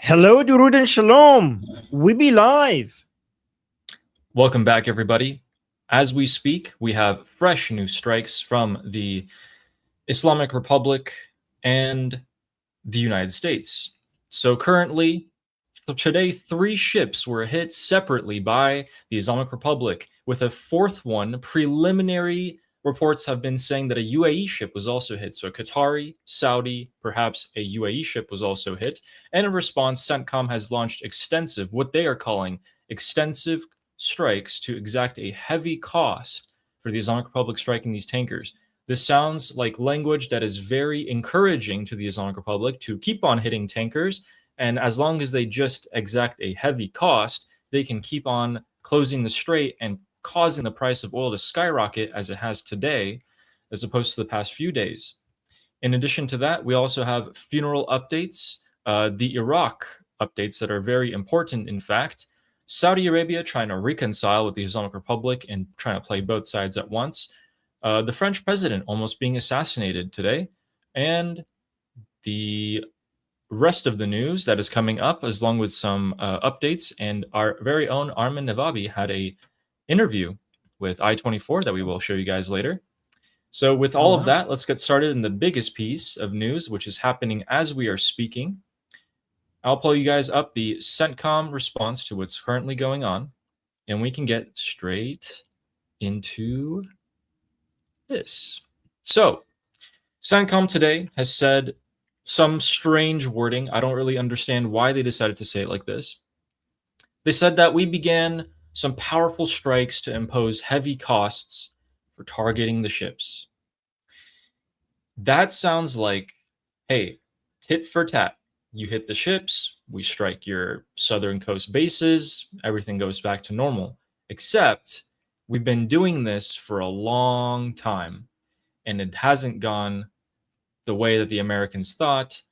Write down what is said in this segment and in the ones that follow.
Hello, Durud and Shalom. We be live. Welcome back, everybody. As we speak, we have fresh new strikes from the Islamic Republic and the United States. So currently, today, 3 ships were hit separately by the Islamic Republic, with a 4th one. Preliminary reports have been saying that a UAE ship was also hit. So a Qatari, Saudi, perhaps a UAE ship was also hit. And in response, CENTCOM has launched extensive, what they are calling extensive strikes to exact a heavy cost for the Islamic Republic striking these tankers. This sounds like language that is very encouraging to the Islamic Republic to keep on hitting tankers, and as long as they just exact a heavy cost, they can keep on closing the strait and causing the price of oil to skyrocket as it has today, as opposed to the past few days. In addition to that, we also have funeral updates, the Iraq updates that are very important, in fact. Saudi Arabia trying to reconcile with the Islamic Republic and trying to play both sides at once. The French president almost being assassinated today, and the rest of the news that is coming up, as long with some updates. And our very own Armin Navabi had a interview with I-24 that we will show you guys later. So with all of that, let's get started in the biggest piece of news, which is happening as we are speaking. I'll pull you guys up the CENTCOM response to what's currently going on, and we can get straight into this. So CENTCOM today has said some strange wording. I don't really understand why they decided to say it like this. They said that we began some powerful strikes to impose heavy costs for targeting the ships. That sounds like, hey, tit for tat. You hit the ships, we strike your southern coast bases, everything goes back to normal. Except we've been doing this for a long time, and it hasn't gone the way that the Americans thought.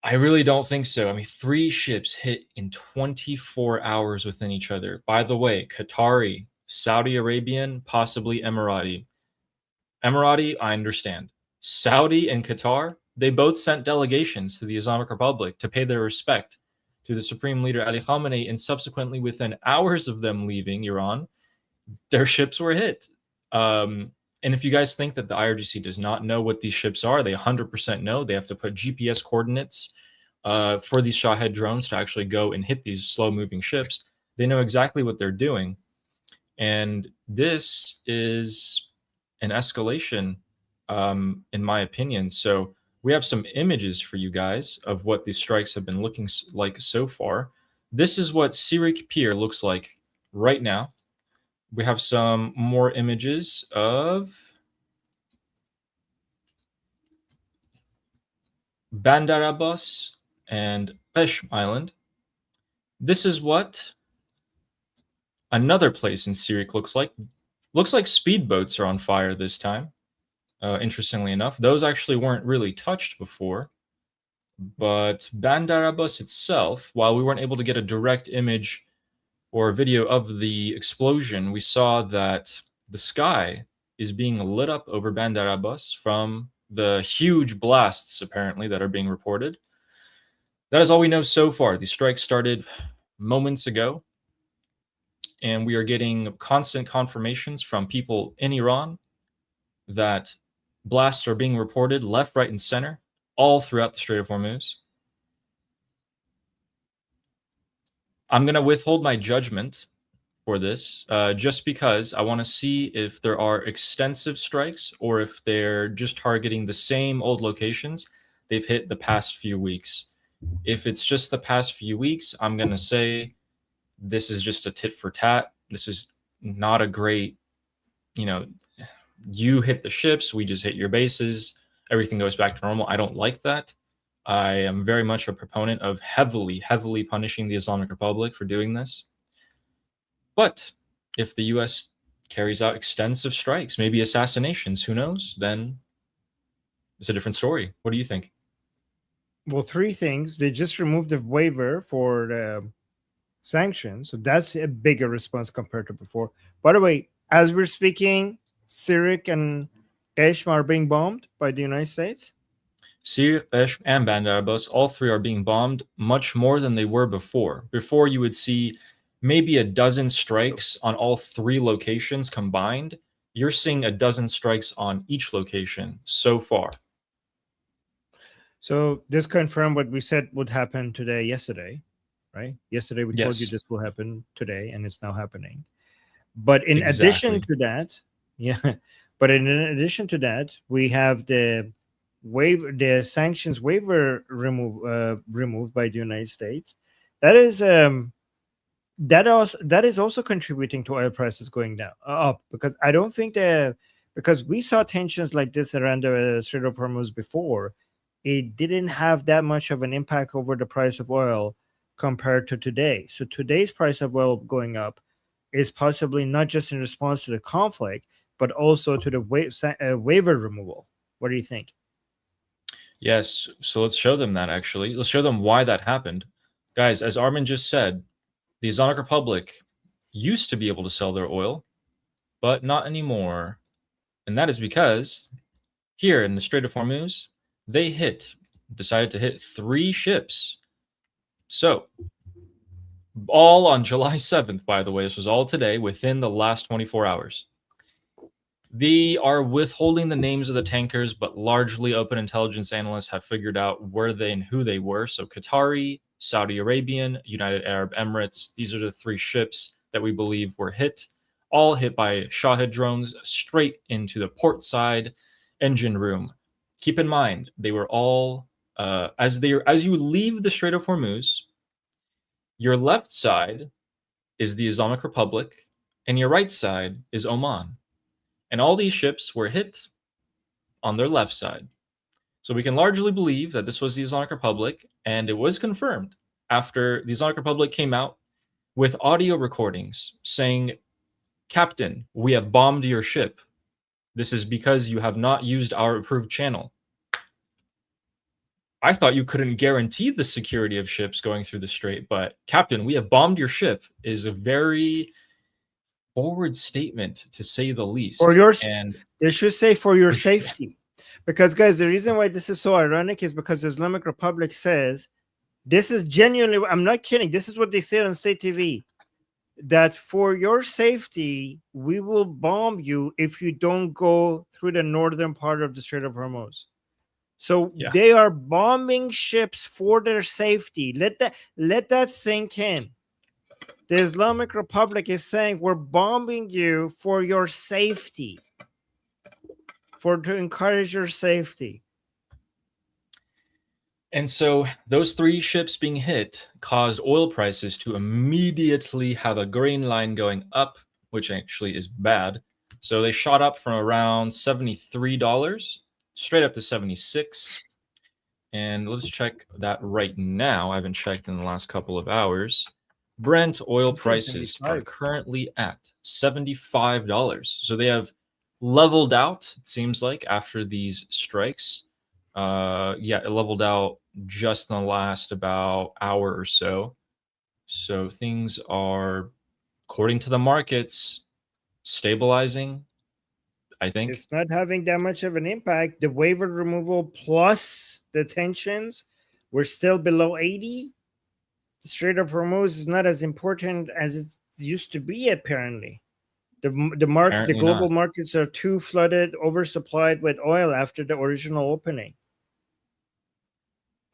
I really don't think so. I mean, 3 ships hit in 24 hours within each other. By the way, Qatari, Saudi Arabian, possibly Emirati. Emirati, I understand. Saudi and Qatar, they both sent delegations to the Islamic Republic to pay their respect to the Supreme Leader Ali Khamenei, and subsequently, within hours of them leaving Iran, their ships were hit. And if you guys think that the IRGC does not know what these ships are, they 100% know. They have to put GPS coordinates for these Shahed drones to actually go and hit these slow-moving ships. They know exactly what they're doing. And this is an escalation, in my opinion. So we have some images for you guys of what these strikes have been looking like so far. This is what Sirik Pier looks like right now. We have some more images of Bandar Abbas and Qeshm Island. This is what another place in Sirik looks like. Looks like speedboats are on fire this time, interestingly enough. Those actually weren't really touched before. But Bandar Abbas itself, while we weren't able to get a direct image or a video of the explosion, we saw that the sky is being lit up over Bandar Abbas from the huge blasts, apparently, that are being reported. That is all we know so far. The strike started moments ago, and we are getting constant confirmations from people in Iran that blasts are being reported left, right, and center, all throughout the Strait of Hormuz. I'm going to withhold my judgment for this, just because I want to see if there are extensive strikes or if they're just targeting the same old locations they've hit the past few weeks. If it's just the past few weeks, I'm going to say this is just a tit for tat. This is not a great, you hit the ships, we just hit your bases, everything goes back to normal. I don't like that. I am very much a proponent of heavily, heavily punishing the Islamic Republic for doing this. But if the U.S. carries out extensive strikes, maybe assassinations, who knows, then it's a different story. What do you think? Well, 3 things. They just removed the waiver for the sanctions. So that's a bigger response compared to before. By the way, as we're speaking, Sirik and Qeshm are being bombed by the United States. Sir, Esh, and Bandar Abbas, all three are being bombed much more than they were before. Before, you would see maybe a dozen strikes on all three locations combined. You're seeing a dozen strikes on each location so far. So this confirmed what we said would happen yesterday, right? Yesterday we told you Yes, this will happen today, and it's now happening. But in addition exactly. to that, yeah, but in addition to that, we have the sanctions waiver removed by the United States. That is that is also contributing to oil prices going down up, because I don't think because we saw tensions like this around the Strait of Hormuz before, it didn't have that much of an impact over the price of oil compared to today. So today's price of oil going up is possibly not just in response to the conflict, but also to the waiver removal. What do you think? Yes, so let's show them that actually. Let's show them why that happened. Guys, as Armin just said, the Islamic Republic used to be able to sell their oil, but not anymore. And that is because here in the Strait of Hormuz, they decided to hit 3 ships. So, all on July 7th, by the way, this was all today within the last 24 hours. They are withholding the names of the tankers, but largely open intelligence analysts have figured out where they and who they were. So Qatari, Saudi Arabian, United Arab Emirates, these are the 3 ships that we believe were hit, all hit by Shahed drones straight into the port side engine room. Keep in mind, they were all, as you leave the Strait of Hormuz, your left side is the Islamic Republic, and your right side is Oman. And all these ships were hit on their left side. So we can largely believe that this was the Islamic Republic, and it was confirmed after the Islamic Republic came out with audio recordings saying, "Captain, we have bombed your ship. This is because you have not used our approved channel." I thought you couldn't guarantee the security of ships going through the strait, but "Captain, we have bombed your ship" is a very forward statement, to say the least. For yours, And they should say for your safety. Because, guys, the reason why this is so ironic is because the Islamic Republic says, this is genuinely, I'm not kidding, this is what they said on state TV, that for your safety, we will bomb you if you don't go through the northern part of the Strait of Hormuz. So yeah, they are bombing ships for their safety. Let that sink in. The Islamic Republic is saying, we're bombing you for your safety, to encourage your safety. and so those 3 ships being hit caused oil prices to immediately have a green line going up, which actually is bad. So they shot up from around $73 straight up to 76. And let's check that right now. I haven't checked in the last couple of hours. Brent oil prices are currently at $75. So they have leveled out, it seems like, after these strikes. Yeah, it leveled out just in the last about hour or so. So things are, according to the markets, stabilizing, I think. It's not having that much of an impact. The waiver removal plus the tensions, we're still below 80. The Strait of Hormuz is not as important as it used to be, apparently. The global markets are too flooded, oversupplied with oil after the original opening.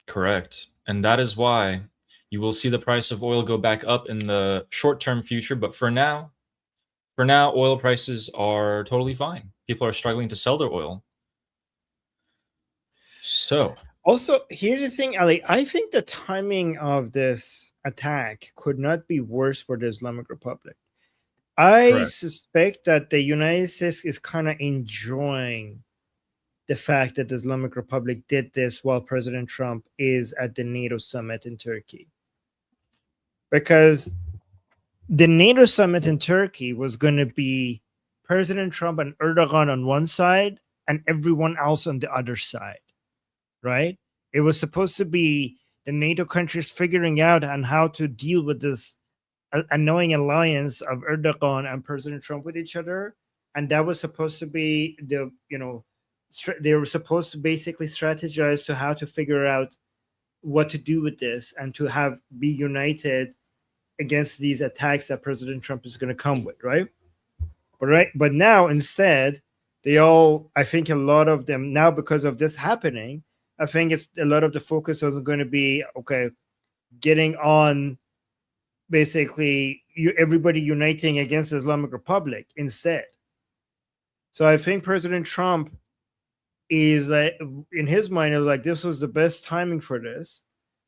Correct. And that is why you will see the price of oil go back up in the short-term future. But for now, oil prices are totally fine. People are struggling to sell their oil. So, also, here's the thing, Ali. I think the timing of this attack could not be worse for the Islamic Republic. I suspect that the United States is kind of enjoying the fact that the Islamic Republic did this while President Trump is at the NATO summit in Turkey. Because the NATO summit in Turkey was going to be President Trump and Erdogan on one side and everyone else on the other side, right? It was supposed to be the NATO countries figuring out on how to deal with this annoying alliance of Erdogan and President Trump with each other. And that was supposed to be they were supposed to basically strategize to how to figure out what to do with this and to be united against these attacks that President Trump is going to come with, right? But now instead, I think a lot of them now, because of this happening, I think it's a lot of the focus is going to be, okay, getting on basically everybody uniting against the Islamic Republic instead. So I think President Trump is like, in his mind, it was like, this was the best timing for this,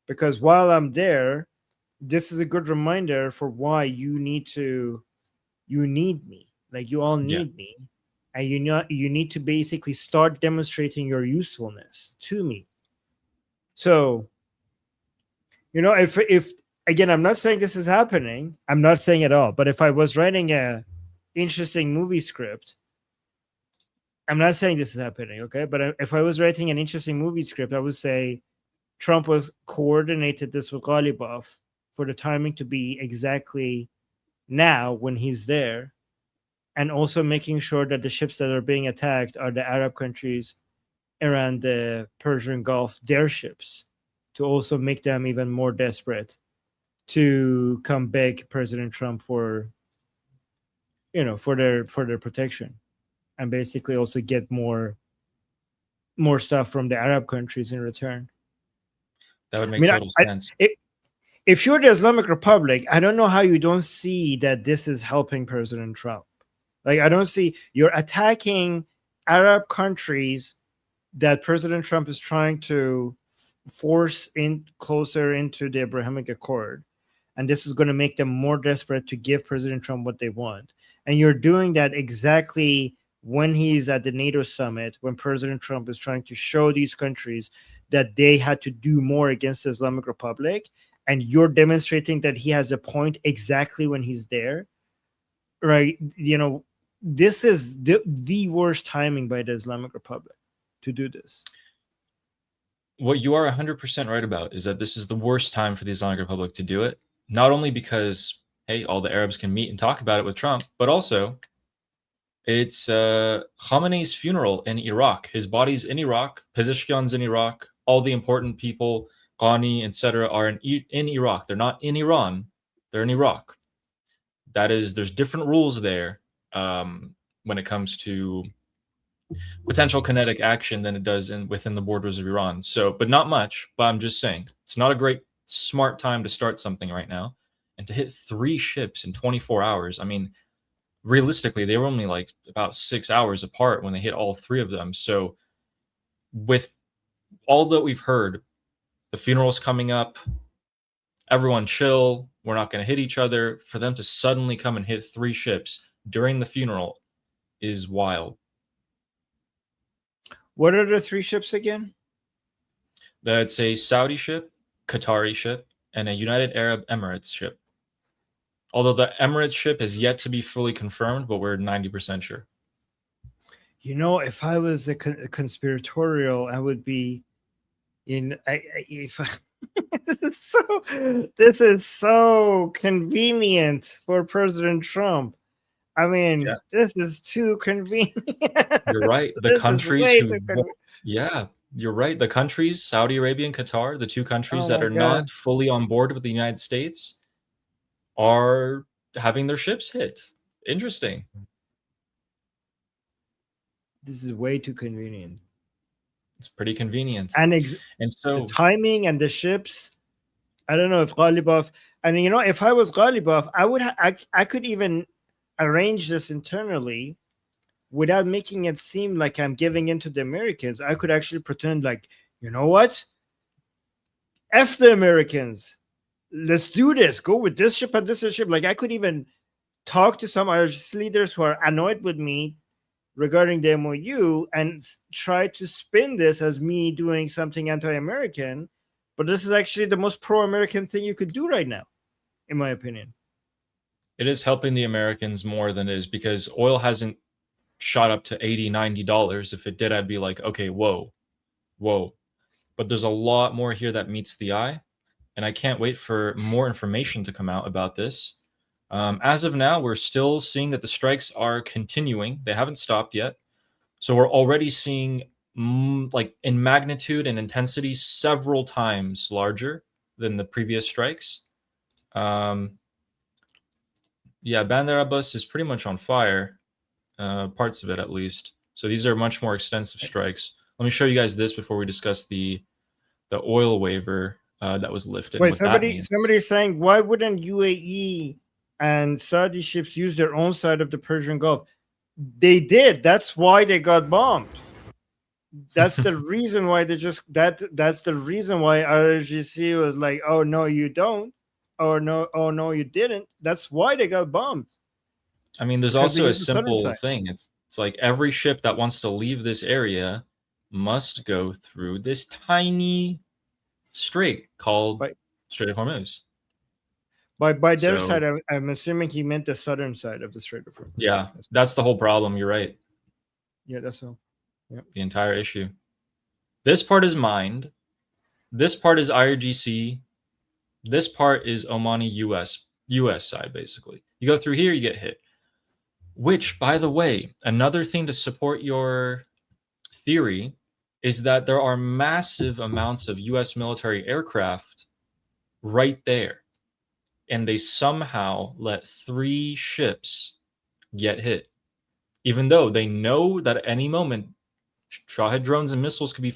because while I'm there, this is a good reminder for why you need me. Like, you all need me, and you need to basically start demonstrating your usefulness to me. So, if again, I'm not saying this is happening. I'm not saying at all. But if I was writing a interesting movie script, I'm not saying this is happening, okay? But if I was writing an interesting movie script, I would say Trump was coordinated this with Ghalibaf for the timing to be exactly now when he's there, and also making sure that the ships that are being attacked are the Arab countries around the Persian Gulf, their ships, to also make them even more desperate to come beg President Trump for their protection, and basically also get more stuff from the Arab countries in return. That would make total sense. If you're the Islamic Republic, I don't know how you don't see that this is helping President Trump. Like, I don't see, you're attacking Arab countries that President Trump is trying to force in closer into the Abrahamic Accord, and this is going to make them more desperate to give President Trump what they want. And you're doing that exactly when he's at the NATO summit, when President Trump is trying to show these countries that they had to do more against the Islamic Republic, and you're demonstrating that he has a point exactly when he's there, right? This is the worst timing by the Islamic Republic to do this. What you are 100% right about is that this is the worst time for the Islamic Republic to do it, not only because, hey, all the Arabs can meet and talk about it with Trump, but also it's Khamenei's funeral in Iraq. His body's in Iraq, Pezeshkian's in Iraq, all the important people, Qaani, etc., are in Iraq. They're not in Iran, they're in Iraq. There's different rules there when it comes to potential kinetic action than it does within the borders of Iran. So, but not much. But I'm just saying, it's not a great, smart time to start something right now. And to hit 3 ships in 24 hours, I mean, realistically, they were only like about 6 hours apart when they hit all 3 of them. So, with all that we've heard, the funeral's coming up, everyone chill, we're not going to hit each other. For them to suddenly come and hit 3 ships during the funeral is wild. What are the 3 ships again? That's a Saudi ship, Qatari ship, and a United Arab Emirates ship. Although the Emirates ship is yet to be fully confirmed, but we're 90% sure. If I was a conspiratorial, I would be this is so convenient for President Trump. I mean, This is too convenient. You're right. The countries you're right. The countries, Saudi Arabia and Qatar, the 2 countries that are not fully on board with the United States, are having their ships hit. Interesting. This is way too convenient. It's pretty convenient. And so the timing and the ships, I don't know if Ghalibaf, and if I was Ghalibaf, I could even arrange this internally without making it seem like I'm giving in to the Americans. I could actually pretend like, you know what? F the Americans. Let's do this. Go with this ship and this ship. Like, I could even talk to some IRGC leaders who are annoyed with me regarding the MOU and try to spin this as me doing something anti-American. But this is actually the most pro-American thing you could do right now, in my opinion. It is helping the Americans more than it is, because oil hasn't shot up to $80, $90. If it did, I'd be like, okay, whoa. But there's a lot more here that meets the eye, and I can't wait for more information to come out about this. As of now, we're still seeing that the strikes are continuing. They haven't stopped yet. So we're already seeing like in magnitude and intensity several times larger than the previous strikes. Yeah, Bandar Abbas is pretty much on fire, parts of it at least. So these are much more extensive strikes. Let me show you guys this before we discuss the oil waiver that was lifted and Wait, what that means. somebody's saying, why wouldn't UAE and Saudi ships use their own side of the Persian Gulf? They did. That's why they got bombed. That's the reason why they just that's the reason why IRGC was like, oh no, you don't, or no, oh no, you didn't. That's why they got bombed. I mean, there's Because they also a used the southern simple side. thing. It's like every ship that wants to leave this area must go through this tiny strait called Strait of Hormuz. By their side, I'm assuming he meant the southern side of the Strait of Hormuz. Yeah, that's the whole problem. You're right. Yeah, that's all. Yeah. The entire issue. This part is mined. This part is IRGC. This part is Omani US side, basically. You go through here, you get hit. Which, by the way, another thing to support your theory is that there are massive amounts of US military aircraft right there. And they somehow let 3 ships get hit. Even though they know that at any moment Shahid drones and missiles could be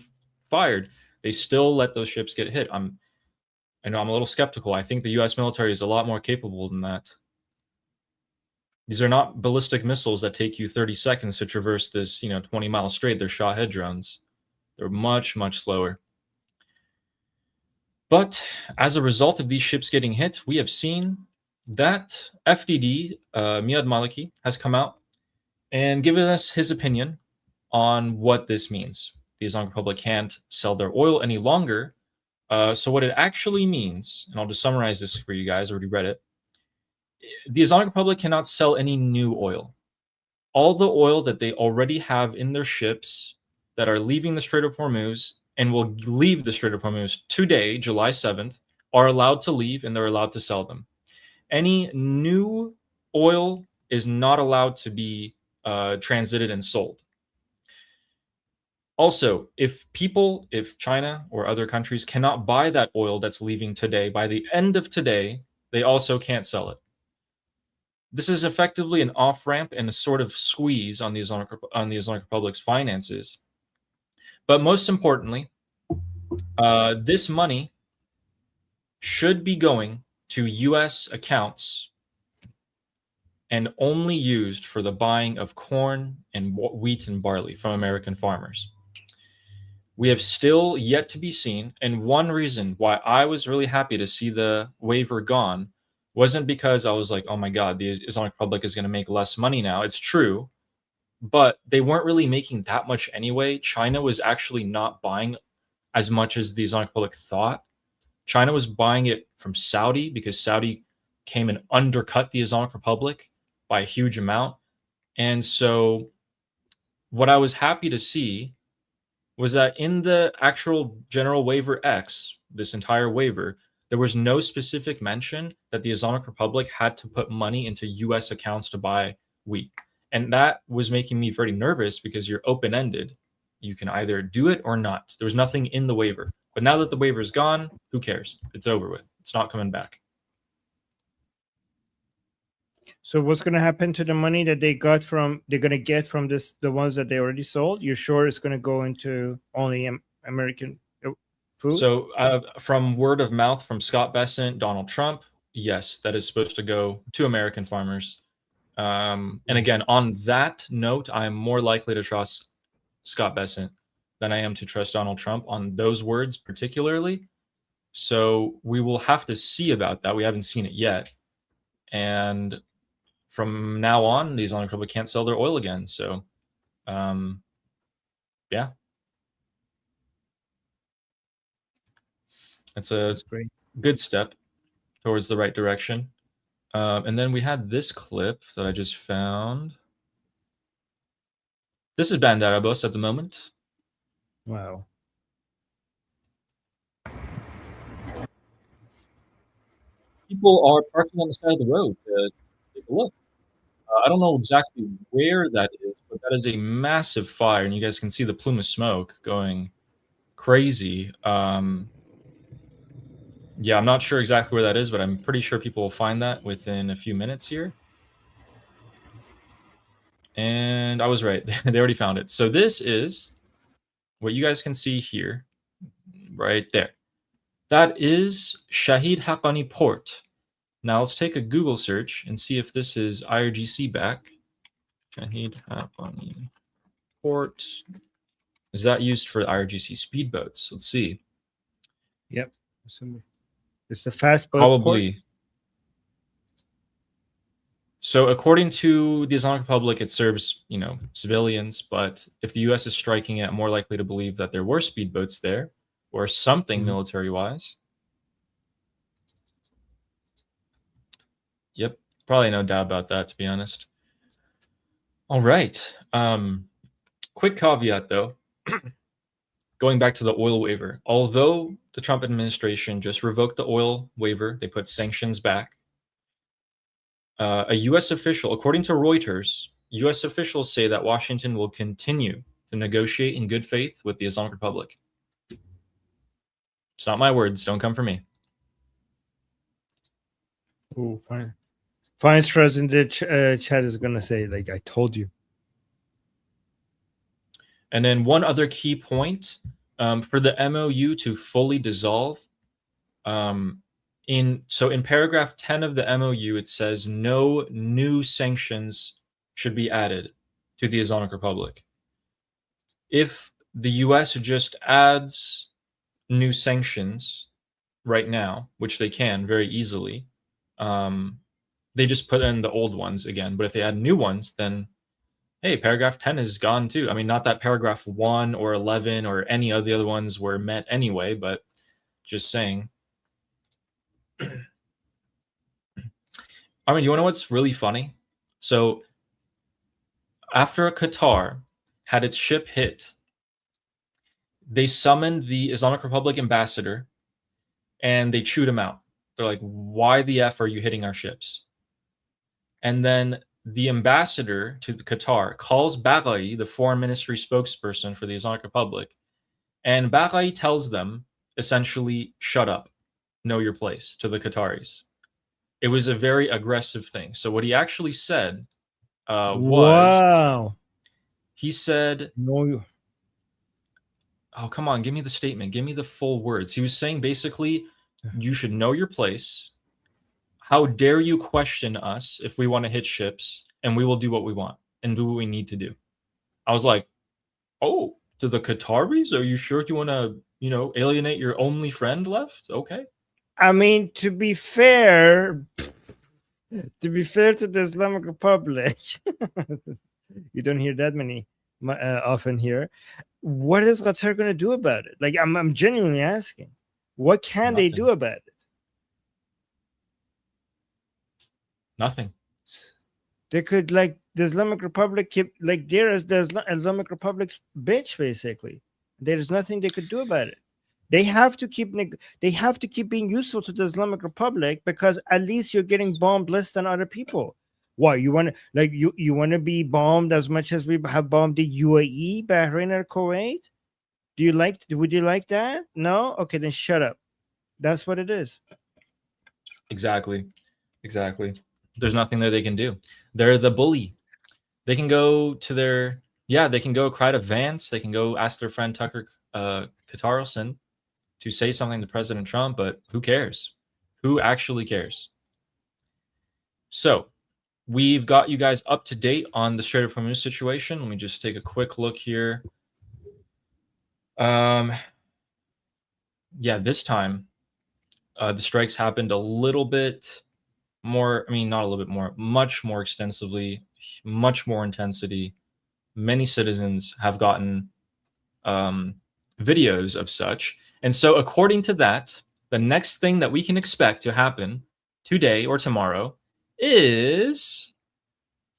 fired, they still let those ships get hit. I know I'm a little skeptical. I think the US military is a lot more capable than that. These are not ballistic missiles that take you 30 seconds to traverse this, 20-mile strait. They're Shahid drones. They're much, much slower. But as a result of these ships getting hit, we have seen that FDD, Miyad Maliki, has come out and given us his opinion on what this means. The Islamic Republic can't sell their oil any longer. So what it actually means, and I'll just summarize this for you guys, already read it. The Islamic Republic cannot sell any new oil. All the oil that they already have in their ships that are leaving the Strait of Hormuz and will leave the Strait of Hormuz today, July 7th, are allowed to leave and they're allowed to sell them. Any new oil is not allowed to be transited and sold. Also, if China or other countries cannot buy that oil that's leaving today, by the end of today, they also can't sell it. This is effectively an off-ramp and a sort of squeeze on the Islamic Republic's finances. But most importantly, this money should be going to U.S. accounts and only used for the buying of corn and wheat and barley from American farmers. We have still yet to be seen, and one reason why I was really happy to see the waiver gone wasn't because I was like, oh my God, the Islamic Republic is going to make less money now. It's true, but they weren't really making that much anyway. China was actually not buying as much as the Islamic Republic thought. China was buying it from Saudi because Saudi came and undercut the Islamic Republic by a huge amount. And so what I was happy to see was that in the actual General Waiver X, this entire waiver, there was no specific mention that the Islamic Republic had to put money into US accounts to buy wheat. And that was making me very nervous because you're open-ended. You can either do it or not. There was nothing in the waiver. But now that the waiver is gone, who cares? It's over with. It's not coming back. So what's going to happen to the money that they're going to get from the ones that they already sold? You're sure it's going to go into only American food? So from word of mouth from Scott Bessent, Donald Trump, yes, that is supposed to go to American farmers. And again, on that note, I am more likely to trust Scott Bessent than I am to trust Donald Trump on those words particularly. So we will have to see about that. We haven't seen it yet. And from now on, the Islamic Republic can't sell their oil again. So, yeah. That's great. Good step towards the right direction. And then we had this clip that I just found. This is Bandar Abbas at the moment. Wow. People are parking on the side of the road to take a look. I don't know exactly where that is, but that is a massive fire, and you guys can see the plume of smoke going crazy. Yeah, I'm not sure exactly where that is, but I'm pretty sure people will find that within a few minutes here. And I was right. They already found it. So this is what you guys can see here, right there. That is Shahid Haqqani Port. Now let's take a Google search and see if this is IRGC back. Shahid Haqqani Port. Is that used for IRGC speedboats? Let's see. Yep. It's the fast boat Probably. port. So according to the Islamic Republic, it serves, civilians, but if the US is striking it, I'm more likely to believe that there were speedboats there or something military-wise. Yep, probably no doubt about that, to be honest. All right. Quick caveat, though. Going back to the oil waiver, although the Trump administration just revoked the oil waiver, they put sanctions back. A U.S. official, according to Reuters, U.S. officials say that Washington will continue to negotiate in good faith with the Islamic Republic. It's not my words. Don't come for me. Oh, fine. Fine stress in the chat is going to say, like, I told you. And then one other key point for the MOU to fully dissolve. In paragraph 10 of the MOU, it says no new sanctions should be added to the Islamic Republic. If the US just adds new sanctions right now, which they can very easily, they just put in the old ones again. But if they add new ones, then hey, paragraph 10 is gone too. I mean, not that paragraph 1 or 11 or any of the other ones were met anyway, but just saying. I mean, you want to know what's really funny? So after Qatar had its ship hit, they summoned the Islamic Republic ambassador and they chewed him out. They're like, why the F are you hitting our ships? And then the ambassador to the Qatar calls Baghaei, the foreign ministry spokesperson for the Islamic Republic, and Baghaei tells them, essentially, shut up, know your place, to the Qataris. It was a very aggressive thing. So what he actually said was, wow. He said, No. Oh, come on, give me the statement. Give me the full words. He was saying basically, you should know your place. How dare you question us if we want to hit ships, and we will do what we want and do what we need to do. I was like, oh, to the Qataris? Are you sure you want to, alienate your only friend left? Okay. I mean, to be fair to the Islamic Republic, you don't hear that many often here. What is Qatar going to do about it? Like, I'm genuinely asking, what can they do about it? Nothing. They could, like, the Islamic Republic keep, like, there is the Islamic Republic's bitch, basically. There is nothing they could do about it. They have to keep being useful to the Islamic Republic, because at least you're getting bombed less than other people. Why you want to, like, you want to be bombed as much as we have bombed the UAE, Bahrain, or Kuwait? Would you like that? No? Okay, then shut up. That's what it is. Exactly. There's nothing that they can do. They're the bully. They can go to they can go cry to Vance. They can go ask their friend Tucker Carlson to say something to President Trump, but who cares? Who actually cares? So we've got you guys up to date on the Strait of Hormuz situation. Let me just take a quick look here. This time the strikes happened a little bit more, not a little bit more, much more extensively, much more intensity. Many citizens have gotten videos of such. And so according to that, the next thing that we can expect to happen today or tomorrow is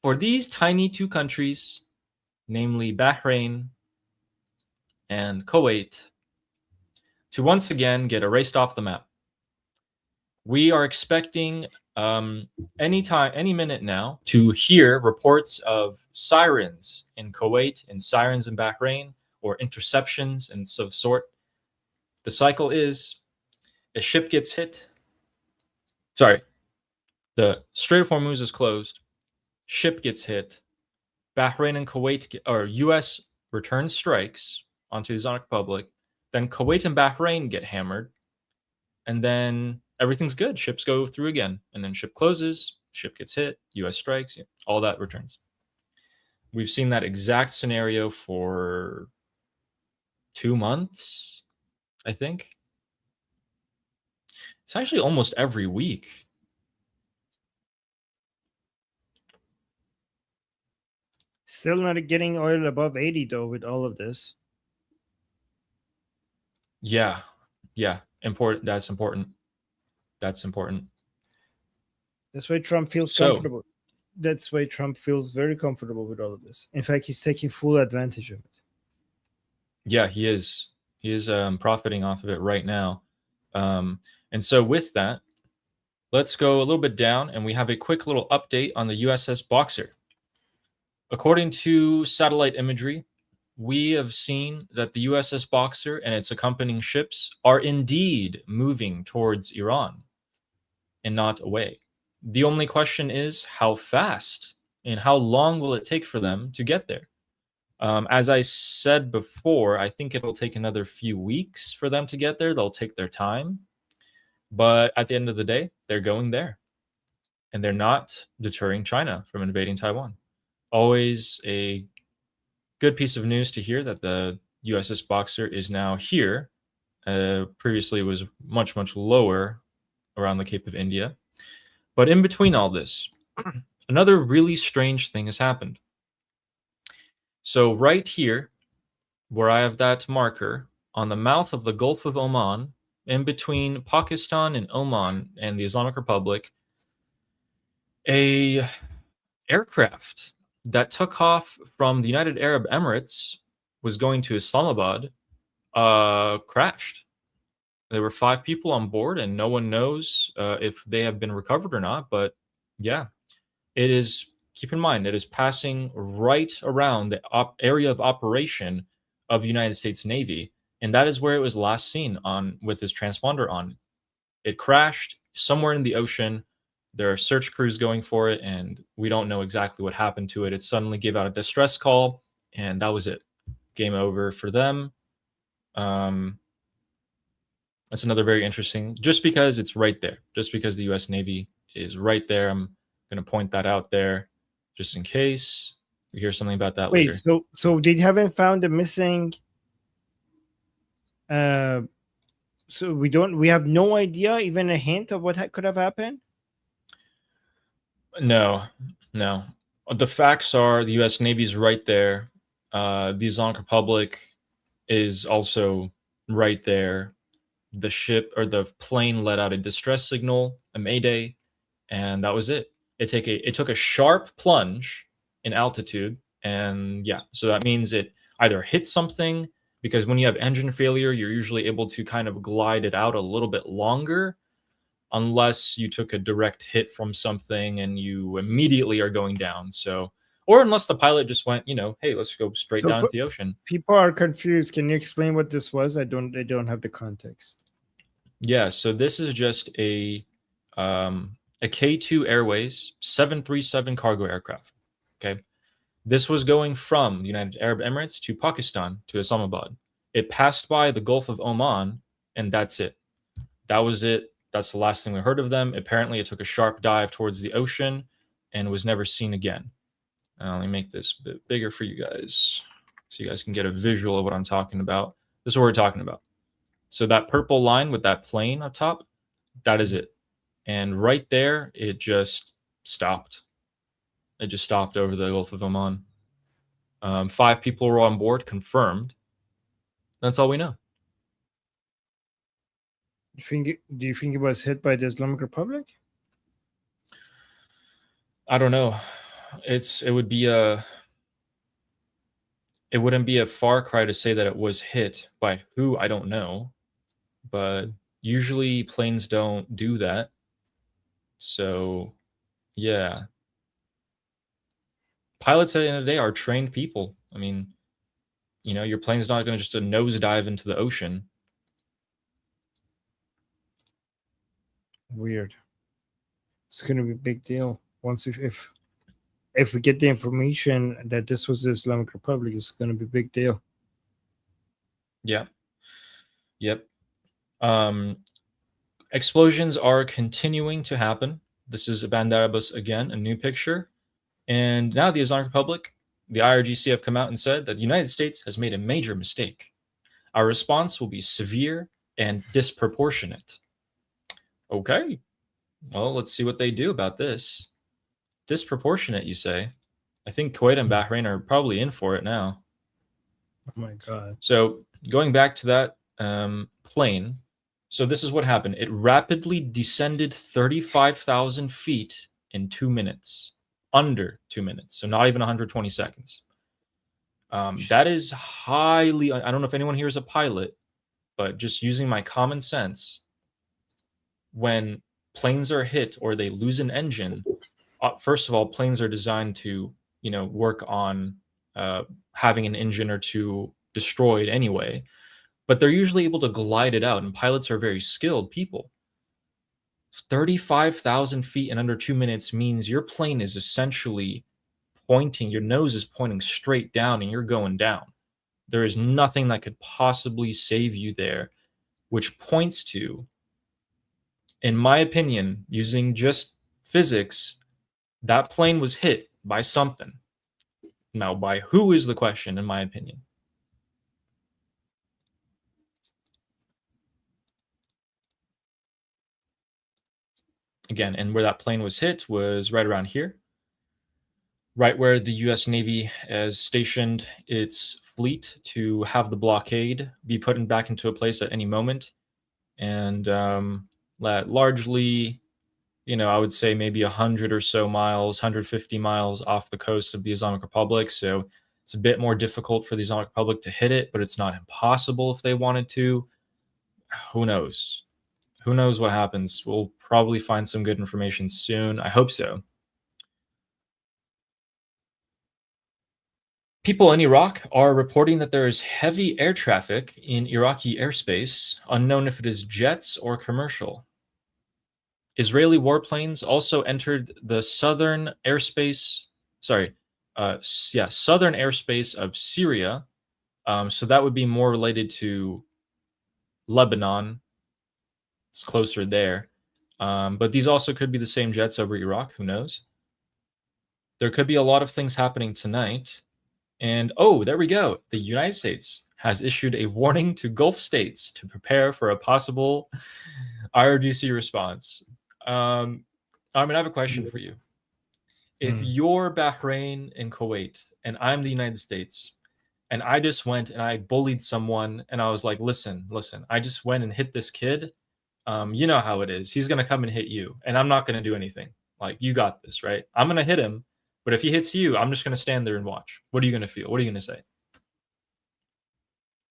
for these tiny two countries, namely Bahrain and Kuwait, to once again get erased off the map. We are expecting any minute now to hear reports of sirens in Kuwait and sirens in Bahrain or interceptions and so sort. The cycle is a ship gets hit. Sorry, the Strait of Hormuz is closed. Ship gets hit. Bahrain and Kuwait or U.S. return strikes onto the Islamic Republic. Then Kuwait and Bahrain get hammered, and then everything's good. Ships go through again, and then ship closes. Ship gets hit. U.S. strikes. All that returns. We've seen that exact scenario for 2 months, I think. It's actually almost every week. Still not getting oil above 80 though with all of this. Yeah. Important. That's important. That's important. That's why Trump feels comfortable. That's why Trump feels very comfortable with all of this. In fact, he's taking full advantage of it. Yeah, he is. He is profiting off of it right now. And so with that, let's go a little bit down, and we have a quick little update on the USS Boxer. According to satellite imagery, we have seen that the USS Boxer and its accompanying ships are indeed moving towards Iran and not away. The only question is how fast and how long will it take for them to get there? As I said before, I think it'll take another few weeks for them to get there. They'll take their time. But at the end of the day, they're going there. And they're not deterring China from invading Taiwan. Always a good piece of news to hear that the USS Boxer is now here. Previously, it was much, much lower around the Cape of India. But in between all this, another really strange thing has happened. So right here, where I have that marker, on the mouth of the Gulf of Oman, in between Pakistan and Oman and the Islamic Republic, a aircraft that took off from the United Arab Emirates was going to Islamabad crashed. There were 5 people on board, and no one knows if they have been recovered or not. But yeah, it is. Keep in mind, it is passing right around the area of operation of the United States Navy, and that is where it was last seen on with this transponder on. It crashed somewhere in the ocean. There are search crews going for it, and we don't know exactly what happened to it. It suddenly gave out a distress call, and that was it. Game over for them. That's another very interesting, just because it's right there, just because the U.S. Navy is right there. I'm going to point that out there just in case we hear something about that later. So they haven't found the missing. So we have no idea, even a hint of what could have happened. No. The facts are the U.S. Navy's right there. The Islamic Republic is also right there. The ship or the plane let out a distress signal, a mayday, and that was it. It took a sharp plunge in altitude, and yeah, so that means it either hit something, because when you have engine failure, you're usually able to kind of glide it out a little bit longer, unless you took a direct hit from something and you immediately are going down. So, or unless the pilot just went, hey, let's go straight down to the ocean. People are confused. Can you explain what this was? I don't have the context. Yeah, so this is just a K2 Airways 737 cargo aircraft. Okay, this was going from the United Arab Emirates to Pakistan to Islamabad. It passed by the Gulf of Oman, and that's it. That was it. That's the last thing we heard of them. Apparently, it took a sharp dive towards the ocean and was never seen again. Let me make this a bit bigger for you guys so you guys can get a visual of what I'm talking about. This is what we're talking about. So that purple line with that plane up top, that is it. And right there, it just stopped. It just stopped over the Gulf of Oman. 5 people were on board, confirmed. That's all we know. Do you think it was hit by the Islamic Republic? I don't know. It wouldn't be a far cry to say that it was hit by who, I don't know. But usually planes don't do that. So, yeah. Pilots at the end of the day are trained people. I mean, you know, your plane's not going to just a nosedive into the ocean. Weird. It's going to be a big deal once if we get the information that this was the Islamic Republic. It's going to be a big deal. Yeah. Yep. Explosions are continuing to happen. This is Bandar Abbas again, a new picture. And now the Islamic Republic, the IRGC have come out and said that the United States has made a major mistake. Our response will be severe and disproportionate. Okay. Well, let's see what they do about this. Disproportionate, you say? I think Kuwait and Bahrain are probably in for it now. Oh my God. So going back to that plane, so this is what happened. It rapidly descended 35,000 feet in 2 minutes, under 2 minutes, so not even 120 seconds. That is highly, I don't know if anyone here is a pilot, but just using my common sense, when planes are hit or they lose an engine, first of all, planes are designed to, you know, work on having an engine or two destroyed anyway, but they're usually able to glide it out, and pilots are very skilled people. 35,000 feet in under 2 minutes means your plane is essentially pointing, your nose is pointing straight down and you're going down. There is nothing that could possibly save you there, which points to, in my opinion, using just physics, that plane was hit by something. Now, by who is the question, in my opinion? Again, and where that plane was hit was right around here, right where the US Navy has stationed its fleet to have the blockade be put back into a place at any moment. And largely, you know, I would say maybe 100 or so miles, 150 miles off the coast of the Islamic Republic. So it's a bit more difficult for the Islamic Republic to hit it, but it's not impossible if they wanted to. Who knows? Who knows what happens? We'll probably find some good information soon. I hope so. People in Iraq are reporting that there is heavy air traffic in Iraqi airspace, unknown if it is jets or commercial. Israeli warplanes also entered the southern airspace of Syria. So that would be more related to Lebanon. It's closer there. But these also could be the same jets over Iraq. Who knows? There could be a lot of things happening tonight. And oh, there we go. The United States has issued a warning to Gulf states to prepare for a possible IRGC response. I have a question for you. If you're Bahrain and Kuwait and I'm the United States, and I just went and I bullied someone and I was like, listen, I just went and hit this kid. You know how it is. He's going to come and hit you, and I'm not going to do anything. Like, you got this, right? I'm going to hit him, but if he hits you, I'm just going to stand there and watch. What are you going to feel? What are you going to say?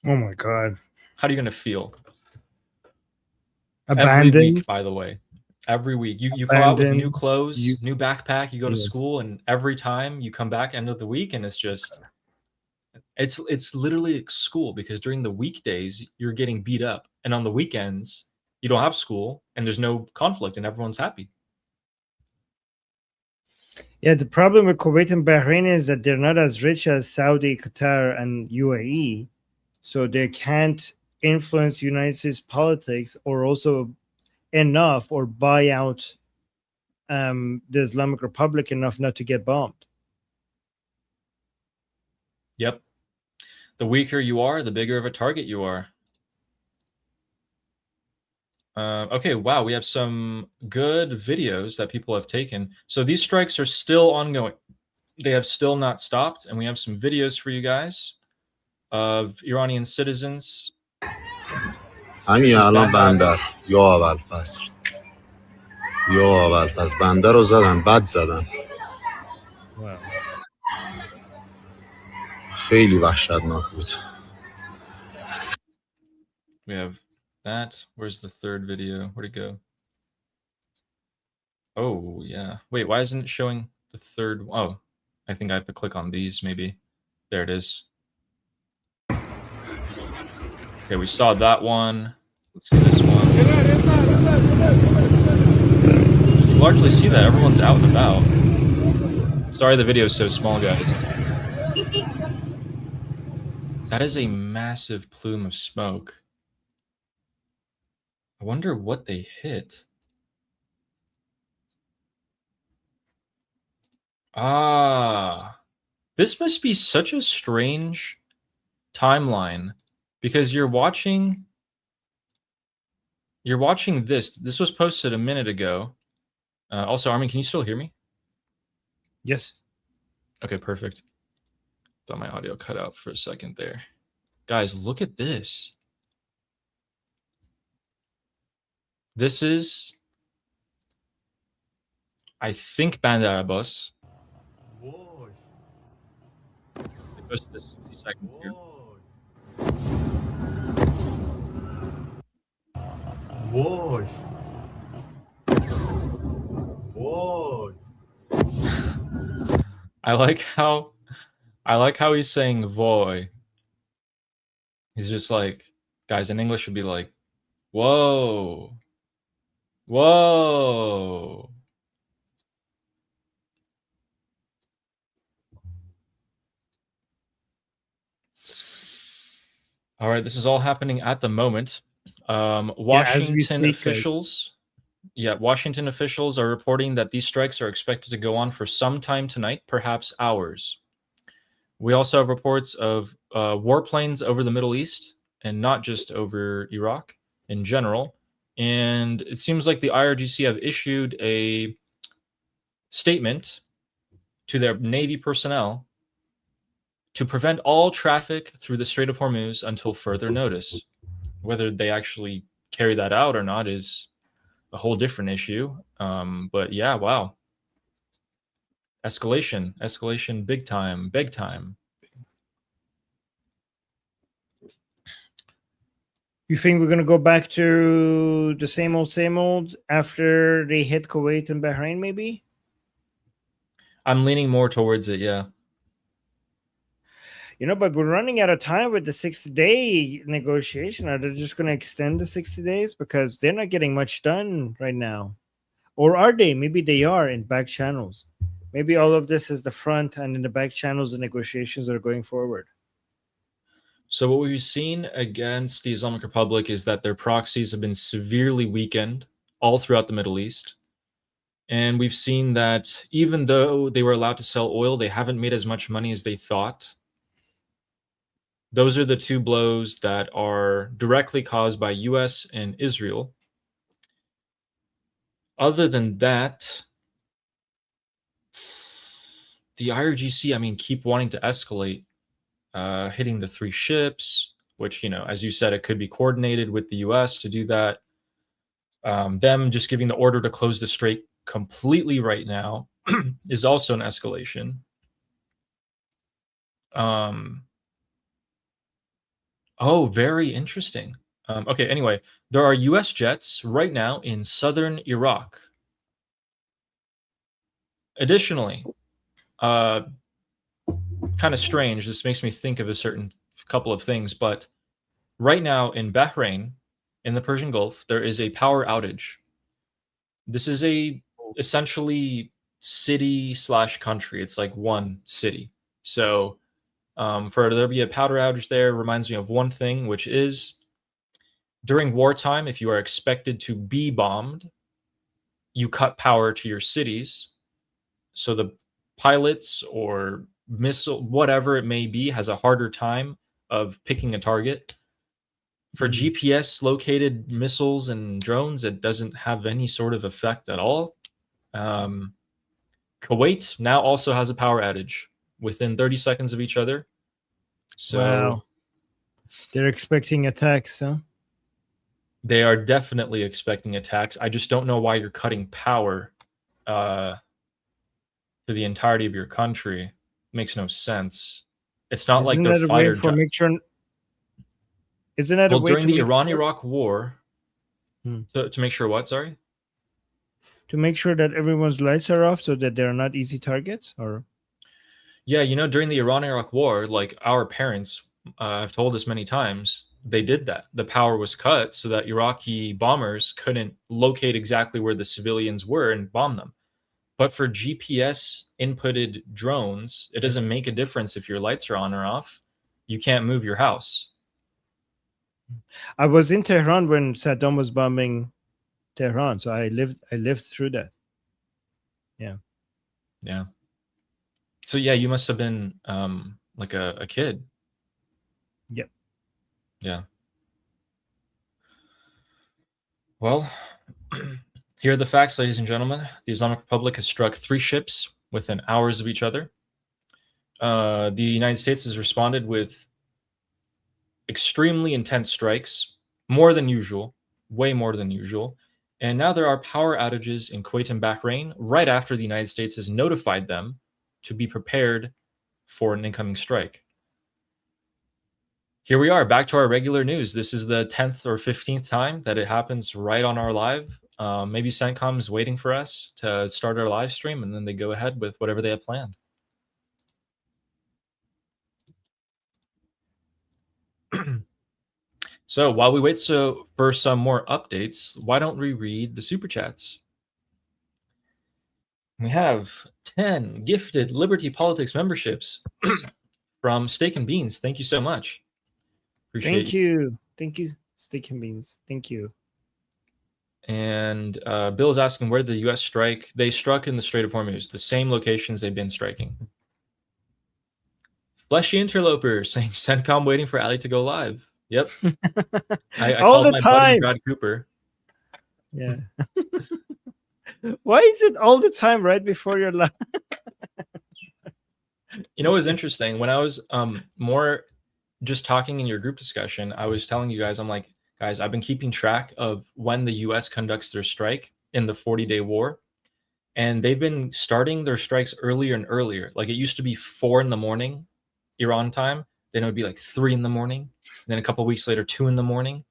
Oh my God. How are you going to feel? Abandoned. Every week, by the way. Every week. You come out with new clothes, new backpack, you go to school, and every time you come back end of the week, and it's just, it's literally school, because during the weekdays, you're getting beat up. And on the weekends, you don't have school, and there's no conflict, and everyone's happy. Yeah, the problem with Kuwait and Bahrain is that they're not as rich as Saudi, Qatar, and UAE, so they can't influence United States politics or also enough or buy out the Islamic Republic enough not to get bombed. Yep. The weaker you are, the bigger of a target you are. Okay, wow, we have some good videos that people have taken. So these strikes are still ongoing. They have still not stopped, and we have some videos for you guys of Iranian citizens. همین الان بندر یا اولفصل بنده رو زدن، بد زدن، خیلی وحشتناک بود. We have that. Where's the third video? Where'd it go? Oh, yeah. Wait, why isn't it showing the third? Oh, I think I have to click on these, maybe. There it is. Okay, we saw that one. Let's see this one. You can largely see that everyone's out and about. Sorry the video is so small, guys. That is a massive plume of smoke. I wonder what they hit. Ah, this must be such a strange timeline because you're watching this. This was posted a minute ago. Also, Armin, can you still hear me? Yes. Okay, perfect. Thought my audio cut out for a second there. Guys, look at this. This is, I think, Bandar Abbas. They posted this 60 seconds here. I like how he's saying voy. He's just like, guys, in English would be like, whoa. Whoa. All right, this is all happening at the moment. Washington officials, Washington officials are reporting that these strikes are expected to go on for some time tonight, perhaps hours. We also have reports of warplanes over the Middle East, and not just over Iraq in general. And it seems like the IRGC have issued a statement to their Navy personnel to prevent all traffic through the Strait of Hormuz until further notice. Whether they actually carry that out or not is a whole different issue. But yeah, wow. Escalation, big time, big time. You think we're going to go back to the same old after they hit Kuwait and Bahrain, maybe? I'm leaning more towards it, yeah. You know, but we're running out of time with the 60-day negotiation. Are they just going to extend the 60 days? Because they're not getting much done right now. Or are they? Maybe they are in back channels. Maybe all of this is the front, and in the back channels, the negotiations are going forward. So what we've seen against the Islamic Republic is that their proxies have been severely weakened all throughout the Middle East. And we've seen that even though they were allowed to sell oil, they haven't made as much money as they thought. Those are the two blows that are directly caused by US and Israel. Other than that, the IRGC, I mean, keep wanting to escalate, hitting the 3 ships, which, you know, as you said, it could be coordinated with the US to do that. Them just giving the order to close the strait completely right now is also an escalation. Oh, very interesting. Okay, anyway, there are US jets right now in southern Iraq. Additionally, kind of strange, this makes me think of a certain couple of things, but right now in Bahrain, in the Persian Gulf, there is a power outage. This is a essentially city/country. It's like one city. So for there to be a power outage there reminds me of one thing, which is during wartime, if you are expected to be bombed, you cut power to your cities. So the pilots or missile, whatever it may be, has a harder time of picking a target. For GPS located missiles and drones, it doesn't have any sort of effect at all. Kuwait now also has a power outage within 30 seconds of each other. So wow. They're expecting attacks, huh? They are definitely expecting attacks. I just don't know why you're cutting power to the entirety of your country. Makes no sense. It's not like they're fired. Isn't that a way during the Iran-Iraq war? To make sure what? Sorry. to make sure that everyone's lights are off so that they're not easy targets? Or Yeah, during the Iran-Iraq war, like our parents have told us many times, they did that. The power was cut so that Iraqi bombers couldn't locate exactly where the civilians were and bomb them. But for GPS inputted drones, it doesn't make a difference if your lights are on or off. You can't move your house. I was in Tehran when Saddam was bombing Tehran, so I lived through that. Yeah. So yeah, you must have been like a kid. Yep. Yeah. Well, here are the facts, ladies and gentlemen. The Islamic Republic has struck 3 ships within hours of each other. The United States has responded with extremely intense strikes, more than usual, way more than usual. And now there are power outages in Kuwait and Bahrain right after the United States has notified them to be prepared for an incoming strike. Here we are, back to our regular news. This is the 10th or 15th time that it happens right on our live. Maybe CENTCOM is waiting for us to start our live stream, and then they go ahead with whatever they have planned. So while we wait for some more updates, why don't we read the super chats? We have 10 gifted Liberty Politics memberships from Steak and Beans. Thank you so much. Appreciate you. Thank you, Steak and Beans. Thank you. And Bill is asking where the U.S. strike. They struck in the Strait of Hormuz, the same locations they've been striking. Fleshy Interloper saying CENTCOM waiting for Ali to go live. Yep. I all called the my time. buddy Brad Cooper. Yeah. Why is it all the time right before your live? You know what's interesting? When I was more just talking in your group discussion, I was telling you guys, I'm like, guys, I've been keeping track of when the U.S. conducts their strike in the 40-day war. And they've been starting their strikes earlier and earlier. Like it used to be 4 a.m. Iran time. Then it would be like 3 a.m. Then a couple of weeks later, 2 a.m.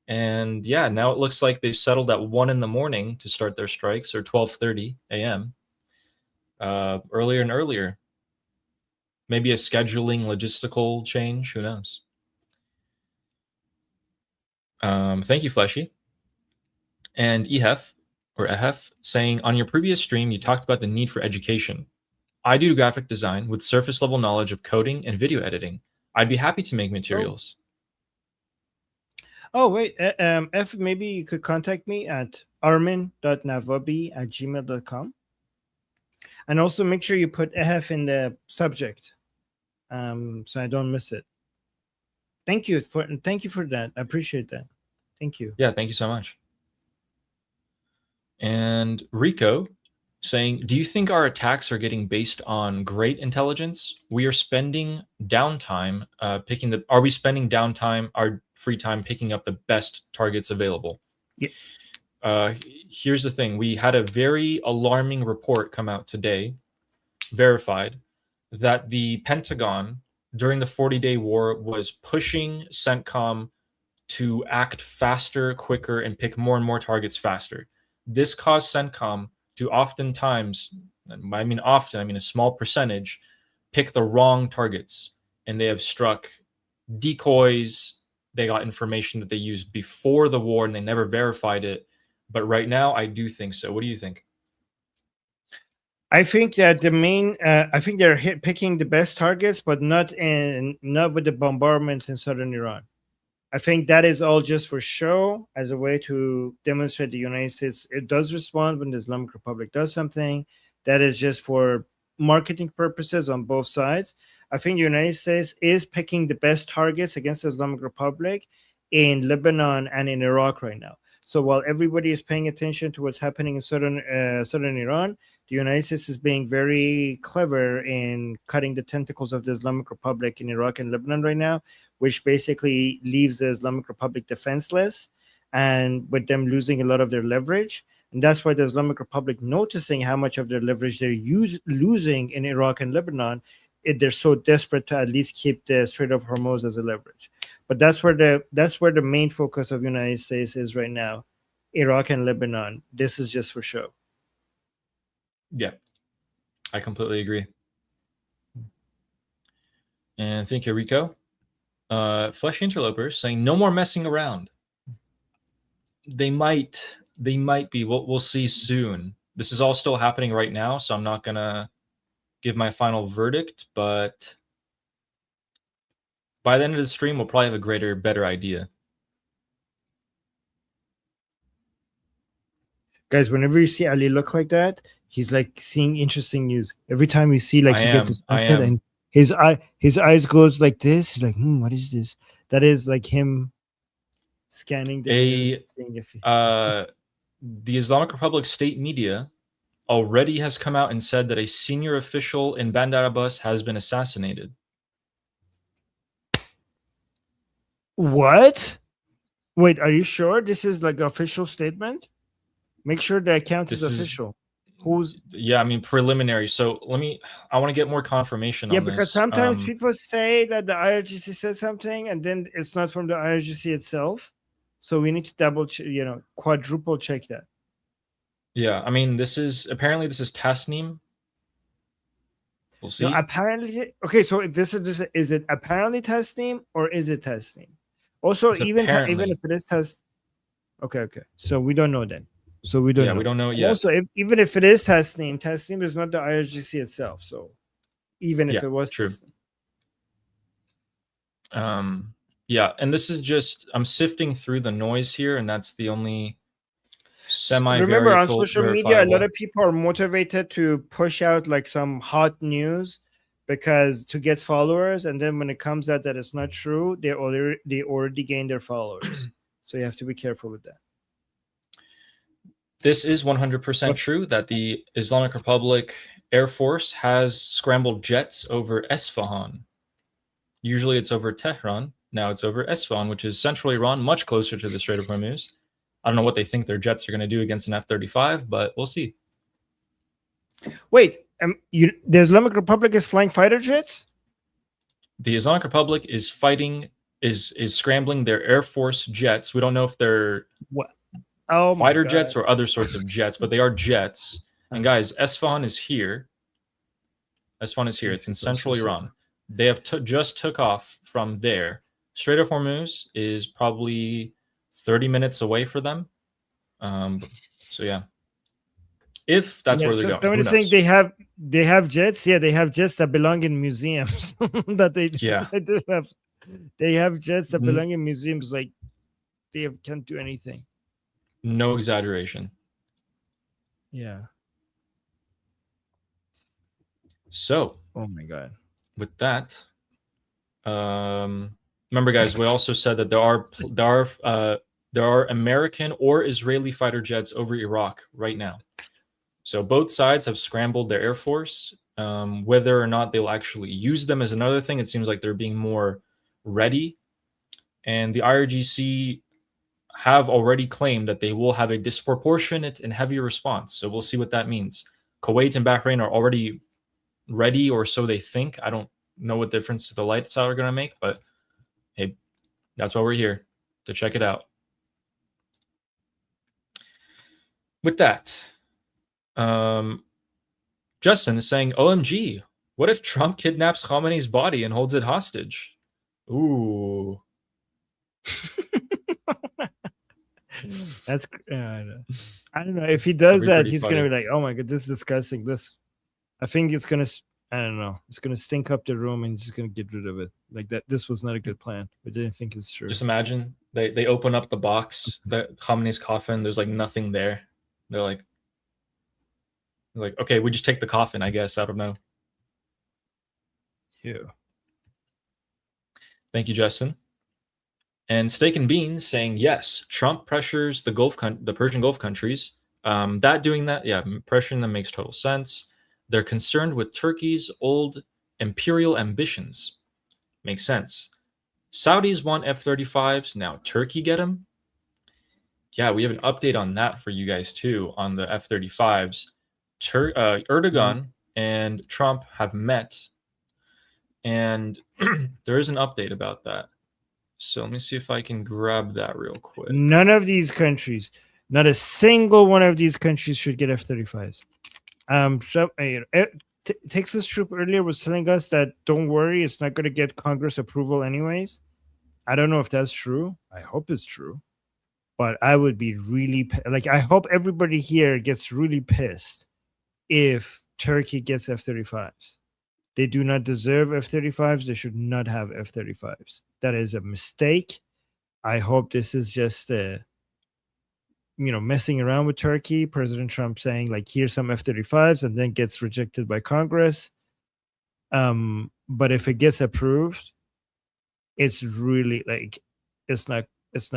And yeah, now it looks like they've settled at 1 a.m. to start their strikes, or 12:30 a.m. Earlier and earlier. Maybe a scheduling logistical change. Who knows? Thank you, Fleshy. And Ehef saying, on your previous stream, you talked about the need for education. I do graphic design with surface level knowledge of coding and video editing. I'd be happy to make materials. Oh, wait. F, maybe you could contact me at armin.navabi@gmail.com. And also make sure you put Ehef in the subject so I don't miss it. Thank you for that. I appreciate that. Thank you. Yeah, thank you so much. And Rico saying, do you think our attacks are getting based on great intelligence? We are spending downtime are we spending downtime, our free time, picking up the best targets available? Yeah. Here's the thing. We had a very alarming report come out today, verified, that the Pentagon during the 40-day war was pushing CENTCOM to act faster, quicker, and pick more and more targets faster. This caused CENTCOM to oftentimes, I mean a small percentage, pick the wrong targets. And they have struck decoys. They got information that they used before the war and they never verified it. But right now, I do think so. What do you think? I think that I think they're picking the best targets, but not with the bombardments in southern Iran. I think that is all just for show, as a way to demonstrate the United States. It does respond when the Islamic Republic does something. That is just for marketing purposes on both sides. I think the United States is picking the best targets against the Islamic Republic in Lebanon and in Iraq right now. So while everybody is paying attention to what's happening in southern Iran, the United States is being very clever in cutting the tentacles of the Islamic Republic in Iraq and Lebanon right now, which basically leaves the Islamic Republic defenseless, and with them losing a lot of their leverage. And that's why the Islamic Republic, noticing how much of their leverage they're losing in Iraq and Lebanon, they're so desperate to at least keep the Strait of Hormuz as a leverage. But that's where the main focus of the United States is right now, Iraq and Lebanon. This is just for show. Yeah, I completely agree. And thank you, Rico. Fleshy Interlopers saying no more messing around. They might be. We'll see soon. This is all still happening right now, so I'm not gonna give my final verdict, but by the end of the stream, we'll probably have a better idea. Guys, whenever you see Ali look like that, he's like seeing interesting news. Every time you see like he get distracted and his eyes goes like this, he's like, what is this? That is like him scanning the news, seeing if the Islamic Republic state media already has come out and said that a senior official in Bandar Abbas has been assassinated. What? Wait, are you sure this is like an official statement? Make sure the account is official. Yeah, I mean preliminary. So I want to get more confirmation on this. Yeah, because sometimes people say that the IRGC says something and then it's not from the IRGC itself. So we need to double check, quadruple check that. Yeah, I mean this is Tasnim. We'll see. No, apparently, okay. So this is it apparently Tasnim or is it Tasnim? Also, even if it is Tasnim, okay. So we don't know then. So we don't know. We don't know yet. Also, even if it is Tasnim is not the IRGC itself. So even if it was true. Tasnim. Yeah, and this is just I'm sifting through the noise here, and that's the only Remember on social media, a lot of people are motivated to push out like some hot news because to get followers, and then when it comes out that it's not true, they already gained their followers. So you have to be careful with that. This is 100% true that the Islamic Republic Air Force has scrambled jets over Esfahan. Usually it's over Tehran. Now it's over Esfahan, which is central Iran, much closer to the Strait of Hormuz. I don't know what they think their jets are going to do against an F-35, but we'll see. Wait, the Islamic Republic is flying fighter jets? The Islamic Republic is scrambling their Air Force jets. We don't know if they're fighter jets or other sorts of jets, but they are jets. And guys, Esfahan is here. Esfahan is here. It's in central Iran. They have just took off from there. Strait of Hormuz is probably 30 minutes away for them. So yeah, if that's where they're going. Somebody's saying they have jets. Yeah, they have jets that belong in museums. They have jets that belong in museums. Like they can't do anything. No exaggeration. Yeah. So. Oh my God. With that, remember, guys, we also said that there are American or Israeli fighter jets over Iraq right now. So both sides have scrambled their Air Force. Whether or not they'll actually use them is another thing. It seems like they're being more ready. And the IRGC have already claimed that they will have a disproportionate and heavy response. So we'll see what that means. Kuwait and Bahrain are already ready, or so they think. I don't know what difference the lights are going to make, but hey, that's why we're here, to check it out. With that, Justin is saying, OMG, what if Trump kidnaps Khamenei's body and holds it hostage? Ooh. That's I don't know. If he does that, he's going to be like, oh my God, this is disgusting. I think it's going to, I don't know, it's going to stink up the room and he's just going to get rid of it. Like that, this was not a good plan. I didn't think it's true. Just imagine they open up the box, the Khamenei's coffin, there's like nothing there. They're like, okay, we just take the coffin, I guess. I don't know. Yeah. Thank you, Justin. And Steak and Beans saying, yes, Trump pressures the Persian Gulf countries. Pressuring them makes total sense. They're concerned with Turkey's old imperial ambitions. Makes sense. Saudis want F-35s. Now Turkey get them. Yeah, we have an update on that for you guys too, on the F-35s. Erdogan and Trump have met, and there is an update about that. So let me see if I can grab that real quick. None of these countries, not a single one of these countries should get F-35s. Texas Troop earlier was telling us that don't worry, it's not going to get Congress approval anyways. I don't know if that's true. I hope it's true, but I would be really like, I hope everybody here gets really pissed if Turkey gets F-35s. They do not deserve F-35s. They should not have F-35s. That is a mistake. I hope this is just messing around with Turkey. President Trump saying like, here's some F-35s, and then gets rejected by Congress. But if it gets approved, it's really like, it's not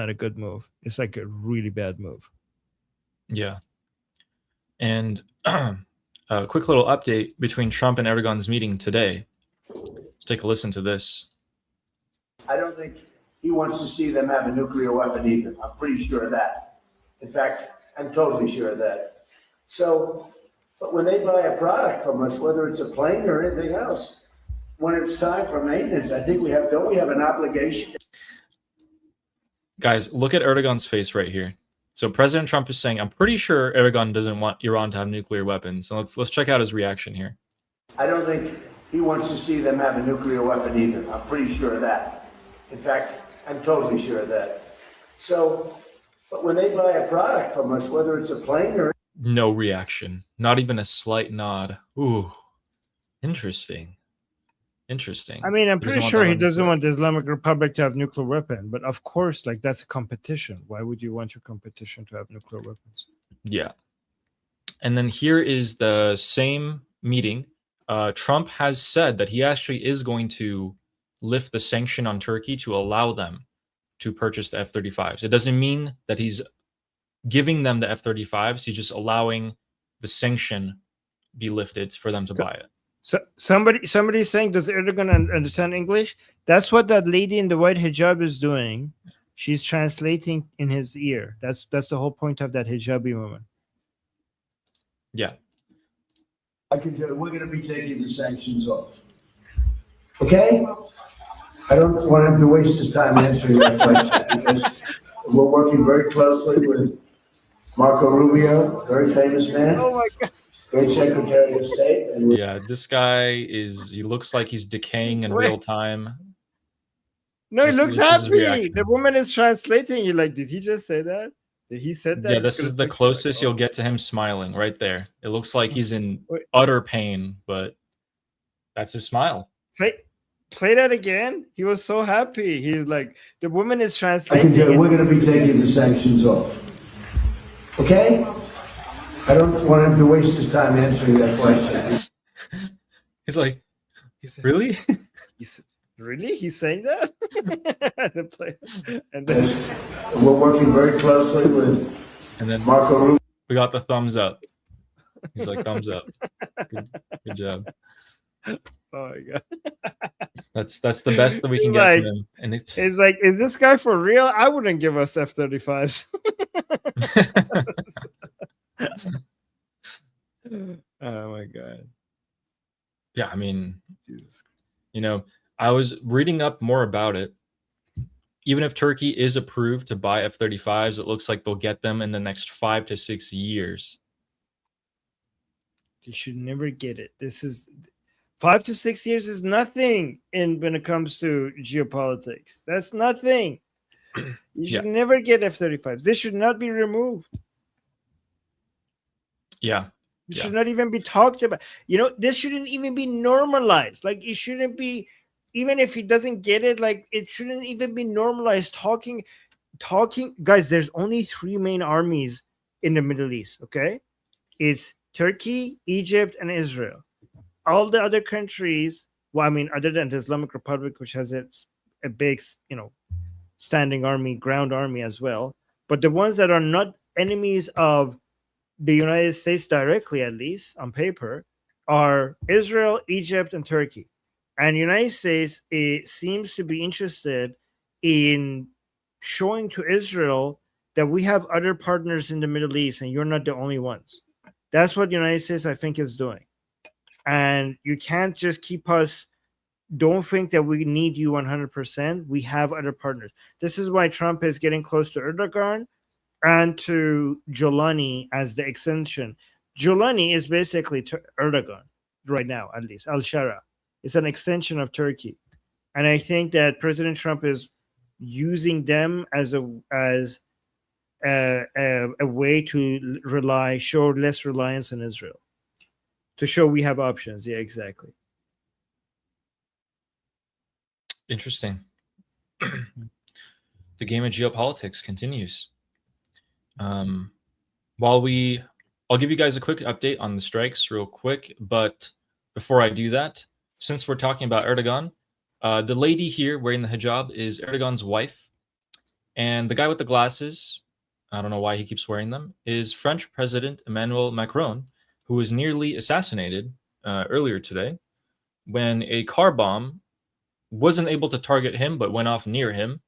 a good move. It's like a really bad move. Yeah. And a quick little update between Trump and Erdogan's meeting today. Let's take a listen to this. I don't think he wants to see them have a nuclear weapon either. I'm pretty sure of that. In fact, I'm totally sure of that. So, but when they buy a product from us, whether it's a plane or anything else, when it's time for maintenance, I think don't we have an obligation? Guys, look at Erdogan's face right here. So President Trump is saying, I'm pretty sure Erdogan doesn't want Iran to have nuclear weapons. So let's check out his reaction here. I don't think he wants to see them have a nuclear weapon either. I'm pretty sure of that. In fact, I'm totally sure of that. So, but when they buy a product from us, whether it's a plane or... No reaction. Not even a slight nod. Ooh, interesting. Interesting. I mean, I'm pretty sure he doesn't want the Islamic Republic to have nuclear weapon, but of course, like, that's a competition. Why would you want your competition to have nuclear weapons? Yeah. And then here is the same meeting. Trump has said that he actually is going to lift the sanction on Turkey to allow them to purchase the F-35s. It doesn't mean that he's giving them the F-35s. He's just allowing the sanction be lifted for them to buy it. So somebody's saying, does Erdogan understand English? That's what that lady in the white hijab is doing. She's translating in his ear. That's the whole point of that hijabi woman. Yeah. I can tell you, we're going to be taking the sanctions off. Okay? I don't want him to waste his time answering that question because we're working very closely with Marco Rubio, very famous man. Oh my God. Great Secretary of State. And yeah, this guy he looks like he's decaying in real time. No, he looks happy. The woman is translating. You're like, did he just say that? Did he said that? Yeah, this is the closest you'll get to him smiling right there. It looks like he's in utter pain, but that's his smile. Play that again. He was so happy. He's like, the woman is translating. I can tell you, we're going to be taking the sanctions off. Okay? I don't want him to waste his time answering that question. He's like, really? Really? He's saying that? and then we're working very closely with Marco Rubio. We got the thumbs up. He's like, thumbs up. Good job. Oh my God. That's the best that we can get from him. And it's like, is this guy for real? I wouldn't give us F-35s. Oh my God. Yeah, I mean, Jesus. I was reading up more about it. Even if Turkey is approved to buy F-35s, it looks like they'll get them in the next 5 to 6 years. You should never get it. This is 5 to 6 years is nothing when it comes to geopolitics. That's nothing. You should never get F-35s. This should not be removed. Yeah. It should not even be talked about. This shouldn't even be normalized. Like, it shouldn't be, even if he doesn't get it, like, it shouldn't even be normalized. Talking. Guys, there's only 3 main armies in the Middle East, okay? It's Turkey, Egypt, and Israel. All the other countries, well, I mean, other than the Islamic Republic, which has a big, standing army, ground army as well. But the ones that are not enemies of the United States directly, at least on paper, are Israel, Egypt, and Turkey. And the United States seems to be interested in showing to Israel that we have other partners in the Middle East and you're not the only ones. That's what the United States, I think, is doing. And you can't just keep us, don't think that we need you 100%. We have other partners. This is why Trump is getting close to Erdogan and to Giuliani as the extension. Giuliani is basically Erdogan right now, at least. Al-Shara. It's an extension of Turkey. And I think that President Trump is using them as a way to show less reliance on Israel. To show we have options. Yeah, exactly. Interesting. The game of geopolitics continues. I'll give you guys a quick update on the strikes real quick, but before I do that, since we're talking about Erdogan, the lady here wearing the hijab is Erdogan's wife, and the guy with the glasses, I don't know why he keeps wearing them, is French President Emmanuel Macron, who was nearly assassinated earlier today when a car bomb wasn't able to target him but went off near him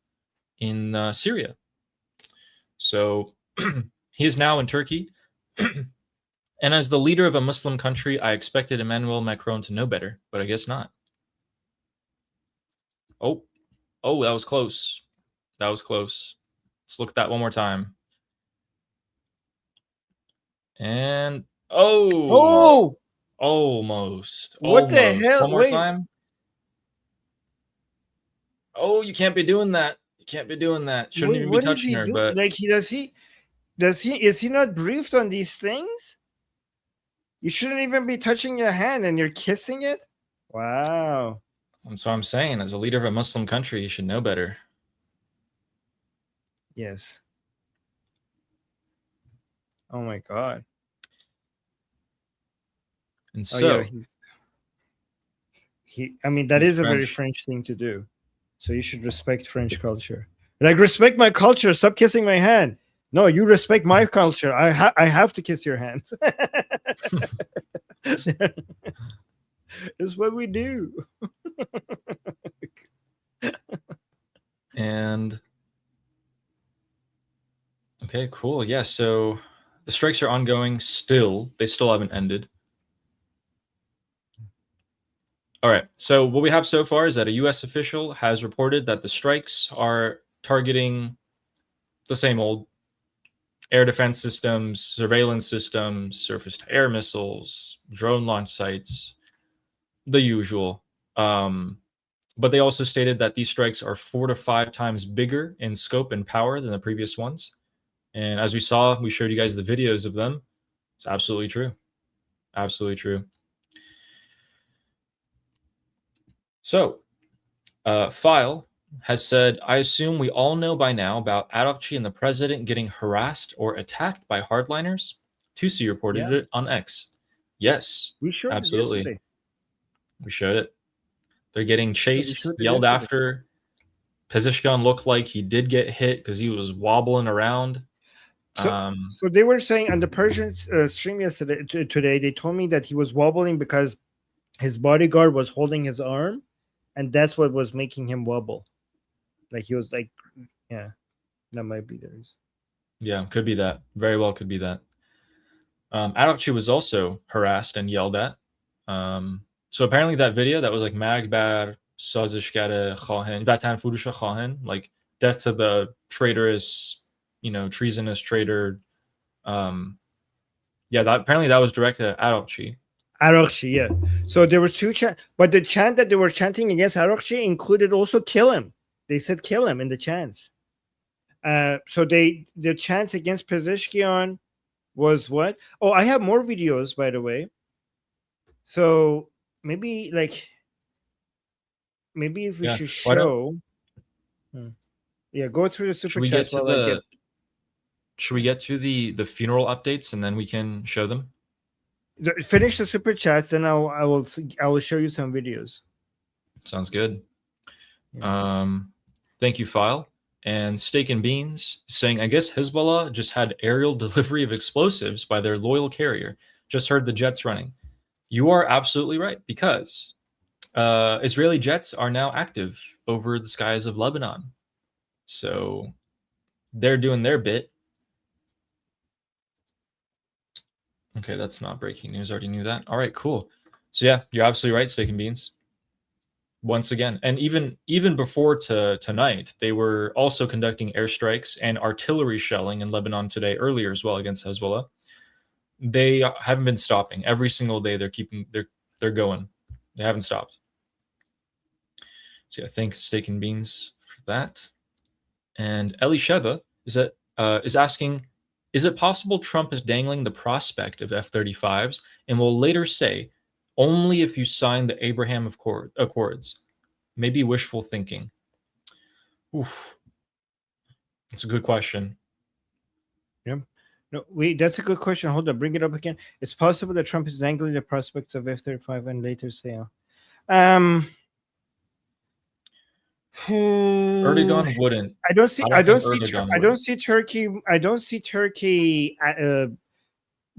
in Syria. So he is now in Turkey. And as the leader of a Muslim country, I expected Emmanuel Macron to know better, but I guess not. Oh, that was close. That was close. Let's look at that one more time. And almost. What the hell? One more time. Oh, you can't be doing that. You can't be doing that. Shouldn't even be touching her. But like is he not briefed on these things? You shouldn't even be touching your hand and you're kissing it? Wow. So I'm saying, as a leader of a Muslim country, you should know better. Yes. Oh my God. And so that is a very French thing to do. So you should respect French culture. Like, respect my culture. Stop kissing my hand. No, you respect my culture. I have to kiss your hands. It's what we do. And okay, cool. Yeah, so the strikes are ongoing still. They still haven't ended. All right. So what we have so far is that a U.S. official has reported that the strikes are targeting the same old air defense systems, surveillance systems, surface-to-air missiles, drone launch sites, the usual. But they also stated that these strikes are 4 to 5 times bigger in scope and power than the previous ones. And as we saw, we showed you guys the videos of them. It's absolutely true. Absolutely true. So, File has said, I assume we all know by now about Araqchi and the president getting harassed or attacked by hardliners. Tusi reported it on X. Yes, we showed absolutely. It yesterday. We showed it. They're getting chased, yelled after. Pezeshkian looked like he did get hit because he was wobbling around. So they were saying on the Persian stream today, they told me that he was wobbling because his bodyguard was holding his arm, and that's what was making him wobble. Like he was like, yeah, that might be there. Yeah, could be that. Very well could be that. Araqchi was also harassed and yelled at. So apparently that video that was like Magbar Sazishkare Khahen, Vatan Furusha Khahen, like death to the traitorous, treasonous traitor. Apparently that was directed at Araqchi. Araqchi, yeah. So there were two chants, but the chant that they were chanting against Araqchi included also kill him. They said kill him in the chants. So the chants against Pezeshkian was what? Oh, I have more videos, by the way. So maybe if we should show. Yeah, go through the super chats. Should we get to the funeral updates and then we can show them? Finish the super chats, then I will show you some videos. Sounds good. Thank you, File. And Steak and Beans saying, I guess Hezbollah just had aerial delivery of explosives by their loyal carrier. Just heard the jets running. You are absolutely right, because Israeli jets are now active over the skies of Lebanon. So they're doing their bit. Okay, that's not breaking news. I already knew that. All right, cool. So yeah, you're absolutely right, Steak and Beans. Once again, and even before tonight, they were also conducting airstrikes and artillery shelling in Lebanon today, earlier as well, against Hezbollah. they haven't been stopping. Every single day they're going. They haven't stopped. So yeah, thank Steak and Beans for that. And Elisheva is asking, is it possible Trump is dangling the prospect of F-35s and will later say, only if you sign the Abraham Accords? Maybe wishful thinking. Oof. That's a good question. Yeah. No, wait, that's a good question. Hold on, bring it up again. It's possible that Trump is dangling the prospects of F-35 and later say, Erdogan wouldn't. I don't see Turkey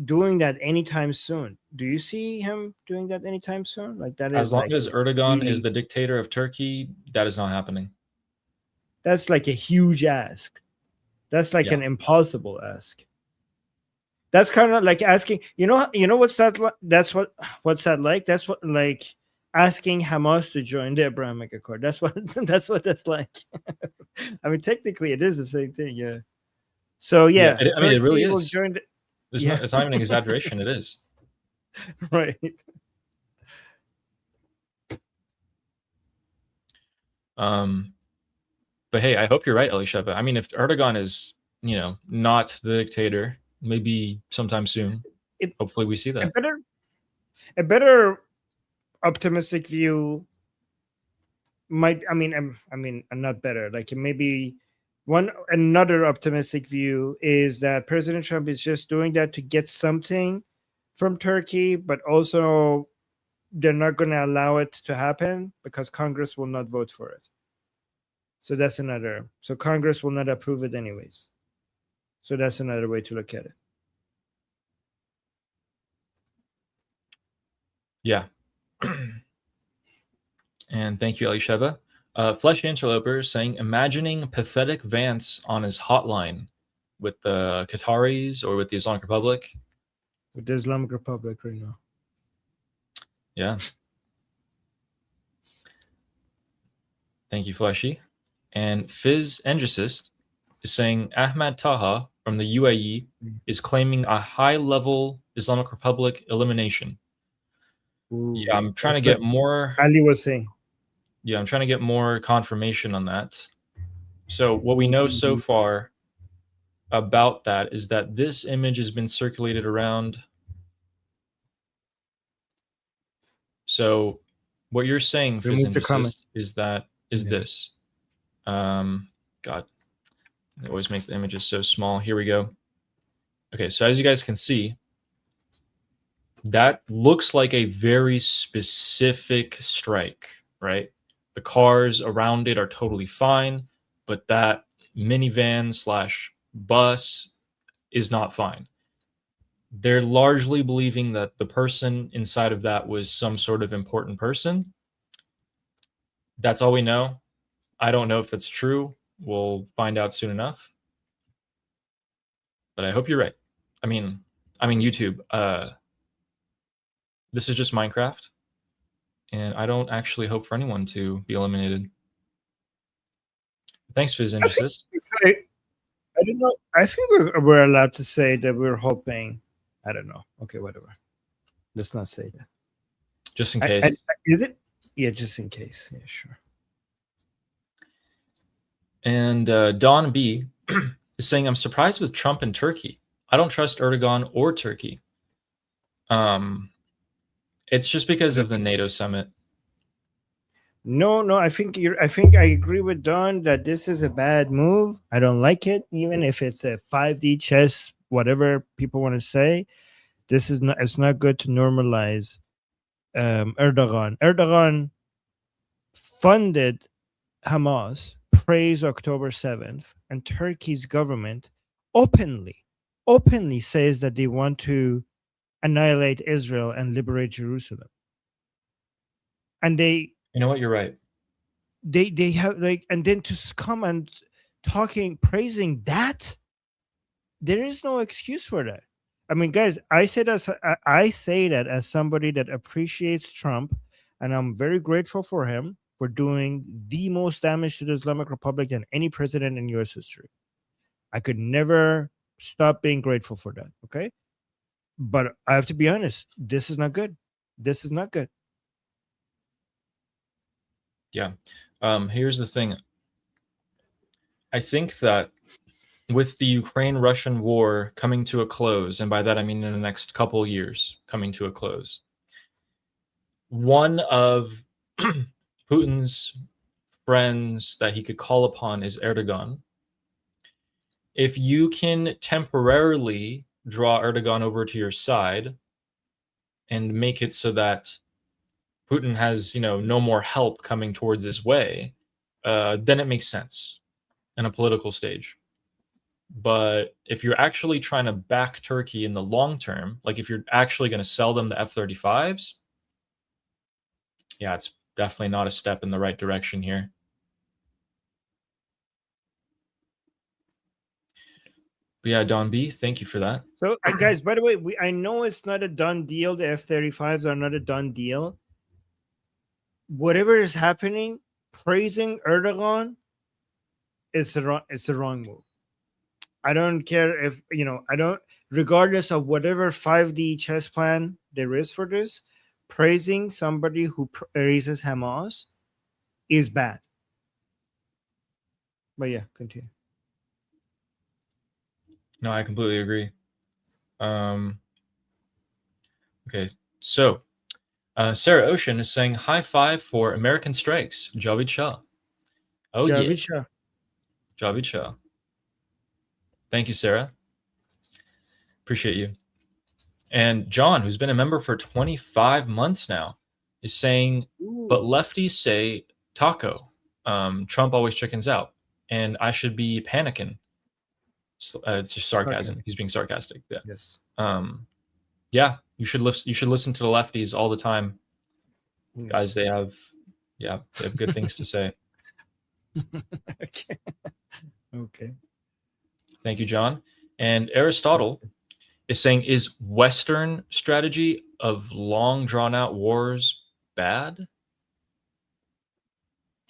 doing that anytime soon. Do you see him doing that anytime soon? Like that is as long like as Erdogan really, is the dictator of Turkey, that is not happening. that's like a huge ask. That's like an impossible ask. That's kind of like asking, you know what's that like? What's that like? That's what like asking Hamas to join the Abrahamic Accord. That's what that's like. I mean, technically, it is the same thing, yeah. So yeah, I mean, it really is. It's not even an exaggeration. It is. Right. But hey, I hope you're right, Elisheva. I mean, if Erdogan is, not the dictator, maybe sometime soon. Hopefully, we see that. A better optimistic view might. I mean, not better. Like maybe another optimistic view is that President Trump is just doing that to get something from Turkey, but also they're not going to allow it to happen because Congress will not vote for it. So that's another. So Congress will not approve it anyways. So that's another way to look at it. Yeah. And thank you, Elisheva. Flesh Interloper saying, imagining pathetic Vance on his hotline with the Qataris or with the Islamic Republic. With the Islamic Republic right now. Yeah. Thank you, Fleshy. And Fizz Endricist is saying Ahmad Taha from the UAE is claiming a high-level Islamic Republic elimination. Ooh, yeah, I'm trying to get more. Ali was saying. Yeah, I'm trying to get more confirmation on that. So what we know so far about that is that this image has been circulated around. So what you're saying, Fizz Endricist, is this. God, I always make the images so small. Here we go. Okay, so as you guys can see, that looks like a very specific strike, right? The cars around it are totally fine, but that minivan / bus is not fine. They're largely believing that the person inside of that was some sort of important person. That's all we know. I don't know if that's true. We'll find out soon enough. But I hope you're right. I mean YouTube. This is just Minecraft, and I don't actually hope for anyone to be eliminated. Thanks, Fizz Industries. I don't know. I think we're allowed to say that we're hoping. I don't know. Okay, whatever. Let's not say that. Just in case. Is it? Yeah, just in case. Yeah, sure. And Don B is saying, I'm surprised with Trump and Turkey. I don't trust Erdogan or Turkey. It's just because of the NATO summit. No, I think I agree with Don that this is a bad move. I don't like it, even if it's a 5D chess, whatever people want to say. This is not. It's not good to normalize Erdogan. Erdogan funded Hamas, praised October 7th, and Turkey's government openly says that they want to annihilate Israel and liberate Jerusalem. And they, you know what, you're right. They have like, and then to come and praising that, there is no excuse for that. I mean, guys, I say that as somebody that appreciates Trump, and I'm very grateful for him for doing the most damage to the Islamic Republic than any president in U.S. history. I could never stop being grateful for that. Okay. But I have to be honest, this is not good. This is not good. Yeah. Here's the thing. I think that with the Ukraine-Russian war coming to a close, and by that I mean in the next couple years coming to a close, one of Putin's friends that he could call upon is Erdogan. If you can temporarily draw Erdogan over to your side and make it so that Putin has, no more help coming towards his way, then it makes sense in a political stage. But if you're actually trying to back Turkey in the long term, like if you're actually going to sell them the F-35s, yeah, it's definitely not a step in the right direction here. But yeah, Don B, thank you for that. So, guys, by the way, I know it's not a done deal. The F-35s are not a done deal. Whatever is happening, praising Erdogan is the wrong move. I don't care if, regardless of whatever 5D chess plan there is for this, praising somebody who praises Hamas is bad. But yeah, continue. No, I completely agree. Okay, so Sarah Ocean is saying high five for American strikes. Javid Shah. Oh, Javid yeah. Shah. Javid Shah. Thank you, Sarah. Appreciate you. And John, who's been a member for 25 months now, is saying, but lefties say taco. Trump always chickens out, and I should be panicking. It's just sarcasm. Okay. He's being sarcastic. Yeah. Yes. Yeah. You should listen to the lefties all the time, yes. Guys. They have good things to say. Okay. Okay. Thank you, John. And Aristotle is saying, is Western strategy of long drawn out wars bad?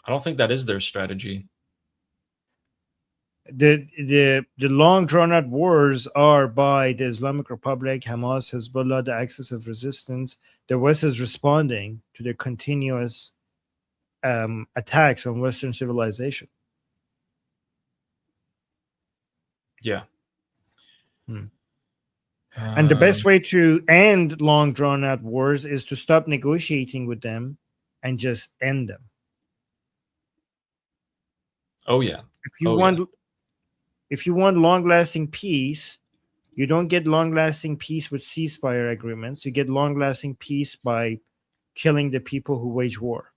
I don't think that is their strategy. The long drawn out wars are by the Islamic Republic, Hamas, Hezbollah, the axis of resistance. The West is responding to the continuous attacks on Western civilization. Yeah. And the best way to end long drawn out wars is to stop negotiating with them and just end them. Oh yeah. If you want long lasting peace, you don't get long lasting peace with ceasefire agreements. You get long lasting peace by killing the people who wage war.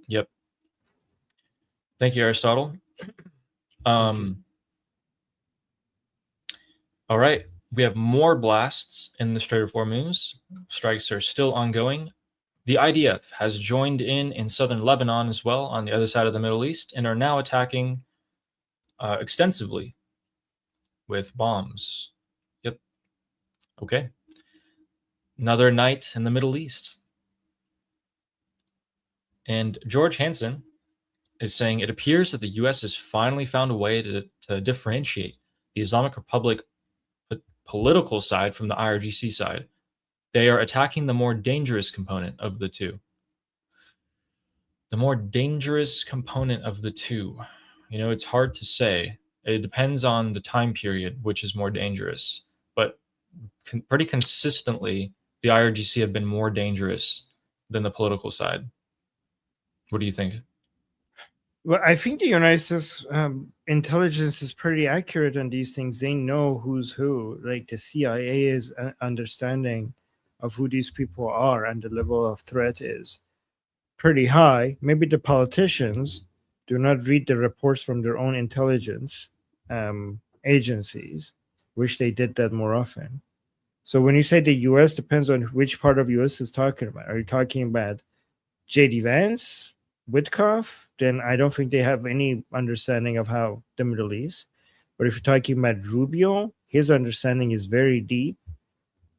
Yep. Thank you, Aristotle. All right, we have more blasts in the Strait of Hormuz. Strikes are still ongoing. The IDF has joined in southern Lebanon as well, on the other side of the Middle East, and are now attacking extensively with bombs. Yep. Okay. Another night in the Middle East. And George Hansen is saying, it appears that the U.S. has finally found a way to differentiate the Islamic Republic political side from the IRGC side. They are attacking the more dangerous component of the two. The more dangerous component of the two. It's hard to say. It depends on the time period, which is more dangerous. But pretty consistently, the IRGC have been more dangerous than the political side. What do you think? Well, I think the United States intelligence is pretty accurate on these things. They know who's who. Like the CIA is understanding of who these people are, and the level of threat is pretty high. Maybe the politicians do not read the reports from their own intelligence agencies. Wish they did that more often. So when you say the U.S., depends on which part of U.S. is talking about. Are you talking about J.D. Vance, Witkoff? Then I don't think they have any understanding of how the Middle East. But if you're talking about Rubio, his understanding is very deep.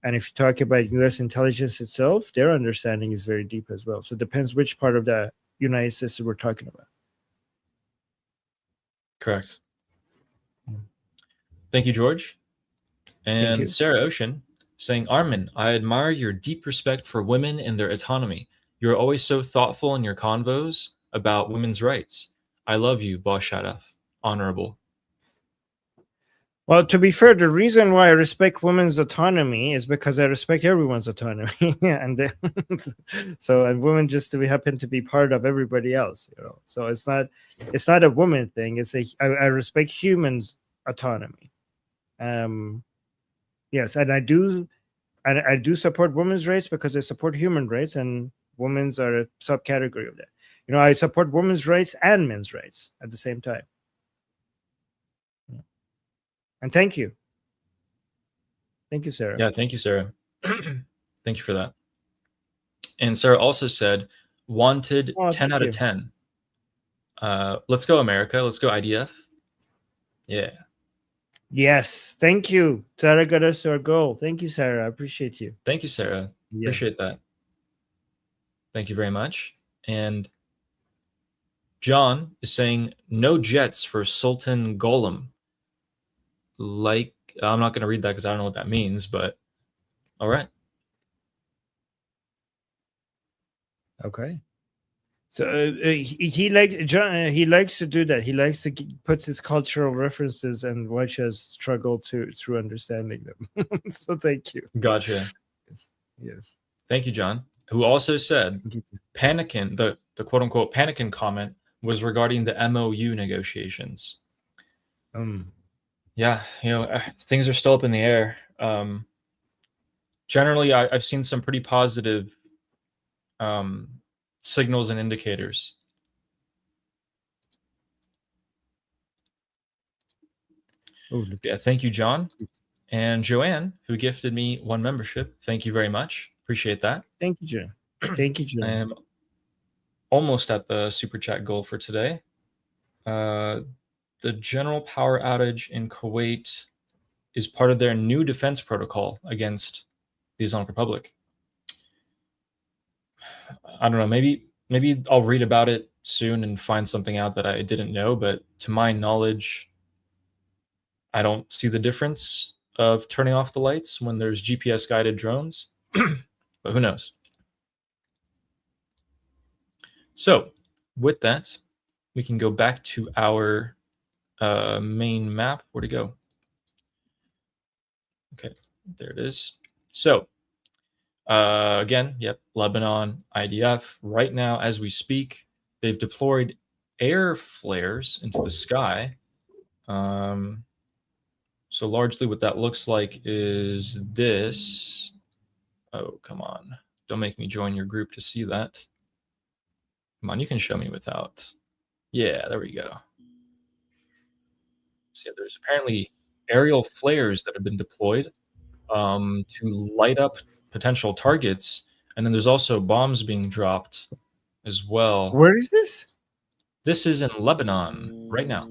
And if you talk about U.S. intelligence itself, their understanding is very deep as well. So it depends which part of the United States we're talking about. Correct. Thank you, George. Thank you. And Sarah Ocean saying, Armin, I admire your deep respect for women and their autonomy. You're always so thoughtful in your convos about women's rights. I love you, Boss Sharaf. Honorable. Well, to be fair, the reason why I respect women's autonomy is because I respect everyone's autonomy, and and women just happen to be part of everybody else, you know. So it's not a woman thing. I respect humans' autonomy. Yes, and I do support women's rights because I support human rights, and women's are a subcategory of that. You know, I support women's rights and men's rights at the same time. And thank you. Thank you, Sarah. Yeah, thank you, Sarah. Thank you for that. And Sarah also said, wanted 10 out of 10. Let's go, America. Let's go, IDF. Yeah. Yes. Thank you. Sarah got us to our goal. Thank you, Sarah. I appreciate you. Thank you, Sarah. Yeah. Appreciate that. Thank you very much. And John is saying, no jets for Sultan Golem. Like, I'm not going to read that because I don't know what that means, but all right. Okay. So he likes to do that. He likes to puts his cultural references and watch us struggle through understanding them. So thank you. Gotcha. Yes. Thank you, John. Who also said Panikin, the quote unquote Panikin comment was regarding the MOU negotiations. Yeah, you know, things are still up in the air. Generally, I've seen some pretty positive signals and indicators. Yeah, thank you, John. And Joanne, who gifted me 1 membership. Thank you very much. Appreciate that. Thank you, Joanne. Thank you, Joanne. I am almost at the super chat goal for today. The general power outage in Kuwait is part of their new defense protocol against the Islamic Republic. I don't know. Maybe I'll read about it soon and find something out that I didn't know. But to my knowledge, I don't see the difference of turning off the lights when there's GPS guided drones. But who knows? So with that, we can go back to our main map. Where'd it go? Okay, there it is. So again, yep, Lebanon, IDF. Right now, as we speak, they've deployed air flares into the sky. So largely what that looks like is this. Oh, come on. Don't make me join your group to see that. Come on, you can show me without. Yeah, there we go. So yeah, there's apparently aerial flares that have been deployed to light up potential targets. And then there's also bombs being dropped as well. Where is this? This is in Lebanon right now.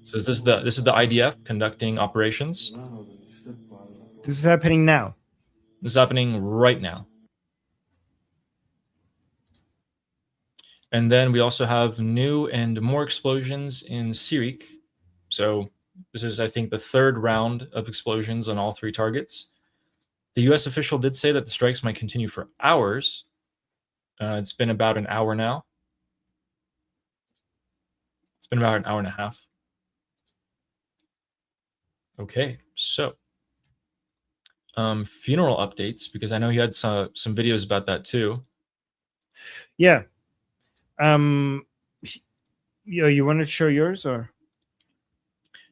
So this is the IDF conducting operations. This is happening now. This is happening right now. And then we also have new and more explosions in Sirik. So this is, I think, the 3rd round of explosions on all 3 targets. The U.S. official did say that the strikes might continue for hours. It's been about an hour now. It's been about an hour and a half. Okay, so funeral updates, because I know you had some videos about that too. Yeah. You want to show yours or?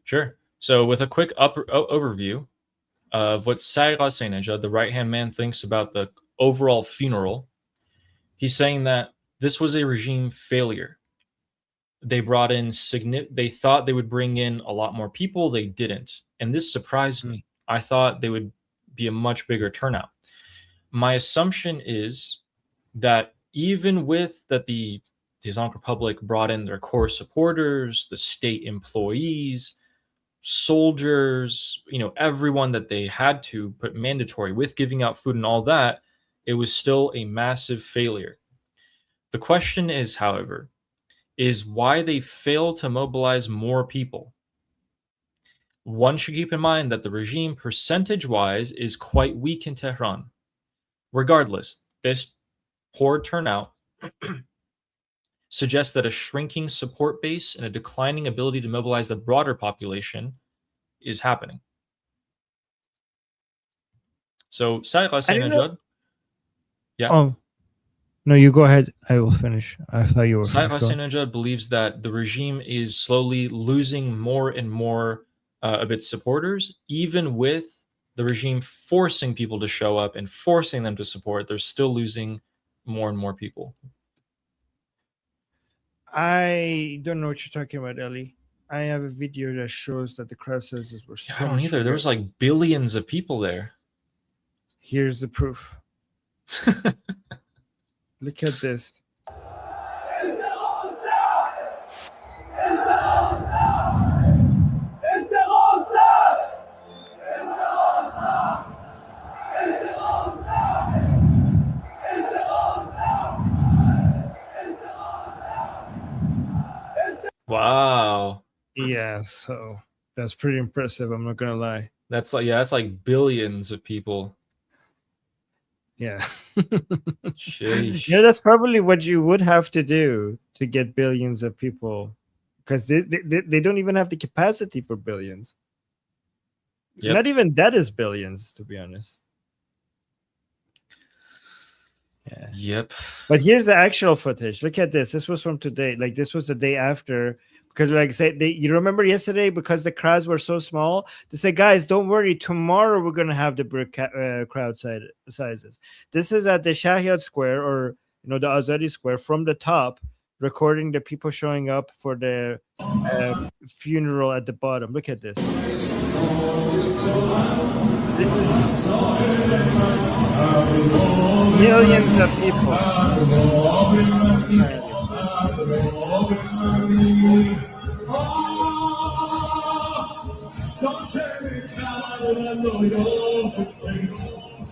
Sure. So with a quick overview of what Saira Seinejad, the right-hand man, thinks about the overall funeral, he's saying that this was a regime failure. They brought in they thought they would bring in a lot more people. They didn't. And this surprised me. I thought they would be a much bigger turnout. My assumption is that even with that the Islamic Republic brought in their core supporters, the state employees, soldiers, everyone that they had to put mandatory with giving out food and all that, it was still a massive failure. The question is, however, is why they failed to mobilize more people. one should keep in mind that the regime, percentage-wise, is quite weak in Tehran. Regardless, this poor turnout suggests that a shrinking support base and a declining ability to mobilize the broader population is happening. So, Saïd Hassanejad, yeah. Oh, no, you go ahead. I will finish. I thought you were Saïd finished. Go on. Hassanejad believes that the regime is slowly losing more and more of its supporters, even with the regime forcing people to show up and forcing them to support. They're still losing more and more people. I don't know what you're talking about, Ellie. I have a video that shows that the crowd sizes were so I don't much either. There bigger. was like billions of people there. Here's the proof. Look at this. Wow. Yeah, so that's pretty impressive. I'm not gonna lie. That's like billions of people. Yeah. Sheesh. Yeah, that's probably what you would have to do to get billions of people, because they don't even have the capacity for billions. Yep. Not even that is billions, to be honest. Yeah. Yep. But here's the actual footage. Look at this. This was from today. Like, this was the day after. Because, like I said, you remember yesterday, because the crowds were so small, they said, guys, don't worry. Tomorrow we're going to have the crowd sizes. This is at the Shahid Square, or, the Azadi Square, from the top, recording the people showing up for the funeral at the bottom. Look at this. This is millions of people.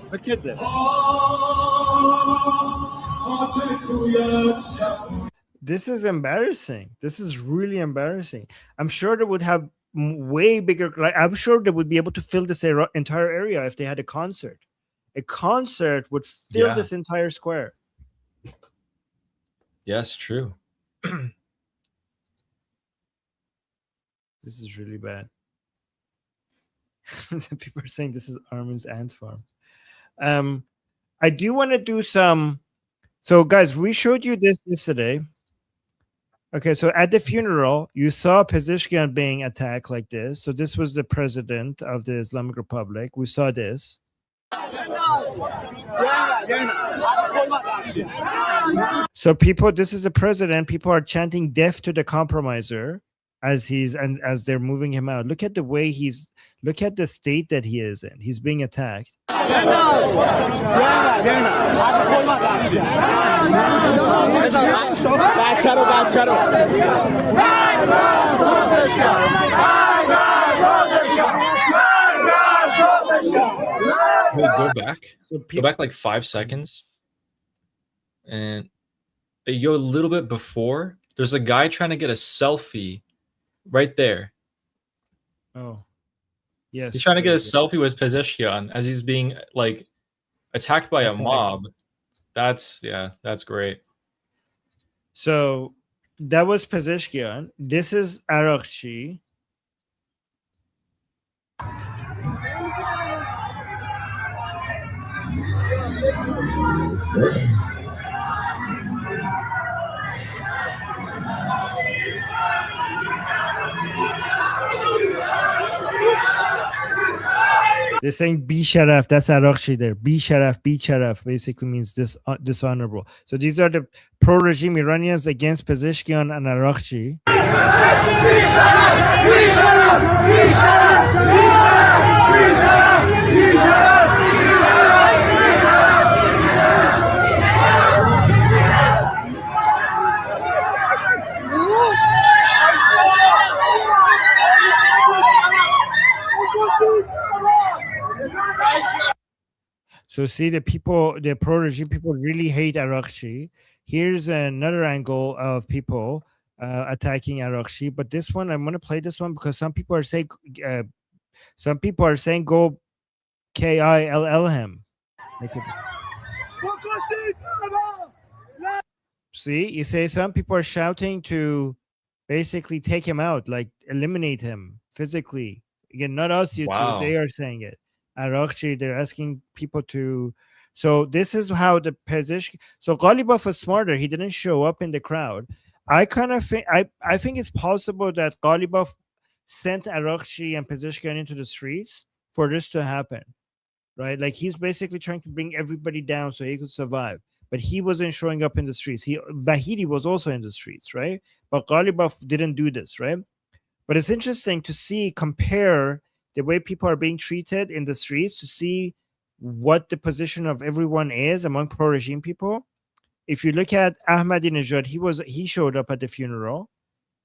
Look at this. This is embarrassing. This is really embarrassing. I'm sure they would have way bigger. Like, I'm sure they would be able to fill this entire area if they had a concert. A concert would fill this entire square. Yes, true. This is really bad. People are saying this is Armin's ant farm. I do want to do some. So, guys, we showed you this yesterday. Okay, so at the funeral, you saw Pezeshkian being attacked like this. So this was the president of the Islamic Republic. We saw this. So people, this is the president. People are chanting "Death to the compromiser" as they're moving him out. Look at the way look at the state that he is in. He's being attacked. Go back. Go back like 5 seconds. And you go a little bit before. There's a guy trying to get a selfie right there. Oh, yes. He's trying to get a selfie with Pezeshkian as he's being like attacked by a mob. That's great. So that was Pezeshkian. This is IRGC. They're saying "Be Sharaf." That's IRGC there. "Be Sharaf," "Be Sharaf" basically means dishonorable. So these are the pro-regime Iranians against Pezeshkian and IRGC. So see, the pro-regime people really hate IRGC. Here's another angle of people attacking IRGC. But this one, I'm going to play this one because some people are saying Some people are saying go KILL him. See, you say some people are shouting to basically take him out, like eliminate him physically. Again, not us, you Wow. two. They are saying it. IRGC, they're asking people to. So this is how the position. So Ghalibaf was smarter. He didn't show up in the crowd. I kind of think I think it's possible that Ghalibaf sent IRGC and Pezeshkian into the streets for this to happen, right? Like he's basically trying to bring everybody down so he could survive. But he wasn't showing up in the streets. Vahidi was also in the streets, right? But Ghalibaf didn't do this, right? But it's interesting to see, compare the way people are being treated in the streets to see what the position of everyone is among pro-regime people. If you look at Ahmadinejad, he showed up at the funeral.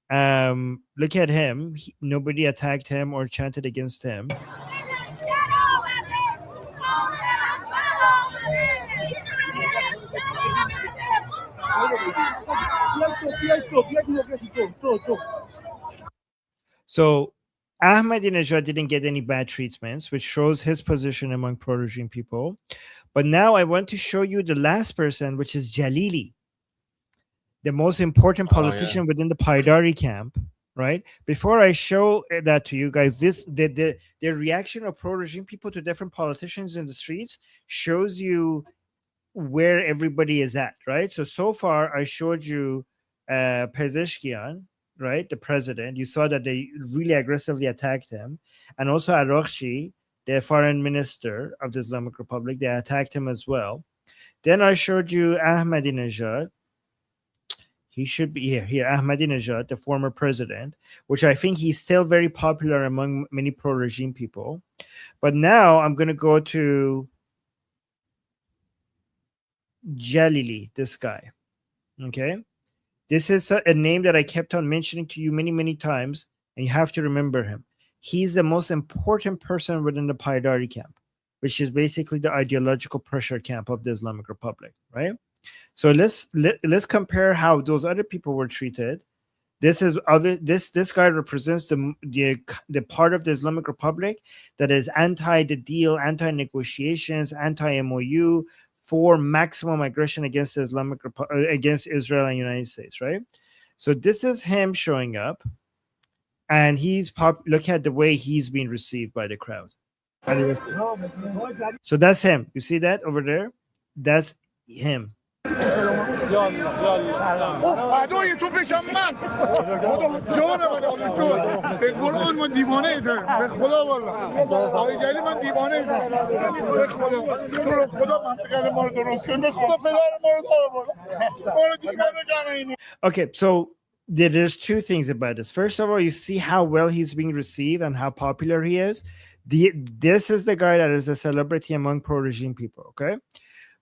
Look at him. Nobody attacked him or chanted against him. So Ahmadinejad didn't get any bad treatments, which shows his position among pro-regime people. But now I want to show you the last person, which is Jalili, the most important politician within the Paidari camp, right? Before I show that to you guys, the reaction of pro-regime people to different politicians in the streets shows you where everybody is at, right? So far I showed you Pezeshkian, right, the president. You saw that they really aggressively attacked him, and also IRGC, the foreign minister of the Islamic Republic, they attacked him as well. Then I showed you Ahmadinejad. He should be here, Ahmadinejad, the former president, which I think he's still very popular among many pro-regime people. But now I'm going to go to Jalili, this guy. Okay. This is a name that I kept on mentioning to you many, many times, and you have to remember him. He's the most important person within the Paidari camp, which is basically the ideological pressure camp of the Islamic Republic, right? So let's compare how those other people were treated. This guy represents the part of the Islamic Republic that is anti the deal, anti negotiations, anti MOU, for maximum aggression against the against Israel and United States, right? So this is him showing up, and look at the way he's being received by the crowd. So that's him. You see that over there? That's him. فدای تو بشم من جان من تو به قرآن من دیوانه به خدا والله آقای جلیلی من دیوانه به خدا تو رو خدا منطقه ما رو درست کن به خدا پدر ما رو دیوانه کنه. Okay, so there's two things about this. First of all, you see how well he's being received and how popular he is. This is the guy that is a celebrity among pro-regime people, okay?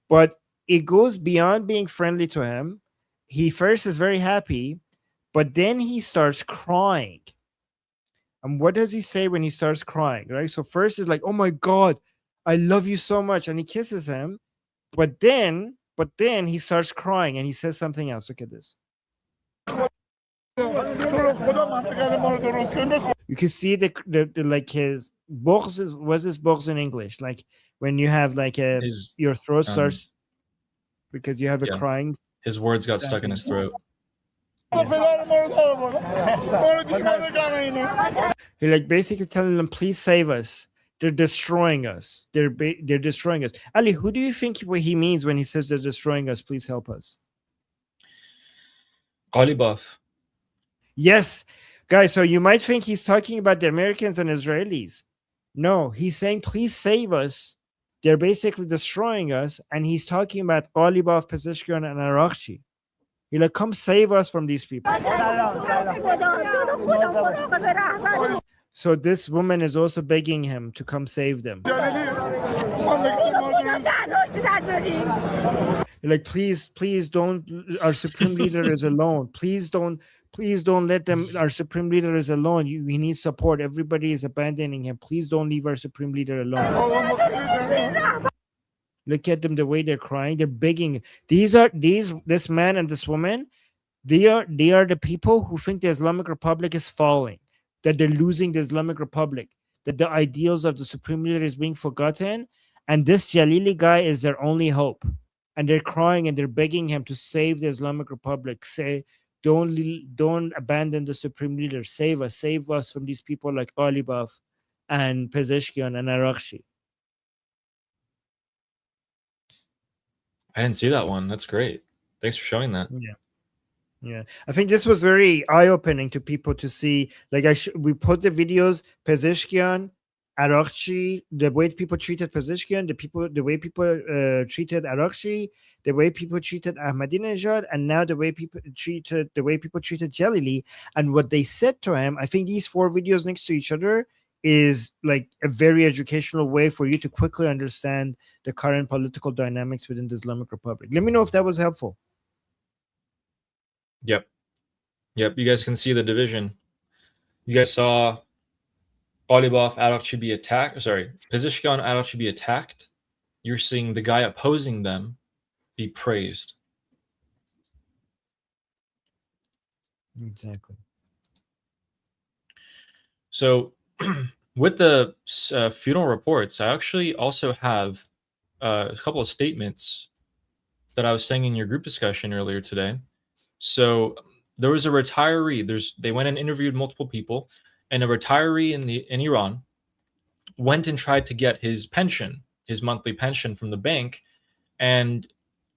But it goes beyond being friendly to him. He first is very happy, but then he starts crying. And what does he say when he starts crying, right? So first is like, oh my God, I love you so much. And he kisses him. But then he starts crying and he says something else. Look at this. You can see the like his box. What's this box in English? Like when you have like your throat starts because you have a crying. His words got stuck in his throat. He like basically telling them, please save us. They're destroying us. They're destroying us. Ali, who do you think what he means when he says they're destroying us? Please help us. Ghalibaf. Yes, guys. So you might think he's talking about the Americans and Israelis. No, he's saying, please save us. They're basically destroying us. And he's talking about Ghalibaf, Pezeshkian, and IRGC. He's like, come save us from these people. So this woman is also begging him to come save them. Like, please don't. Our supreme leader is alone. Please don't let them. Our supreme leader is alone. We need support. Everybody is abandoning him. Please don't leave our supreme leader alone. Look at them, the way they're crying. They're begging. This man and this woman, they are the people who think the Islamic Republic is falling, that they're losing the Islamic Republic. that the ideals of the supreme leader is being forgotten, and this Jalili guy is their only hope, and they're crying and they're begging him to save the Islamic Republic. Say, don't abandon the supreme leader. Save us from these people like Ghalibaf and Pezeshkian and IRGC. I didn't see that one. That's great. Thanks for showing that. Yeah, I think this was very eye-opening to people to see. Like, we put the videos, Pezeshkian, IRGC, the way people treated Pezeshkian, the way people treated IRGC, the way people treated Ahmadinejad, and now the way people treated Jalili, and what they said to him. I think these 4 videos next to each other is like a very educational way for you to quickly understand the current political dynamics within the Islamic Republic. Let me know if that was helpful. Yep. You guys can see the division. You guys saw Ghalibaf, IRGC be attacked. Sorry, Pezeshkian, IRGC be attacked. You're seeing the guy opposing them be praised. Exactly. So, with the funeral reports, I actually also have a couple of statements that I was saying in your group discussion earlier today. So there was a retiree. They went and interviewed multiple people, and a retiree in Iran went and tried to get his pension, his monthly pension from the bank, and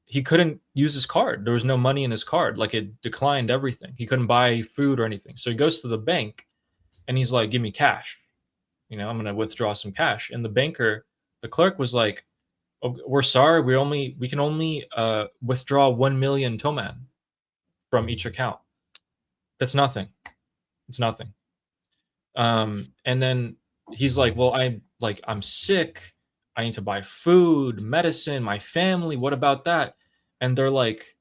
he couldn't use his card. There was no money in his card. Like, it declined everything. He couldn't buy food or anything. So he goes to the bank, and he's like, "Give me cash. I'm going to withdraw some cash." And the clerk was like, "Oh, we're sorry. We can only withdraw 1 million toman from each account. That's nothing. It's nothing." And then he's like, "Well, I'm sick. I need to buy food, medicine, my family. What about that?" And they're like,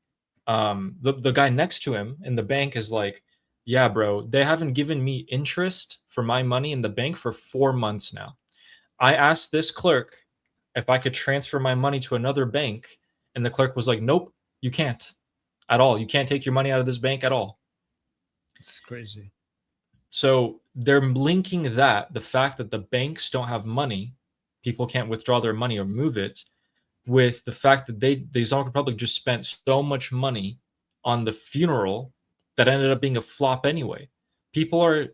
the guy next to him in the bank is like, "Yeah, bro, they haven't given me interest for my money in the bank for 4 months now. I asked this clerk if I could transfer my money to another bank, and the clerk was like, nope, you can't at all. You can't take your money out of this bank at all." It's crazy. So they're linking the fact that the banks don't have money, people can't withdraw their money or move it, with the fact that the Islamic Republic just spent so much money on the funeral that ended up being a flop anyway. People are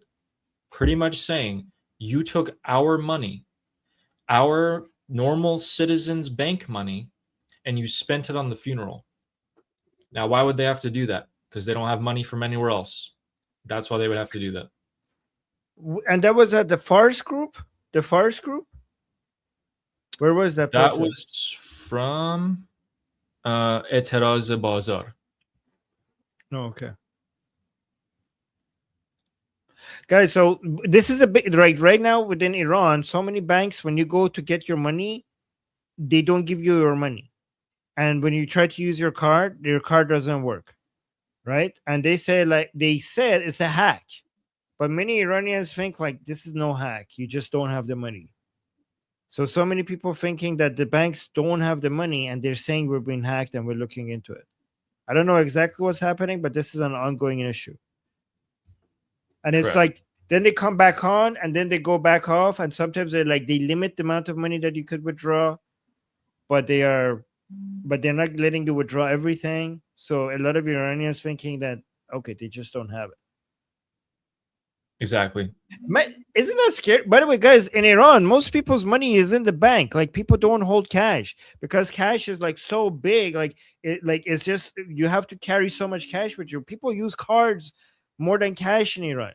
pretty much saying, you took our money, our normal citizens' bank money, and you spent it on the funeral. Now, why would they have to do that? Because they don't have money from anywhere else. That's why they would have to do that. And that was at the Fars group? The Fars group? Where was that person? That was from Eteraz Bazar. Oh, okay. Guys, so this is a bit right now within Iran. So many banks, when you go to get your money, they don't give you your money, and when you try to use your card doesn't work, right? And they said it's a hack, but many Iranians think like this is no hack. You just don't have the money. So many people thinking that the banks don't have the money, and they're saying we're being hacked and we're looking into it. I don't know exactly what's happening, but this is an ongoing issue. And it's like, then they come back on and then they go back off. And sometimes they limit the amount of money that you could withdraw, but they're not letting you withdraw everything. So a lot of Iranians thinking that, okay, they just don't have it. Exactly. Isn't that scary? By the way, guys, in Iran, most people's money is in the bank. Like, people don't hold cash because cash is like so big. It's just, you have to carry so much cash with you. People use cards more than cash in Iran.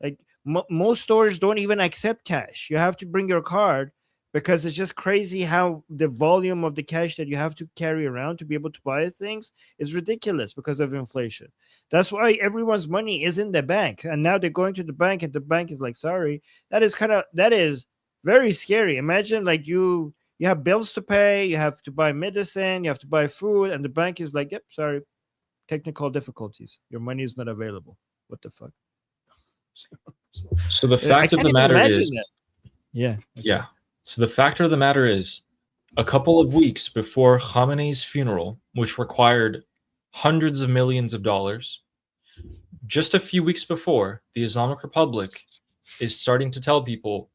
Like, most stores don't even accept cash. You have to bring your card because it's just crazy how the volume of the cash that you have to carry around to be able to buy things is ridiculous because of inflation. That's why everyone's money is in the bank. And now they're going to the bank and the bank is like, sorry. That is very scary. Imagine like you have bills to pay, you have to buy medicine, you have to buy food, and the bank is like, yep, sorry, technical difficulties. Your money is not available. What the fuck? So the fact of the matter is, yeah. So the fact of the matter is, a couple of weeks before Khamenei's funeral, which required hundreds of millions of dollars, just a few weeks before, the Islamic Republic is starting to tell people,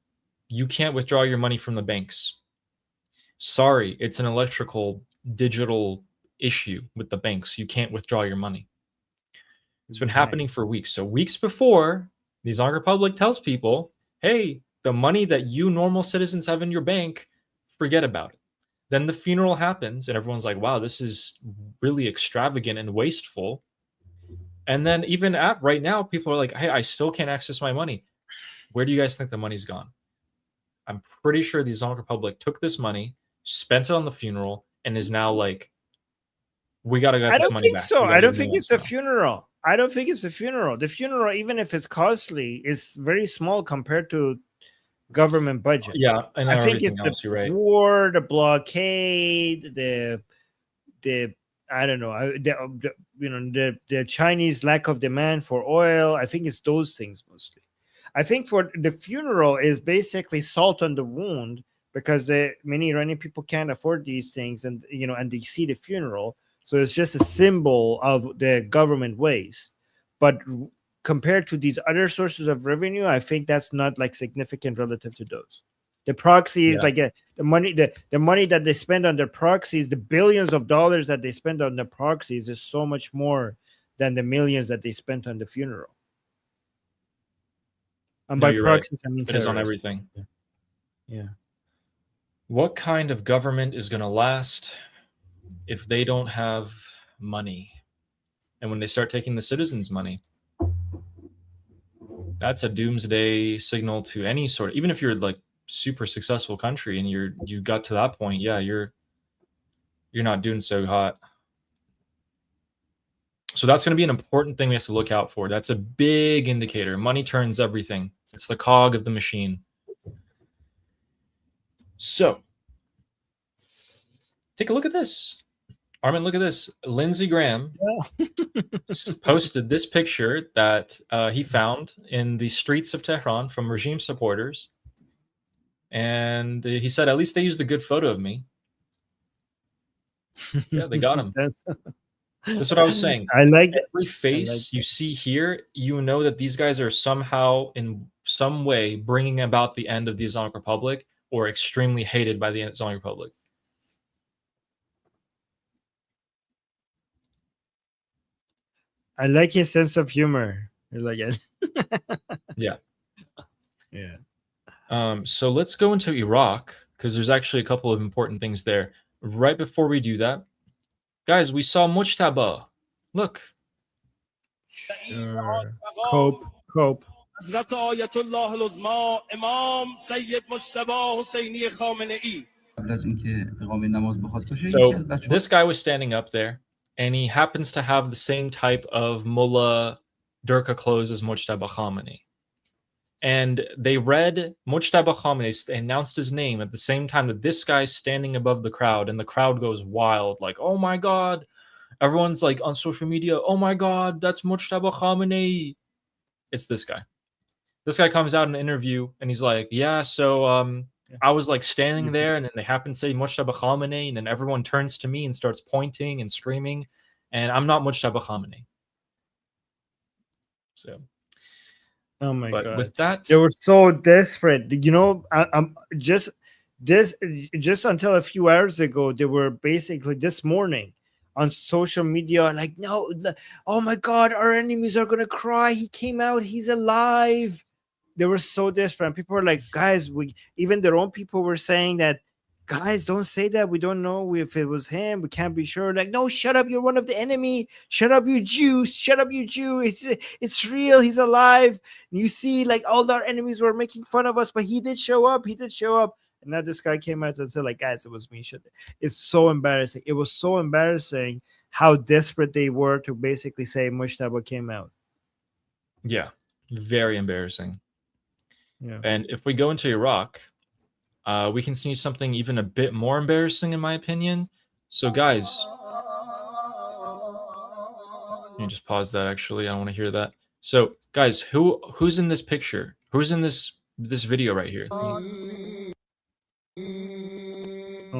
you can't withdraw your money from the banks. Sorry, it's an electrical digital issue with the banks. You can't withdraw your money. It's been happening for weeks. So weeks before, the Islamic Republic tells people, hey, the money that you normal citizens have in your bank, forget about it. Then the funeral happens and everyone's like, wow, this is really extravagant and wasteful. And then even at right now, people are like, hey, I still can't access my money. Where do you guys think the money's gone? I'm pretty sure the Islamic Republic took this money, spent it on the funeral, and is now like, we got to get this money back. I don't think it's the funeral. I don't think it's a funeral. The funeral, even if it's costly, is very small compared to government budget. Yeah, I think it's the war, the blockade, the I don't know, the Chinese lack of demand for oil. I think it's those things mostly. I think for the funeral is basically salt on the wound because many Iranian people can't afford these things, and and they see the funeral. So it's just a symbol of the government ways. But compared to these other sources of revenue, I think that's not like significant relative to those. The proxies, like the money that they spend on their proxies, the billions of dollars that they spend on the proxies is so much more than the millions that they spent on the funeral. And by proxies, I mean it is on everything. Yeah. What kind of government is going to last if they don't have money? And when they start taking the citizens' money, that's a doomsday signal to any sort of, even if you're like super successful country and you got to that point, yeah, you're not doing so hot. So that's going to be an important thing we have to look out for. That's a big indicator. Money turns everything. It's the cog of the machine. So take a look at this. Armin, look at this. Lindsey Graham posted this picture that he found in the streets of Tehran from regime supporters. And he said, at least they used a good photo of me. Yeah, they got him. That's what I was saying. I like every face you see here, you know that these guys are somehow in some way bringing about the end of the Islamic Republic or extremely hated by the Islamic Republic. I like his sense of humor. I like it. Yeah. Yeah. So let's go into Iraq because there's actually a couple of important things there. Right before we do that, guys, we saw Mojtaba. Look. Cope. So this guy was standing up there, and he happens to have the same type of mullah Durka clothes as Mojtaba Khamenei. And they read Mojtaba Khamenei, they announced his name at the same time that this guy's standing above the crowd, and the crowd goes wild, like, oh my God. Everyone's like on social media, oh my God, that's Mojtaba Khamenei. It's this guy. This guy comes out in an interview, and he's like, yeah, so I was like standing there, and then they happen to say Mojtaba Khamenei, and then everyone turns to me and starts pointing and screaming, and I'm not Mojtaba Khamenei. So, oh my God! With that, they were so desperate. I'm just until a few hours ago, they were basically this morning on social media like, no, oh my God, our enemies are gonna cry. He came out. He's alive. They were so desperate. And people were like, guys, even their own people were saying that, guys, don't say that. We don't know if it was him. We can't be sure. Like, no, shut up. You're one of the enemy. Shut up, you Jews. Shut up, you Jew. It's real. He's alive. And you see, like, all our enemies were making fun of us, but he did show up. And now this guy came out and said, like, guys, it was me. It's so embarrassing. It was so embarrassing how desperate they were to basically say Mojtaba came out. Yeah, very embarrassing. Yeah. And if we go into Iraq, we can see something even a bit more embarrassing, in my opinion. So, guys, let me just pause that. Actually, I don't want to hear that. So, guys, who's in this picture? Who's in this video right here? Oh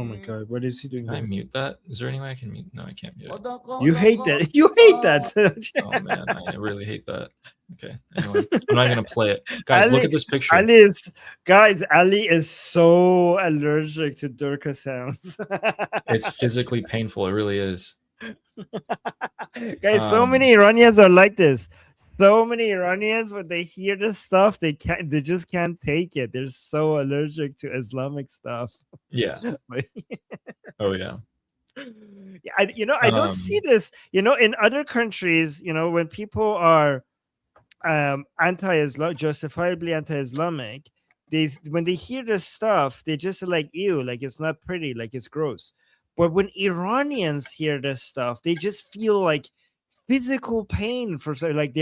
my God, what is he doing? Can I there? mute that? Is there any way I can mute? No, I can't mute it. You hate that. You hate that. Oh man, I really hate that. Okay, anyway, I'm not gonna play it, guys. Look Ali- at this picture. Ali is so allergic to Durka sounds. It's physically painful. It really is. Guys, so many Iranians are like this. So many Iranians, when they hear this stuff, they just can't take it. They're so allergic to Islamic stuff. Yeah. Oh yeah. Yeah, I don't see this. In other countries, when people are anti-Islam, justifiably anti-Islamic, when they hear this stuff, they just are like, ew, like it's not pretty, like it's gross. But when Iranians hear this stuff, they just feel like physical pain for they're like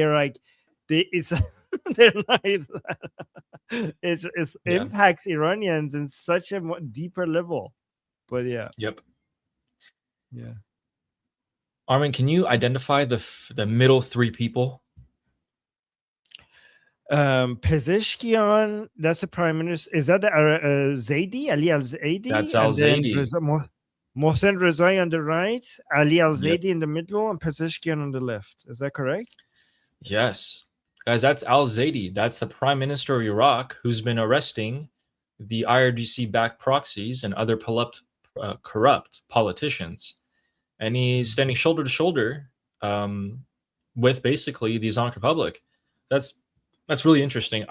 it's they're nice. It impacts Iranians in such a deeper level. But yeah. Yep. Yeah. Armin, can you identify the middle three people? Pezeshkian, that's the prime minister. Is that the Zaidi, Ali al-Zaidi? That's al-Zaidi. Mohsen Rezai on the right, Ali al-Zaidi in the middle, and Pezeshkian on the left. Is that correct? Yes. Guys, that's al-Zaidi. That's the prime minister of Iraq who's been arresting the IRGC-backed proxies and other corrupt politicians. And he's standing shoulder to shoulder with basically the Islamic Republic. That's really interesting.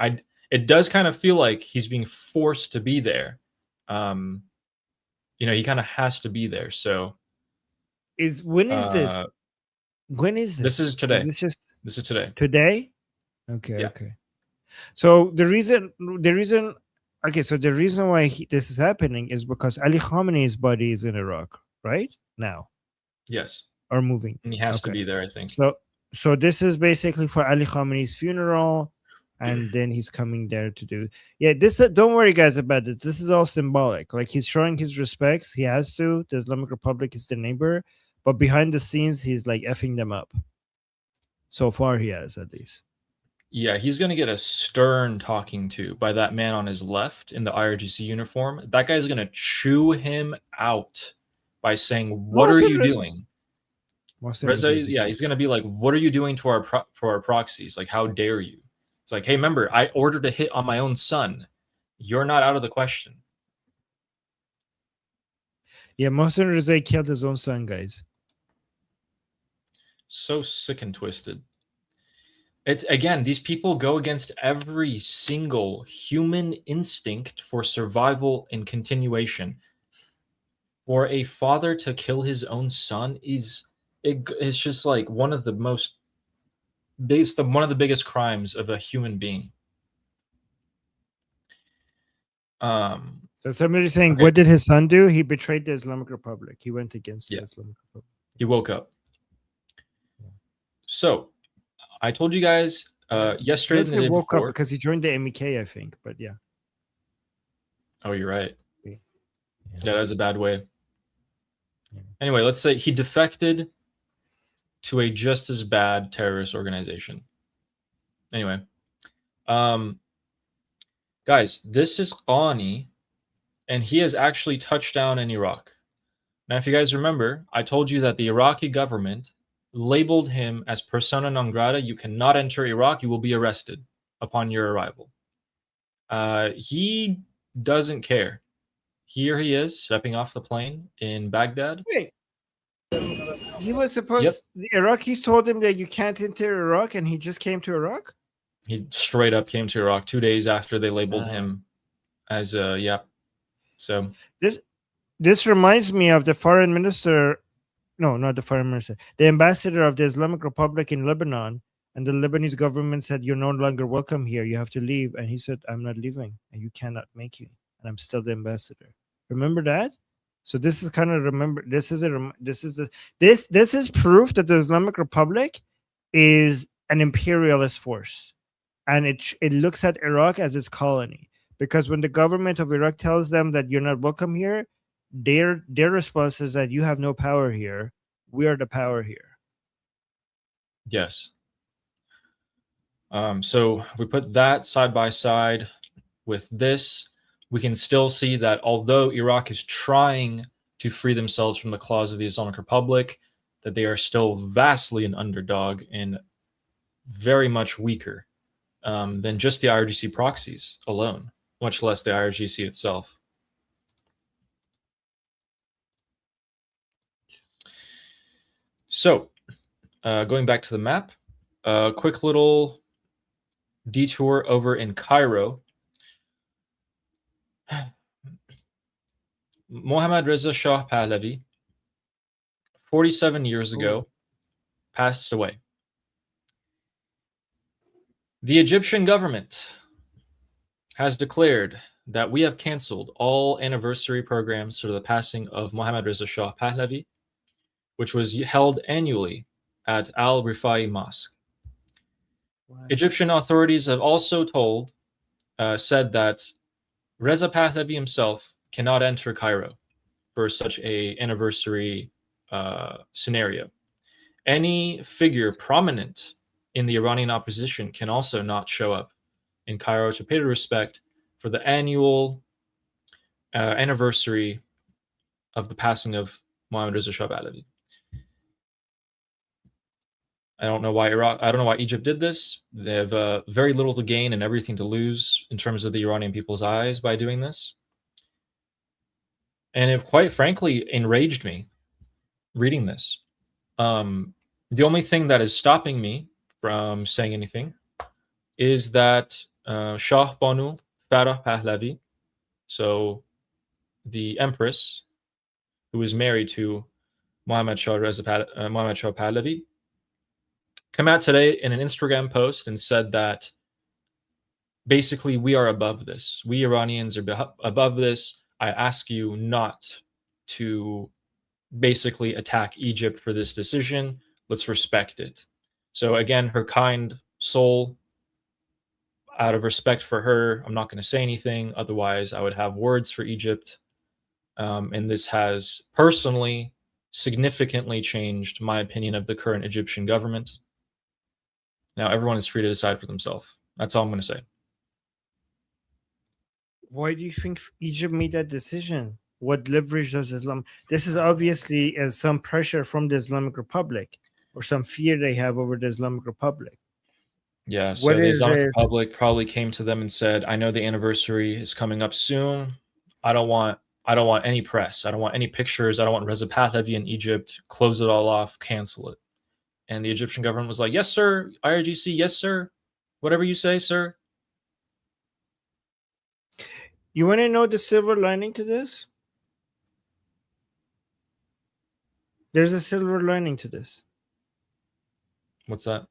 It does kind of feel like he's being forced to be there. He kind of has to be there. So when is this? When is this? This is today. This is today. Today? Okay. Yeah. Okay. So the reason why this is happening is because Ali Khamenei's body is in Iraq right now. Yes. Or moving. And he has to be there, I think. So this is basically for Ali Khamenei's funeral, and then he's coming there to do. Yeah, don't worry, guys, about this. This is all symbolic. Like, he's showing his respects. He has to. The Islamic Republic is the neighbor, but behind the scenes, he's like effing them up. So far, he has, at least. Yeah, he's going to get a stern talking to by that man on his left in the IRGC uniform. That guy's going to chew him out by saying, "What are you doing?" Reza, yeah, he's going to be like, "What are you doing to our proxies? Like, how dare you?" It's like, "Hey, remember, I ordered a hit on my own son. You're not out of the question." Yeah, Mohsen Reza killed his own son, guys. So sick and twisted. It's, again, these people go against every single human instinct for survival and continuation. For a father to kill his own son it's just like one of the biggest crimes of a human being. So somebody's saying, okay, what did his son do? He betrayed the Islamic Republic. He went against the Islamic Republic. He woke up. So I told you guys yesterday. He woke up because he joined the MEK, I think. But yeah. Oh, you're right. Yeah, that was a bad way. Yeah. Anyway, let's say he defected to a just as bad terrorist organization. Anyway, guys, this is Qaani, and he has actually touched down in Iraq. Now, if you guys remember, I told you that the Iraqi government labeled him as persona non grata. You cannot enter Iraq. You will be arrested upon your arrival. He doesn't care. Here he is, stepping off the plane in Baghdad. Wait. He was supposed... The Iraqis told him that you can't enter Iraq, and he just came to Iraq? He straight up came to Iraq 2 days after they labeled him as a... So... This reminds me of the foreign minister... No, not the foreign minister. The ambassador of the Islamic Republic in Lebanon, and the Lebanese government said, "You're no longer welcome here. You have to leave." And he said, "I'm not leaving, and you cannot make me. And I'm still the ambassador." Remember that? So this is kind of This is proof that the Islamic Republic is an imperialist force, and it looks at Iraq as its colony. Because when the government of Iraq tells them that you're not welcome here, their response is that you have no power here. We are the power here. Yes. So if we put that side by side with this, we can still see that although Iraq is trying to free themselves from the claws of the Islamic Republic, that they are still vastly an underdog and very much weaker than just the IRGC proxies alone, much less the IRGC itself. So, going back to the map, a quick little detour over in Cairo. Mohammad Reza Shah Pahlavi, 47 years ago, passed away. The Egyptian government has declared that we have canceled all anniversary programs for the passing of Mohammad Reza Shah Pahlavi, which was held annually at Al-Rifai Mosque. Wow. Egyptian authorities have also said that Reza Pahlavi himself cannot enter Cairo for such a anniversary scenario. Any figure prominent in the Iranian opposition can also not show up in Cairo to pay respect for the annual anniversary of the passing of Mohammad Reza Shah Pahlavi. I don't know why Egypt did this. They have very little to gain and everything to lose in terms of the Iranian people's eyes by doing this. And it quite frankly enraged me reading this. The only thing that is stopping me from saying anything is that Shah Banu Farah Pahlavi, so the empress who was married to Mohammad Shah Pahlavi, came out today in an Instagram post and said that basically we are above this. We Iranians are above this. I ask you not to basically attack Egypt for this decision. Let's respect it. So again, her kind soul, out of respect for her, I'm not going to say anything. Otherwise, I would have words for Egypt. And this has personally significantly changed my opinion of the current Egyptian government. Now, everyone is free to decide for themselves. That's all I'm going to say. Why do you think Egypt made that decision? What leverage does Islam? This is obviously some pressure from the Islamic Republic or some fear they have over the Islamic Republic. Yeah, so the Islamic Republic probably came to them and said, I know the anniversary is coming up soon. I don't want any press. I don't want any pictures. I don't want Reza Pahlavi in Egypt. Close it all off. Cancel it. And the Egyptian government was like, yes, sir. IRGC, yes, sir. Whatever you say, sir. You want to know the silver lining to this? There's a silver lining to this. What's that?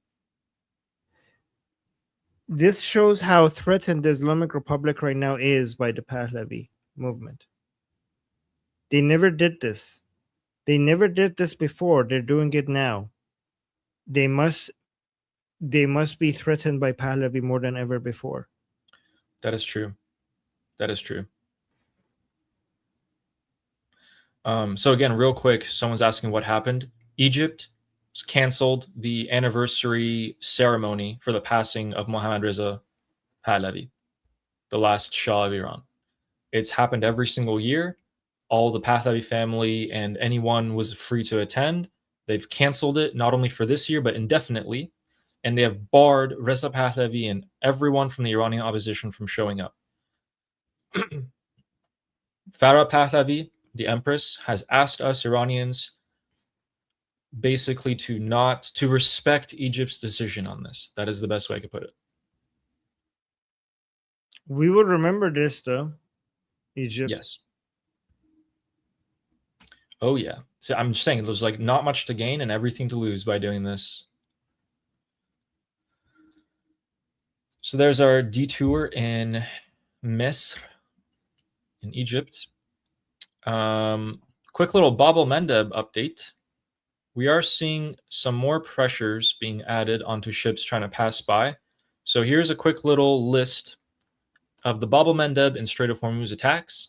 This shows how threatened the Islamic Republic right now is by the Pahlavi movement. They never did this. They never did this before. They're doing it now. They must be threatened by Pahlavi more than ever before. That is true. That is true. So again, real quick, someone's asking what happened. Egypt canceled the anniversary ceremony for the passing of Mohammad Reza Pahlavi, the last Shah of Iran. It's happened every single year. All the Pahlavi family and anyone was free to attend. They've canceled it, not only for this year, but indefinitely. And they have barred Reza Pahlavi and everyone from the Iranian opposition from showing up. Farah Pahlavi, the empress, has asked us Iranians basically to respect Egypt's decision on this. That is the best way I could put it. We will remember this, though. Egypt. Yes. Oh, yeah. So I'm just saying there's like not much to gain and everything to lose by doing this. So there's our detour in Misr, in Egypt. Quick little Bab el-Mandeb update. We are seeing some more pressures being added onto ships trying to pass by. So here's a quick little list of the Bab el-Mandeb and Strait of Hormuz attacks.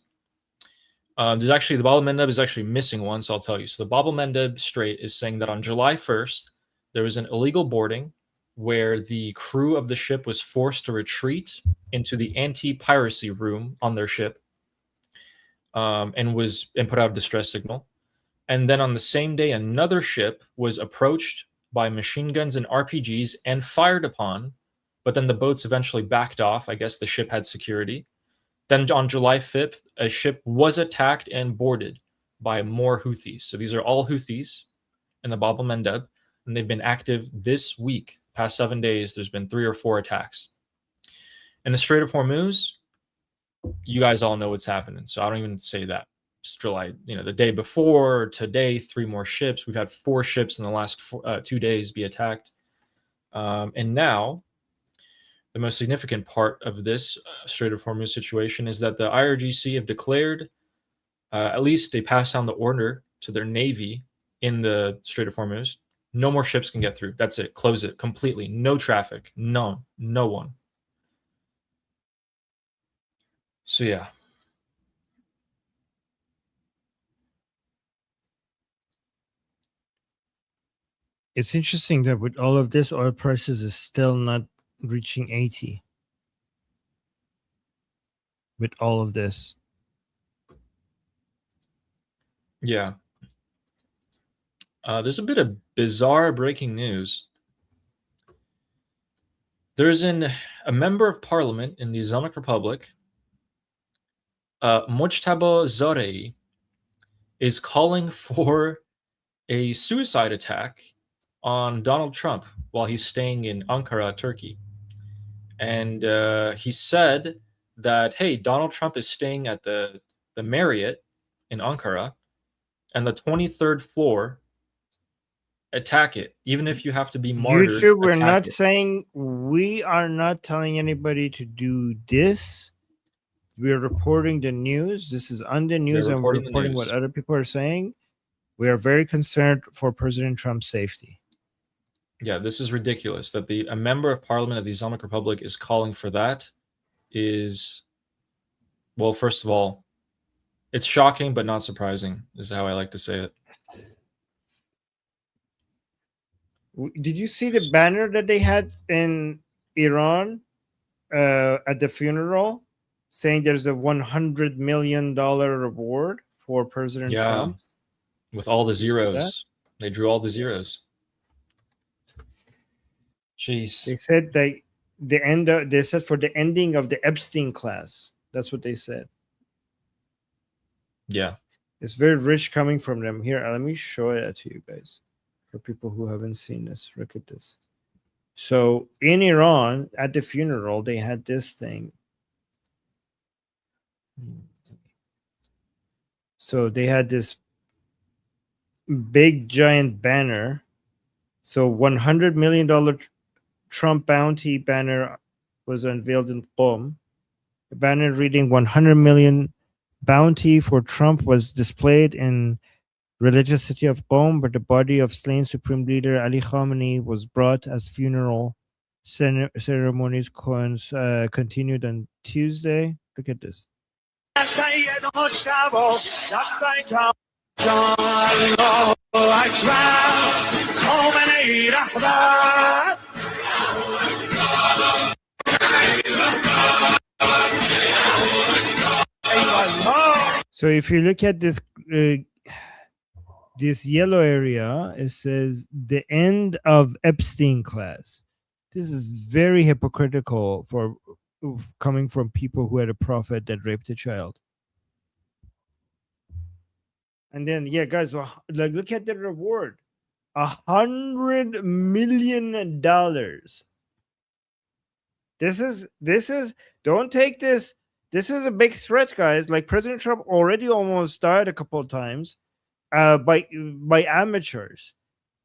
The Bab el-Mandeb is actually missing one, so I'll tell you. So the Bab el-Mandeb Strait is saying that on July 1st, there was an illegal boarding where the crew of the ship was forced to retreat into the anti-piracy room on their ship. and put out a distress signal. And then on the same day, another ship was approached by machine guns and RPGs and fired upon, but then the boats eventually backed off. I guess the ship had security. Then on July 5th, a ship was attacked and boarded by more Houthis. So these are all Houthis in the Bab el-Mandeb, and they've been active this week. Past 7 days, there's been 3 or 4 attacks. In the Strait of Hormuz, you guys all know what's happening, so I don't even say that. July, the day before, today, 3 more ships. We've had 4 ships in the last 2 days be attacked. And now, the most significant part of this Strait of Hormuz situation is that the IRGC have declared, at least they passed down the order to their navy in the Strait of Hormuz. No more ships can get through. That's it. Close it completely. No traffic. No one. So yeah. It's interesting that with all of this, oil prices is still not reaching 80. With all of this. Yeah. There's a bit of bizarre breaking news. There's a member of parliament in the Islamic Republic, Mojtaba Zarei, is calling for a suicide attack on Donald Trump while he's staying in Ankara, Turkey. And he said that, hey, Donald Trump is staying at the Marriott in Ankara, and the 23rd floor, attack it. Even if you have to be martyred. YouTube, we're not it. saying, we are not telling anybody to do this. We're reporting the news. This is on the news, and we're reporting what other people are saying. We are very concerned for President Trump's safety. Yeah, this is ridiculous that a member of parliament of the Islamic Republic is calling for that. Well, first of all, it's shocking but not surprising, is how I like to say it. Did you see the banner that they had in Iran at the funeral saying there's a $100 million reward for President Trump? With all the zeros. They drew all the zeros. Jeez. They said they said for the ending of the Epstein class. That's what they said. Yeah. It's very rich coming from them. Here, let me show it to you guys. For people who haven't seen this, look at this. So in Iran, at the funeral, they had this thing. So they had this big giant banner. So $100 million Trump bounty banner was unveiled in Qom. A banner reading 100 million bounty for Trump was displayed in religious city of Qom, but the body of slain Supreme Leader Ali Khamenei was brought as funeral ceremonies continued on Tuesday. Look at this. So if you look at this this yellow area, it says the end of Epstein class. This is very hypocritical for coming from people who had a prophet that raped a child. And then, yeah, guys, like look at the reward, $100 million. This is don't take this. This is a big threat, guys. Like President Trump already almost died a couple of times by amateurs.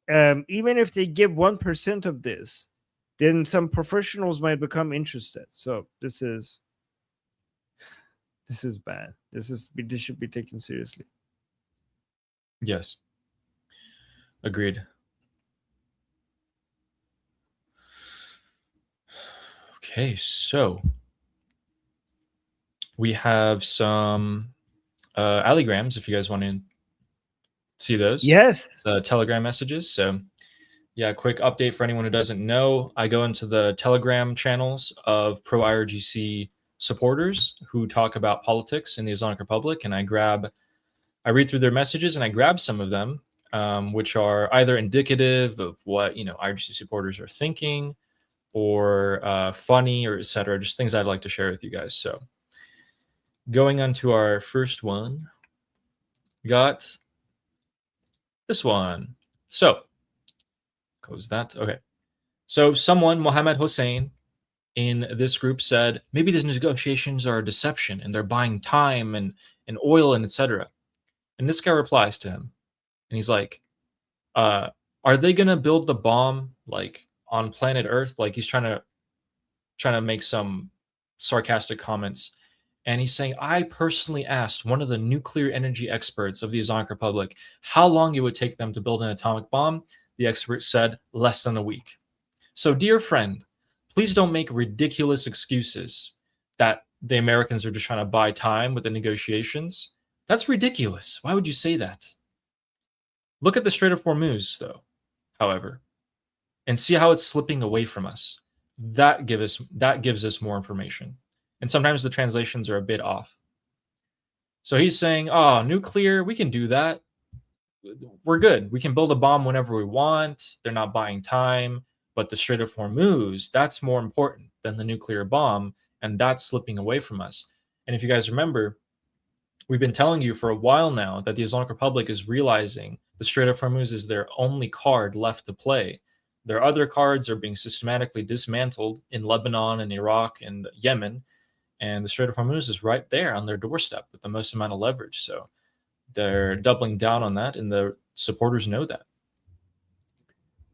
Even if they give 1% of this, then some professionals might become interested. So this is bad. This should be taken seriously. Yes. Agreed. Okay, so we have some alligrams if you guys want to see those. Yes. Telegram messages. So yeah, quick update for anyone who doesn't know. I go into the Telegram channels of pro IRGC supporters who talk about politics in the Islamic Republic, and I read through their messages and I grab some of them, which are either indicative of what IRGC supporters are thinking, or funny, or etc. Just things I'd like to share with you guys. So, going on to our first one, we got this one. So, close that. Okay. So, someone, Mohammed Hussein, in this group said, maybe these negotiations are a deception and they're buying time and oil and etc. And this guy replies to him, and he's like, are they gonna build the bomb like on planet Earth? Like he's trying to make some sarcastic comments. And he's saying, I personally asked one of the nuclear energy experts of the Islamic Republic how long it would take them to build an atomic bomb. The expert said less than a week. So, dear friend, please don't make ridiculous excuses that the Americans are just trying to buy time with the negotiations. That's ridiculous. Why would you say that? Look at the Strait of Hormuz, though, however, and see how it's slipping away from us. That gives us more information. And sometimes the translations are a bit off. So he's saying, oh, nuclear, we can do that. We're good. We can build a bomb whenever we want. They're not buying time. But the Strait of Hormuz, that's more important than the nuclear bomb, and that's slipping away from us. And if you guys remember, we've been telling you for a while now that the Islamic Republic is realizing the Strait of Hormuz is their only card left to play. Their other cards are being systematically dismantled in Lebanon and Iraq and Yemen, and the Strait of Hormuz is right there on their doorstep with the most amount of leverage. So they're doubling down on that, and the supporters know that.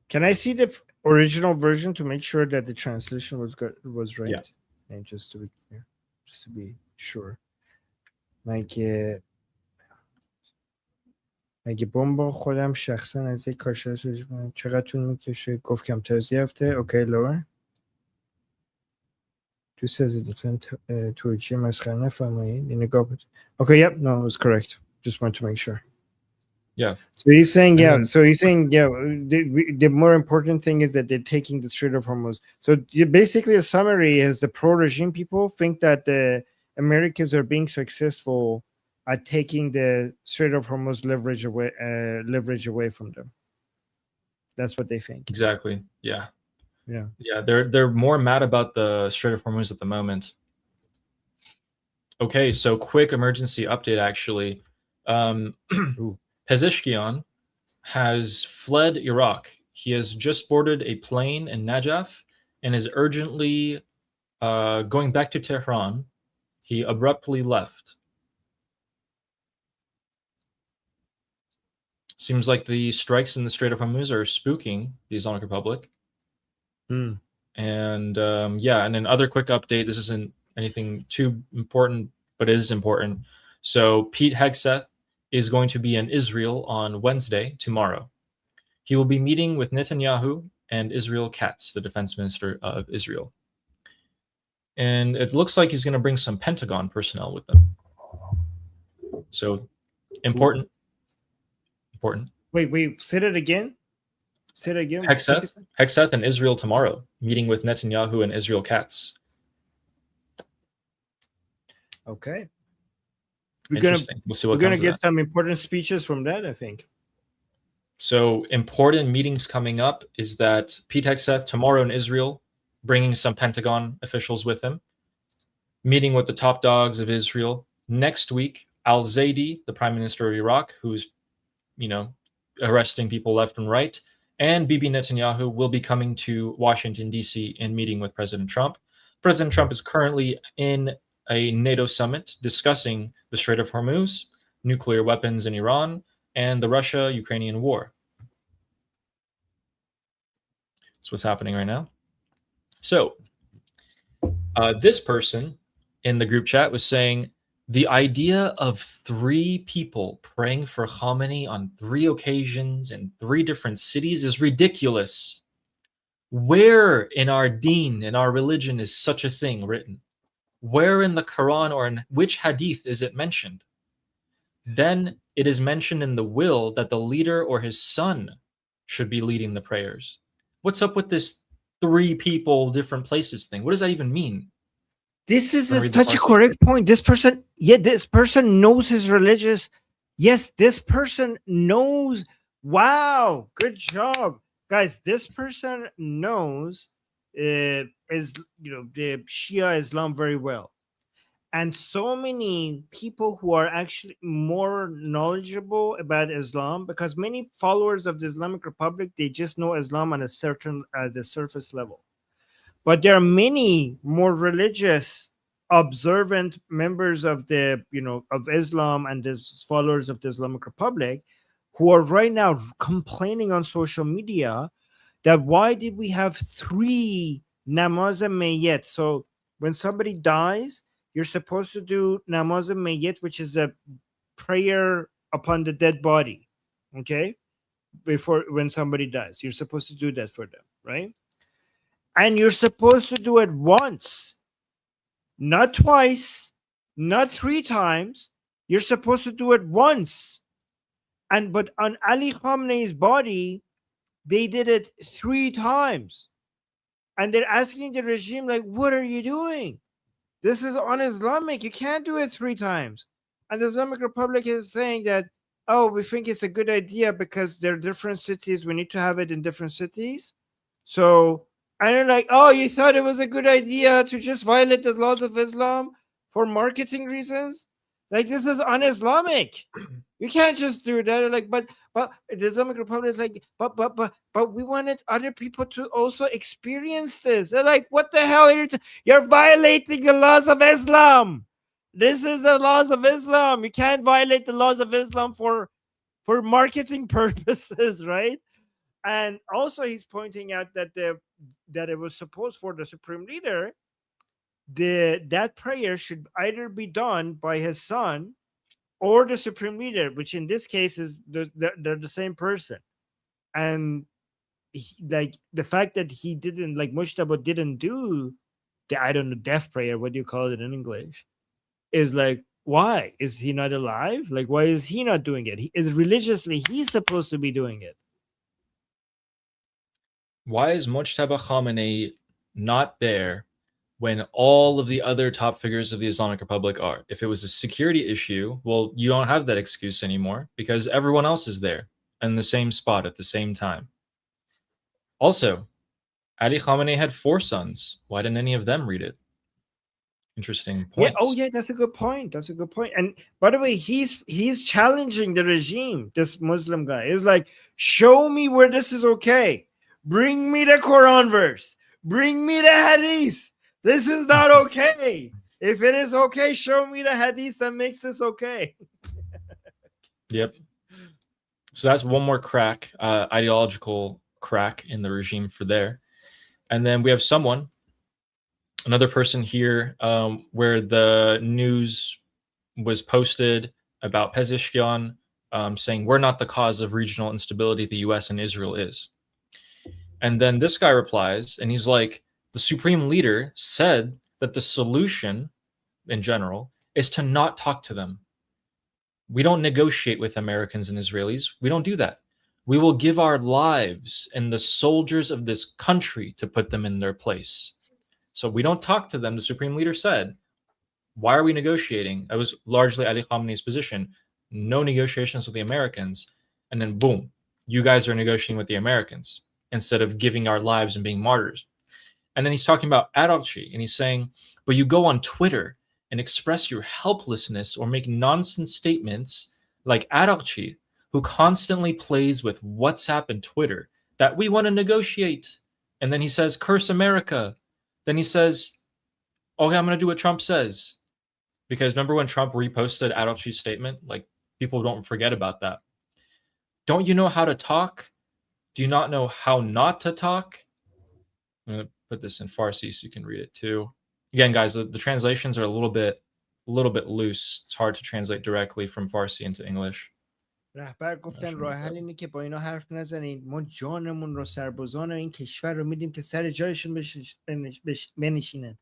Can I see the original version to make sure that the translation was right? Yeah. And just to be sure. مگه بمب خودم شخصا از یک کارشناس چقدر طول میکشه؟ گفت کم تازی هفته. اوکی لور دوست از لطفا توجیه مسخره نفرمایید. نگاه بود. Okay, yep, no, it was correct. Just want to make sure. Yeah. So he's saying, the more important thing is that they're taking the Strait of Hormuz. So basically, a summary is the pro-regime people think that the Americans are being successful at taking the Strait of Hormuz leverage away from them. That's what they think. Exactly. Yeah. Yeah. Yeah. They're more mad about the Strait of Hormuz at the moment. Okay, so quick emergency update. Actually, Pezeshkian has fled Iraq. He has just boarded a plane in Najaf and is urgently going back to Tehran. He abruptly left. Seems like the strikes in the Strait of Hormuz are spooking the Islamic Republic. And and another quick update. This isn't anything too important, but it is important. So Pete Hegseth is going to be in Israel on Wednesday, tomorrow. He will be meeting with Netanyahu and Israel Katz, the defense minister of Israel. And it looks like he's going to bring some Pentagon personnel with them. So important. Important. Wait, say that again. Say it again. Hegseth in Israel tomorrow, meeting with Netanyahu and Israel Katz. Okay. We'll see what we're gonna get some important speeches from that, I think. So important meetings coming up is that Pete Hegseth tomorrow in Israel, bringing some Pentagon officials with him, meeting with the top dogs of Israel. Next week, al-Zaidi, the prime minister of Iraq, who's arresting people left and right, and Bibi Netanyahu will be coming to Washington, D.C. and meeting with President Trump. President Trump is currently in a NATO summit discussing the Strait of Hormuz, nuclear weapons in Iran, and the Russia-Ukrainian war. That's what's happening right now. So this person in the group chat was saying, the idea of 3 people praying for Khamenei on 3 occasions in 3 different cities is ridiculous. Where in our deen, in our religion, is such a thing written? Where in the Quran or in which hadith is it mentioned? Then it is mentioned in the will that the leader or his son should be leading the prayers. What's up with this 3 people, different places thing? What does that even mean? This is Wanna read the such a Farsi? correct point. This person knows his religious. Yes, this person knows. Wow, good job, guys. This person knows the Shia Islam very well, and so many people who are actually more knowledgeable about Islam, because many followers of the Islamic Republic, they just know Islam on a certain the surface level. But there are many more religious, observant members of of Islam and the followers of the Islamic Republic who are right now complaining on social media that why did we have 3 namaz mayyit? So when somebody dies, you're supposed to do namaz mayyit, which is a prayer upon the dead body. Okay, before when somebody dies, you're supposed to do that for them, right? And you're supposed to do it once, not twice, not 3 times. You're supposed to do it once. But on Ali Khamenei's body, they did it 3 times. And they're asking the regime, like, what are you doing? This is un-Islamic. You can't do it 3 times. And the Islamic Republic is saying that, oh, we think it's a good idea because they're different cities. We need to have it in different cities. So, and they're like, oh, you thought it was a good idea to just violate the laws of Islam for marketing reasons? Like, this is un-Islamic. You can't just do that. They're like, but the Islamic Republic is like, but we wanted other people to also experience this. They're like, what the hell are you? You're violating the laws of Islam. This is the laws of Islam. You can't violate the laws of Islam for marketing purposes, right? And also, he's pointing out that that it was supposed for the supreme leader, that prayer should either be done by his son or the supreme leader, which in this case is they're the same person. And like the fact that he didn't, like Mojtaba didn't do the death prayer, what do you call it in English, is like, why is he not alive? Like, why is he not doing it? He is religiously, he's supposed to be doing it. Why is Mojtaba Khamenei not there when all of the other top figures of the Islamic Republic are? If it was a security issue, well, you don't have that excuse anymore because everyone else is there in the same spot at the same time. Also, Ali Khamenei had 4 sons. Why didn't any of them read it? Interesting point. Yeah, oh yeah, that's a good point. That's a good point. And by the way, he's challenging the regime. This Muslim guy is like, show me where this is okay. Bring me the Quran verse. Bring me the hadith. This is not okay. If it is okay, show me the hadith that makes this okay. Yep. So that's one more crack, ideological crack in the regime for there. And then we have another person here where the news was posted about Pezeshkian saying, we're not the cause of regional instability the US and Israel is. And then this guy replies, and he's like, the supreme leader said that the solution in general is to not talk to them. We don't negotiate with Americans and Israelis. We don't do that. We will give our lives and the soldiers of this country to put them in their place. So we don't talk to them, the supreme leader said. Why are we negotiating? That was largely Ali Khamenei's position. No negotiations with the Americans. And then boom, you guys are negotiating with the Americans instead of giving our lives and being martyrs. And then he's talking about IRGC, and he's saying, but you go on Twitter and express your helplessness or make nonsense statements like IRGC, who constantly plays with WhatsApp and Twitter, that we want to negotiate. And then he says, curse America. Then he says, okay, I'm going to do what Trump says. Because remember when Trump reposted IRGC's statement? Like, people don't forget about that. Don't you know how to talk? Do you not know how not to talk? I'm going to put this in Farsi so you can read it too. Again, guys, the translations are a little bit loose. It's hard to translate directly from Farsi into English. رهبر گفتن راه حل اینه که با اینا حرف نزنید. ما جانمون رو سربازان این کشور رو میدیم که سر جایشون بنشینن.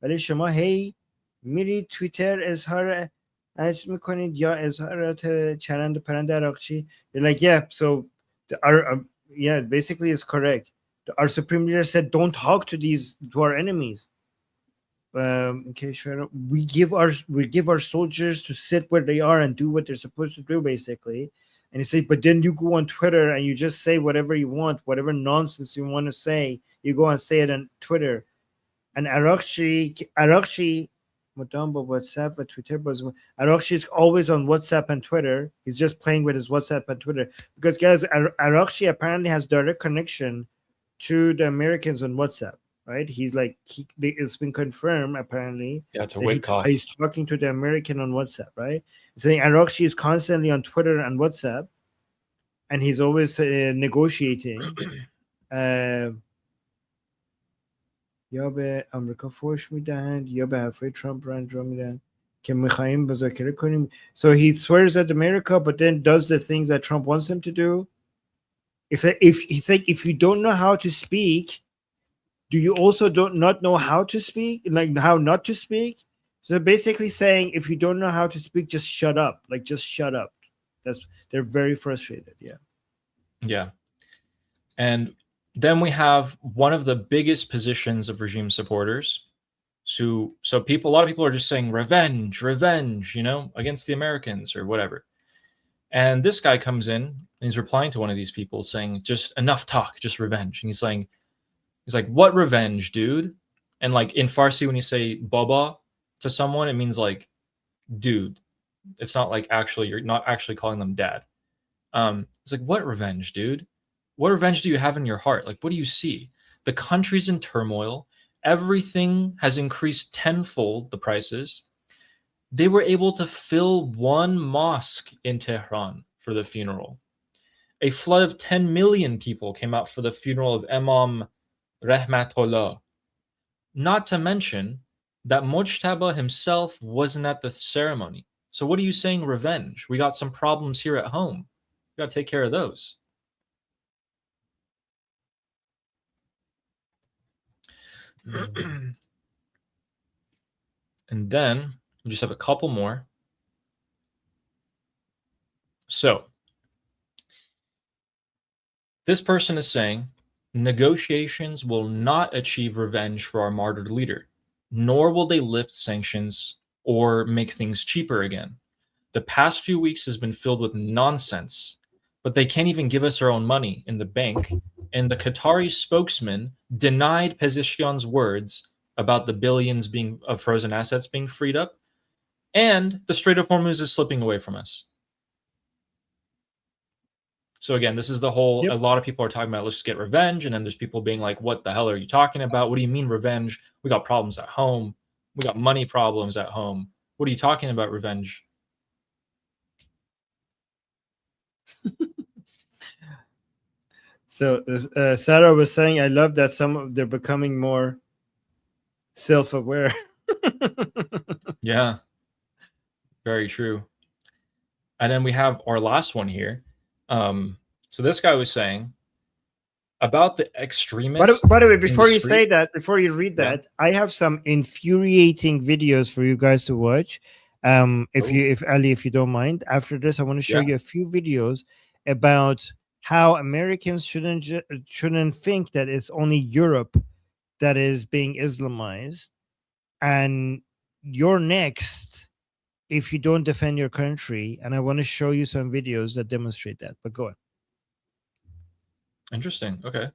ولی شما هی میرید توییتر اظهار عجب میکنید یا اظهارات چرند و پرند عراقچی. You're like, yeah, so yeah, basically it's correct. Our supreme leader said, don't talk to our enemies. in case we give our soldiers to sit where they are and do what they're supposed to do, basically. And he said, but then you go on Twitter and you just say whatever you want, whatever nonsense you want to say, you go and say it on Twitter. And Iraqi Mojtaba WhatsApp and Twitter, but Iraqi is always on WhatsApp and Twitter. He's just playing with his WhatsApp and Twitter because, guys, Iraqi apparently has direct connection to the Americans on WhatsApp. Right? He's like it's been confirmed apparently. Yeah, it's a wake call. He's talking to the American on WhatsApp, right? Saying Iraqi is constantly on Twitter and WhatsApp, and he's always negotiating. یا به آمریکا فوش میدهند یا به حرفای ترامپ رو انجام میدن که میخوایم مذاکره کنیم. So he swears at America, but then does the things that Trump wants him to do. If he's like, if you don't know how to speak, do you also not know how to speak, like how not to speak? So basically saying, if you don't know how to speak, just shut up. Like, just shut up. They're very frustrated. Yeah. And then we have one of the biggest positions of regime supporters. So a lot of people are just saying revenge, against the Americans or whatever. And this guy comes in and he's replying to one of these people saying, just enough talk, just revenge. And he's like, what revenge, dude? And like in Farsi, when you say baba to someone, it means like, dude. It's not like you're not actually calling them dad. It's like, what revenge, dude? What revenge do you have in your heart? Like, what do you see? The country's in turmoil. Everything has increased tenfold, the prices. They were able to fill one mosque in Tehran for the funeral. A flood of 10 million people came out for the funeral of Imam Rahmatullah. Not to mention that Mojtaba himself wasn't at the ceremony. So what are you saying, revenge? We got some problems here at home. We got to take care of those. And then we just have a couple more. So this person is saying, negotiations will not achieve revenge for our martyred leader, nor will they lift sanctions or make things cheaper again. The past few weeks has been filled with nonsense, but they can't even give us our own money in the bank. And the Qatari spokesman denied Pezeshkian's words about the billions of frozen assets being freed up, and the Strait of Hormuz is slipping away from us. So again, this is the whole, a lot of people are talking about, let's just get revenge. And then there's people being like, what the hell are you talking about? What do you mean revenge? We got problems at home. We got money problems at home. What are you talking about, revenge? So Sarah was saying, I love that they're becoming more self-aware. Yeah, very true. And then we have our last one here. So this guy was saying about the extremists. By the way, before you say that, before you read that, I have some infuriating videos for you guys to watch. If Ali, if you don't mind, after this, I want to show you a few videos about how Americans shouldn't think that it's only Europe that is being Islamized, and you're next if you don't defend your country. And I want to show you some videos that demonstrate that. But go on. Interesting. Okay.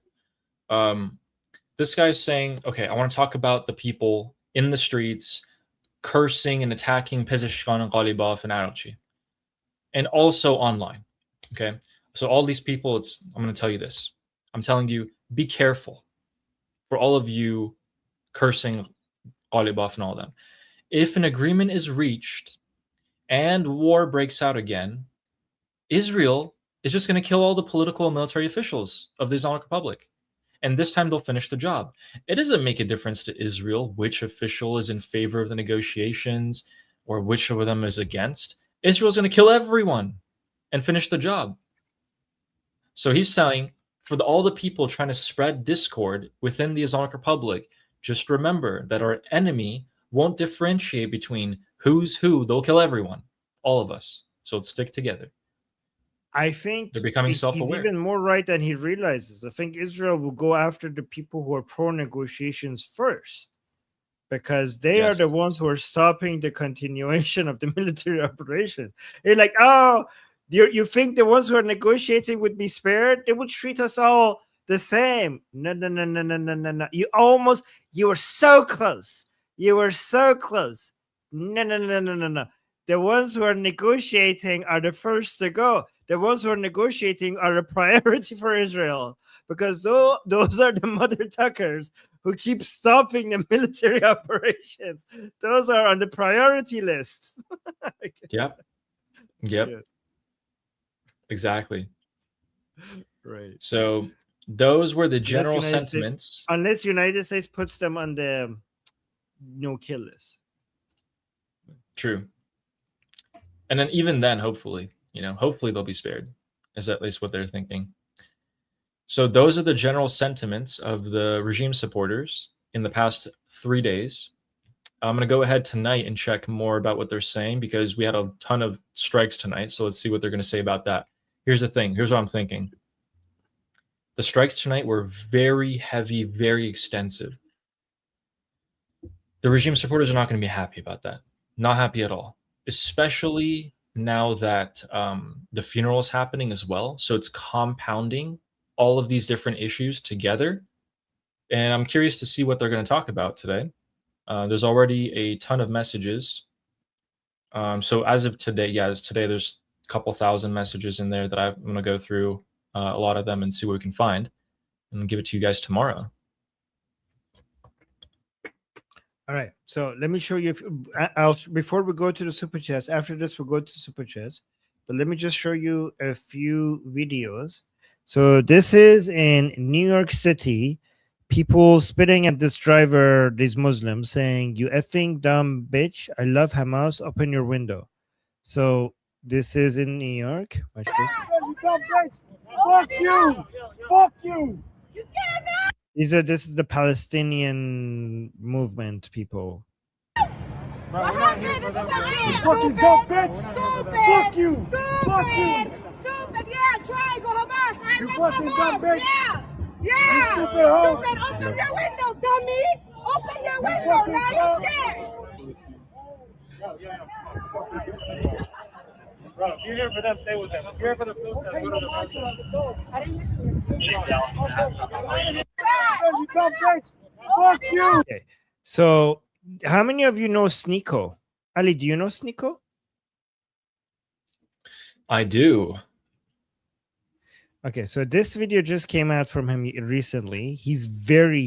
This guy's saying, okay, I want to talk about the people in the streets cursing and attacking Pezeshkian and Ghalibaf and Iraqi, and also online. Okay. So all these people, I'm going to tell you this. I'm telling you, be careful for all of you cursing Ghalibaf and all them. If an agreement is reached and war breaks out again, Israel is just going to kill all the political and military officials of the Islamic Republic. And this time they'll finish the job. It doesn't make a difference to Israel which official is in favor of the negotiations or which of them is against. Israel's going to kill everyone and finish the job. So he's saying, for all the people trying to spread discord within the Islamic Republic, just remember that our enemy won't differentiate between who's who. They'll kill everyone, all of us. So let's stick together. I think they're becoming self-aware. He's even more right than he realizes. I think Israel will go after the people who are pro-negotiations first, because they are Yes. the ones who are stopping the continuation of the military operation. They're like, oh, you think the ones who are negotiating would be spared? They would treat us all the same. No, no, no, no, no, no, no, no. You were so close. You were so close. No, no, no, no, no, no. The ones who are negotiating are the first to go. The ones who are negotiating are a priority for Israel, because those are the mother tuckers who keep stopping the military operations. Those are on the priority list. Yep. Yes. Exactly. Right. So those were the general United States- sentiments. Unless United States puts them on the no-kill list. True. And then even then, hopefully they'll be spared, is at least what they're thinking. So those are the general sentiments of the regime supporters in the past 3 days. I'm going to go ahead tonight and check more about what they're saying, because we had a ton of strikes tonight. So let's see what they're going to say about that. Here's the thing. Here's what I'm thinking. The strikes tonight were very heavy, very extensive. The regime supporters are not going to be happy about that. Not happy at all, especially now that the funeral is happening as well. So it's compounding all of these different issues together. And I'm curious to see what they're going to talk about today. There's already a ton of messages. So as of today, today there's a couple thousand messages in there that I'm going to go through a lot of them and see what we can find and give it to you guys tomorrow. All right. So let me show you. Before we go to the super chats, after this we'll go to super chats. But let me just show you a few videos. So this is in New York City. People spitting at this driver, these Muslims, saying, "You effing dumb bitch! I love Hamas. Open your window." So this is in New York. Watch this. You dumb bitch! Fuck you! Fuck you! This is the Palestinian movement people. You fucking dumb bitch! Fuck you! Fuck you! Stupid, yeah, triangle Hamas. I You love fucking Hamas. dumb bitch. Yeah. You stupid hoe. Stupid, open your window, dummy. Open your window, now you're scared. Bro, if you're here for them, stay with them. If you're here for the food, go to the You dumb bitch! Fuck you! Okay. So how many of you know Sneeko? Ali, do you know Sneeko? I do. Okay, so this video just came out from him recently. He's very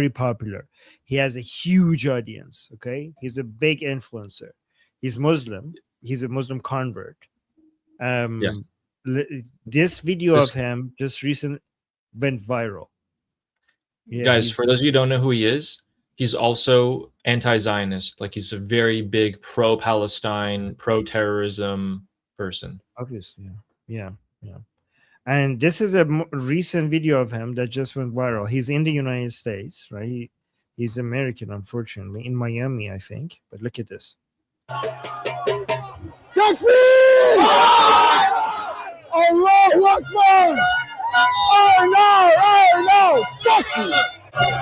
popular. He has a huge audience. Okay, he's a big influencer. He's Muslim. He's a Muslim convert. This video of him just recently went viral. Yeah, Guys, for those of you who don't know who he is, he's also anti-Zionist. Like, he's a very big pro-Palestine, pro-terrorism person. Obviously, yeah. And this is a recent video of him that just went viral. He's in the United States, right? He's American, unfortunately, in Miami, I think. But look at this. Takbir! Allahu Akbar! Oh no! Fuck you!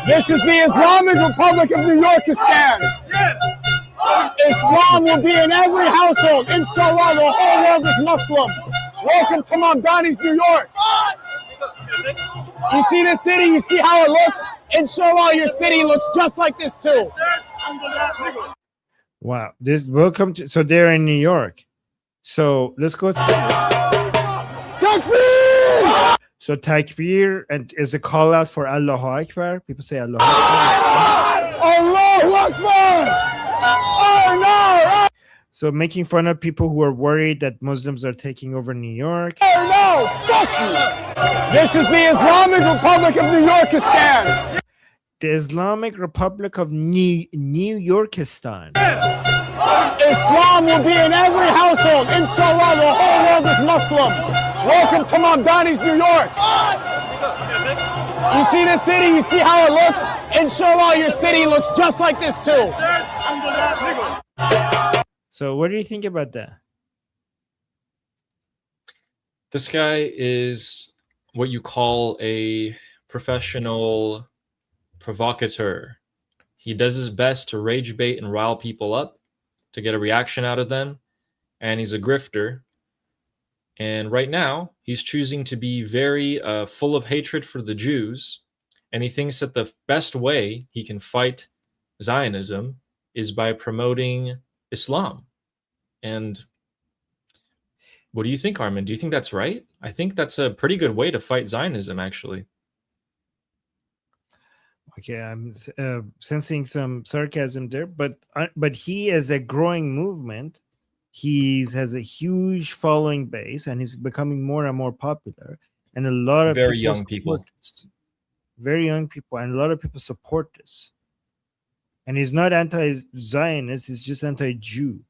This is the Islamic Republic of New Yorkistan. Islam will be in every household. Inshallah, the whole world is Muslim. Welcome to Mamdani's New York. You see this city? You see how it looks? Inshallah, your city looks just like this too. Wow. So they're in New York. So let's go. Takbir! So takbir and is a call out for Allahu Akbar. People say Allahu Akbar. Allahu Akbar! Oh no! So making fun of people who are worried that Muslims are taking over New York. Oh no! Fuck you! This is the Islamic Republic of New Yorkistan. The Islamic Republic of New Yorkistan. Islam will be in every household. Inshallah, the whole world is Muslim. Welcome to Mamdani's New York. You see this city? You see how it looks? Inshallah, your city looks just like this too. So what do you think about that? This guy is what you call a professional provocateur. He does his best to rage bait and rile people up to get a reaction out of them. And he's a grifter. And right now, he's choosing to be very full of hatred for the Jews. And he thinks that the best way he can fight Zionism is by promoting Islam. And what do you think, Armin? Do you think that's right? I think that's a pretty good way to fight Zionism, actually. Okay, I'm sensing some sarcasm there, but he is a growing movement. He has a huge following base, and he's becoming more and more popular. And a lot of very young people, very young people, and a lot of people support this. And he's not anti-Zionist; he's just anti-Jew.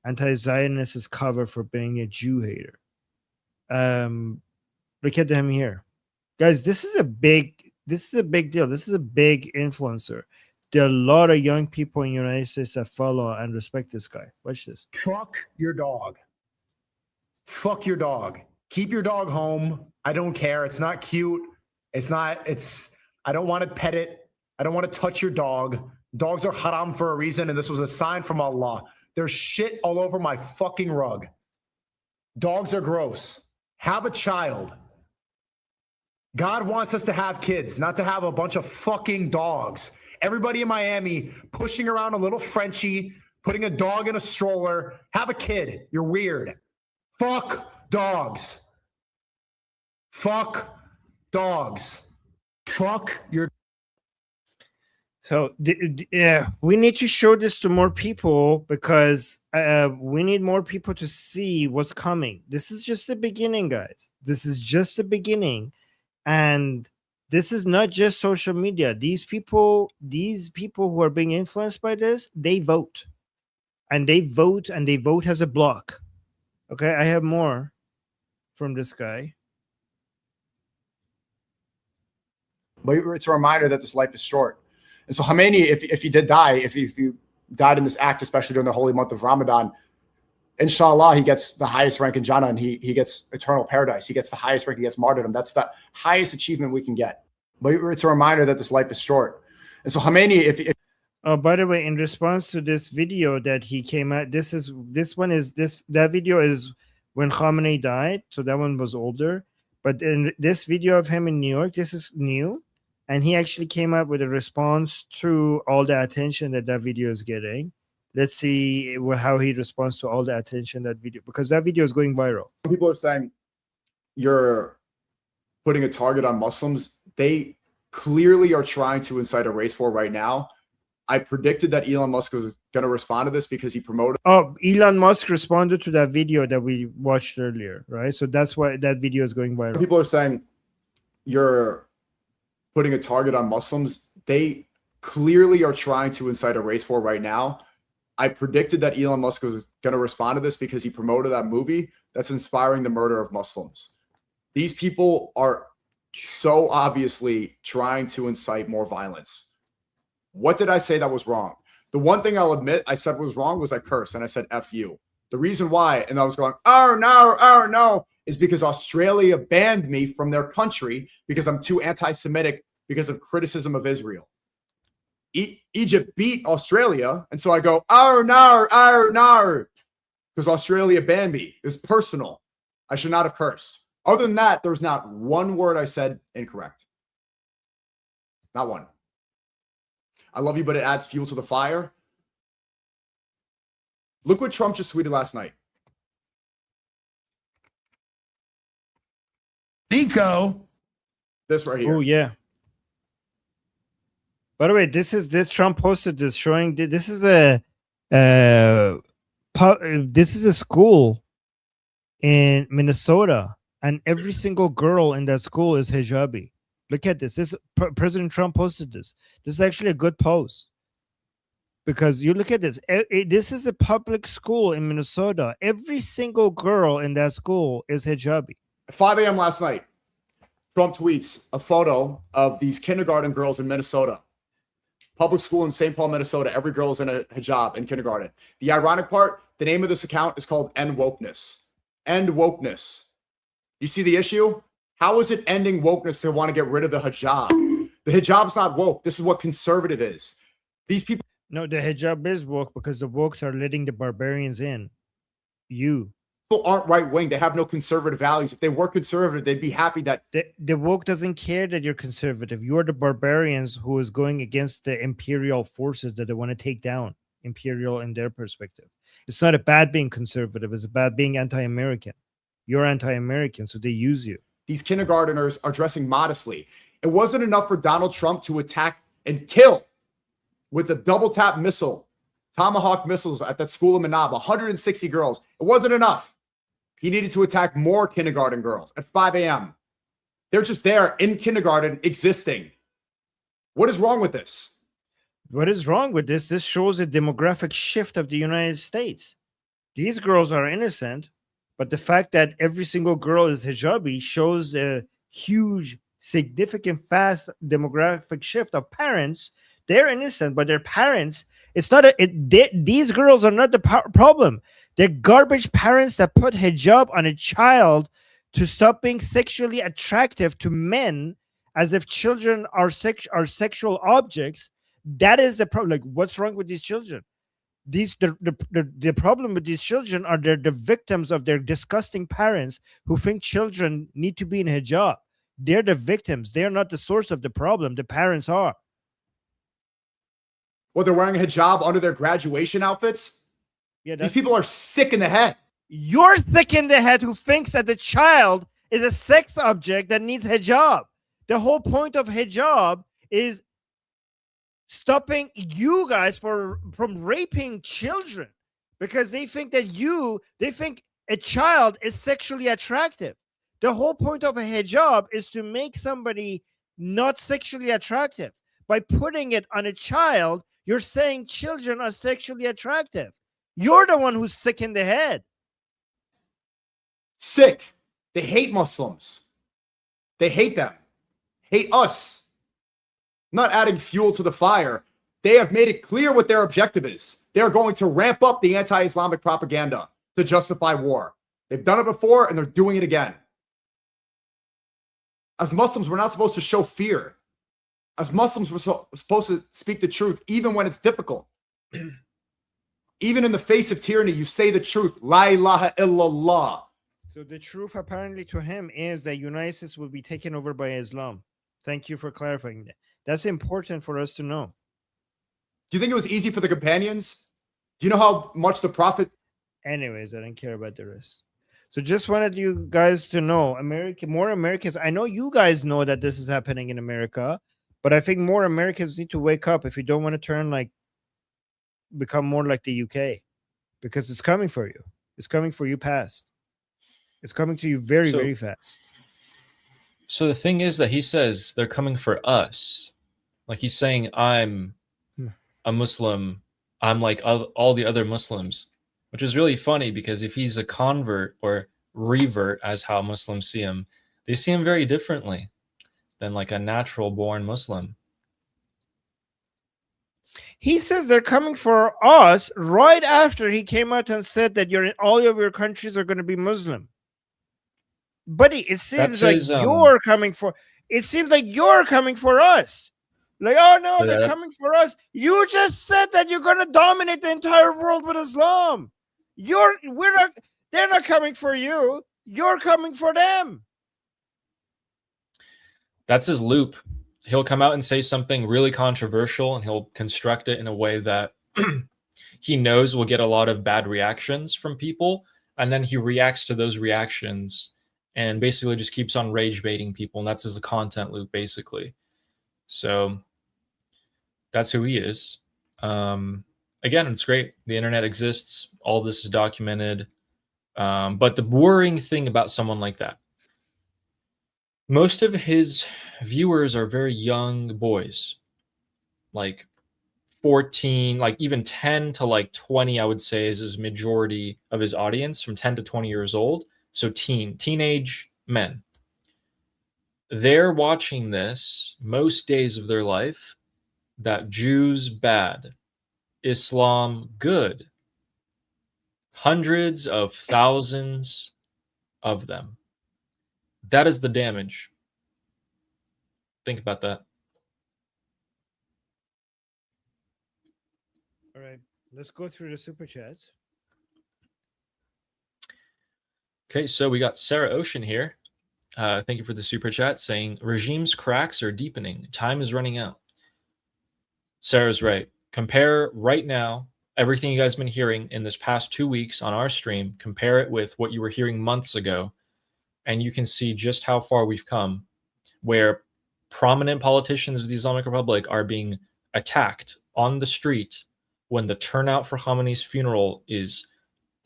Anti-Zionist is cover for being a Jew hater. Look at him here, guys. This is a big deal. This is a big influencer. There are a lot of young people in the United States that follow and respect this guy. Watch this. Fuck your dog. Fuck your dog. Keep your dog home. I don't care. It's not cute. I don't want to pet it. I don't want to touch your dog. Dogs are haram for a reason, and this was a sign from Allah. There's shit all over my fucking rug. Dogs are gross. Have a child. God wants us to have kids, not to have a bunch of fucking dogs. Everybody in Miami pushing around a little Frenchie, putting a dog in a stroller. Have a kid. You're weird. Fuck dogs. Fuck dogs. Fuck your. So yeah, we need to show this to more people because we need more people to see what's coming. This is just the beginning, guys. This is just the beginning. And this is not just social media. These people who are being influenced by this, they vote. And they vote as a block. Okay, I have more from this guy. But it's a reminder that this life is short. And so Khomeini, if he did die, if you died in this act, especially during the holy month of Ramadan, inshallah, he gets the highest rank in Jannah, and he gets eternal paradise. He gets the highest rank, he gets martyrdom. That's the highest achievement we can get. But it's a reminder that this life is short. And so Khomeini, if oh, by the way, in response to this video that he came out, that video is when Khamenei died, so that one was older. But in this video of him in New York, this is new. And he actually came up with a response to all the attention that video is getting. Let's see how he responds to all the attention that video, because that video is going viral. People are saying you're putting a target on Muslims. They clearly are trying to incite a race war right now. I predicted that Elon Musk was going to respond to this because he promoted. Oh, Elon Musk responded to that video that we watched earlier, right? So that's why that video is going viral. People are saying you're putting a target on Muslims. They clearly are trying to incite a race war right now. I predicted that Elon Musk was going to respond to this because he promoted that movie that's inspiring the murder of Muslims. These people are so obviously trying to incite more violence. What did I say that was wrong? The one thing I'll admit I said was wrong was I cursed and I said F you. The reason why, and I was going, oh no, is because Australia banned me from their country because I'm too anti-Semitic because of criticism of Israel. Egypt beat Australia, and so I go, oh no, because Australia banned me. It's personal. I should not have cursed. Other than that, there's not one word I said incorrect. Not one. I love you, but it adds fuel to the fire. Look what Trump just tweeted last night. Nico. This right here. Oh, yeah. By the way, this Trump posted this showing this is a school in Minnesota, and every single girl in that school is hijabi. Look at this. President Trump posted this. This is actually a good post because you look at this. This is a public school in Minnesota. Every single girl in that school is hijabi. At 5 a.m. last night, Trump tweets a photo of these kindergarten girls in Minnesota. Public school in St. Paul, Minnesota. Every girl is in a hijab in kindergarten. The ironic part, the name of this account is called End Wokeness. End Wokeness. You see the issue? How is it ending wokeness to want to get rid of the hijab? The hijab's not woke. This is what conservative is. These people No, the hijab is woke because the wokes are letting the barbarians in. You. aren't right wing. They have no conservative values. If they were conservative, they'd be happy that The woke doesn't care that you're conservative. You're the barbarians who is going against the imperial forces that they want to take down. Imperial in their perspective. It's not about being conservative. It's about being anti-American. You're anti-American, so they use you. these kindergarteners are dressing modestly. It wasn't enough for Donald Trump to attack and kill with a double tap missile, Tomahawk missiles at that school in Mojtaba, 160 girls. It wasn't enough. He needed to attack more kindergarten girls at 5 a.m. They're just there in kindergarten existing. What is wrong with this? What is wrong with this? This shows a demographic shift of the United States. These girls are innocent, but the fact that every single girl is hijabi shows a huge, significant, fast demographic shift of parents. They're innocent, but their parents, it's not these girls are not the problem. They're garbage parents that put hijab on a child to stop being sexually attractive to men, as if children are sexual objects. That is the problem. Like, what's wrong with these children? The problem with these children are they're the victims of their disgusting parents who think children need to be in hijab. They're the victims. They're not the source of the problem. The parents are. Well, they're wearing a hijab under their graduation outfits. Yeah, these people are sick in the head. You're sick in the head who thinks that the child is a sex object that needs hijab. The whole point of hijab is stopping you guys from raping children, because they think that they think a child is sexually attractive. The whole point of a hijab is to make somebody not sexually attractive. By putting it on a child, you're saying children are sexually attractive. You're the one who's sick in the head. Sick. They hate Muslims. They hate them. Hate us. Not adding fuel to the fire. They have made it clear what their objective is. They're going to ramp up the anti-Islamic propaganda to justify war. They've done it before and they're doing it again. As Muslims, we're not supposed to show fear. As Muslims, we're supposed to speak the truth even when it's difficult. Even in the face of tyranny, you say the truth. La ilaha illallah. So the truth apparently to him is that United States will be taken over by Islam. Thank you for clarifying that. That's important for us to know. Do you think it was easy for the companions? Do you know how much the Prophet... Anyways, I don't care about the rest. So just wanted you guys to know, more Americans, I know you guys know that this is happening in America, but I think more Americans need to wake up if you don't want to become more like the UK, because it's coming for you. It's coming for you fast. It's coming to you very, very fast. So the thing is that he says they're coming for us. Like, he's saying, I'm a Muslim. I'm like all the other Muslims, which is really funny, because if he's a convert or revert, as how Muslims see him, they see him very differently than like a natural born Muslim. He says they're coming for us right after he came out and said that all of your countries are going to be Muslim. Buddy, it seems you're coming for. It seems like you're coming for us. Like, oh no, they're coming for us. You just said that you're going to dominate the entire world with Islam. They're not coming for you. You're coming for them. That's his loop. He'll come out and say something really controversial, and he'll construct it in a way that he knows will get a lot of bad reactions from people. And then he reacts to those reactions and basically just keeps on rage baiting people. And that's his content loop, basically. So that's who he is. Again, it's great. The internet exists. All this is documented. But the worrying thing about someone like that, most of his viewers are very young boys, like 14, like even 10 to like 20, I would say, is his majority of his audience, from 10 to 20 years old. So teenage men. They're watching this most days of their life, that Jews bad, Islam good. Hundreds of thousands of them. That is the damage. Think about that. Let's go through the super chats. Okay, so we got Sarah Ocean here. Thank you for the super chat saying regime's cracks are deepening. Time is running out. Sarah's right. Compare right now everything you guys have been hearing in this past 2 weeks on our stream. Compare it with what you were hearing months ago, and you can see just how far we've come, where prominent politicians of the Islamic Republic are being attacked on the street when the turnout for Khamenei's funeral is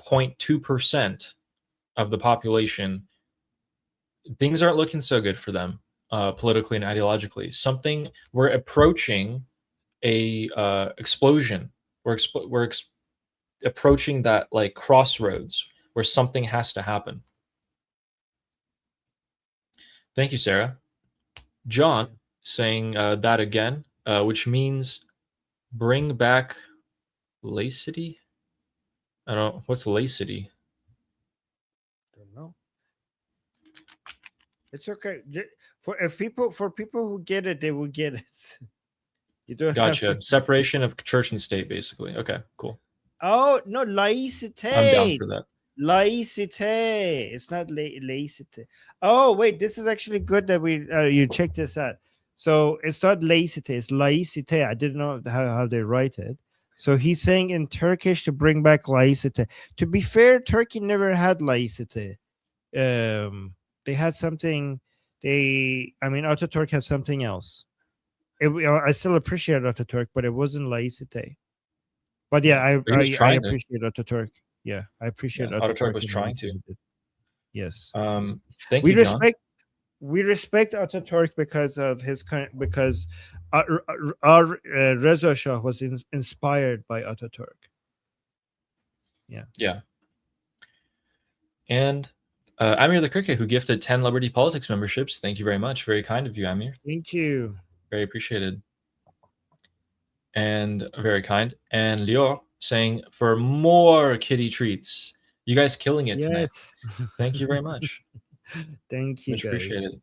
0.2% of the population. Things aren't looking so good for them politically and ideologically. We're approaching a explosion. We're approaching that like crossroads where something has to happen. Thank you, Sarah. John saying that again, which means bring back laicity. I don't know what's laicity. Don't know. It's okay. For people who get it, they will get it. You don't Gotcha. have to... Separation of church and state, basically. Okay, cool. Oh no, laïcité. I'm down for that. Laïcité. It's not laïcité. Oh wait, this is actually good that we you check this out. So it's not laïcité, it's laïcité. I didn't know how they write it. So he's saying in Turkish to bring back laïcité. To be fair, Turkey never had laïcité. They had something. Ataturk has something else. I still appreciate Ataturk, but it wasn't laïcité. But yeah, I appreciate Ataturk. Yeah, I appreciate Ataturk. Ataturk was trying to. Yes. Thank you, John. We respect Ataturk because of our Reza Shah was inspired by Ataturk. Yeah. Yeah. And Amir the Cricket, who gifted 10 Liberty Politics memberships. Thank you very much. Very kind of you, Amir. Thank you. Very appreciated. And very kind. And Lior saying for more kitty treats. You guys killing it tonight. Thank you very much. Thank you, much guys. Appreciated.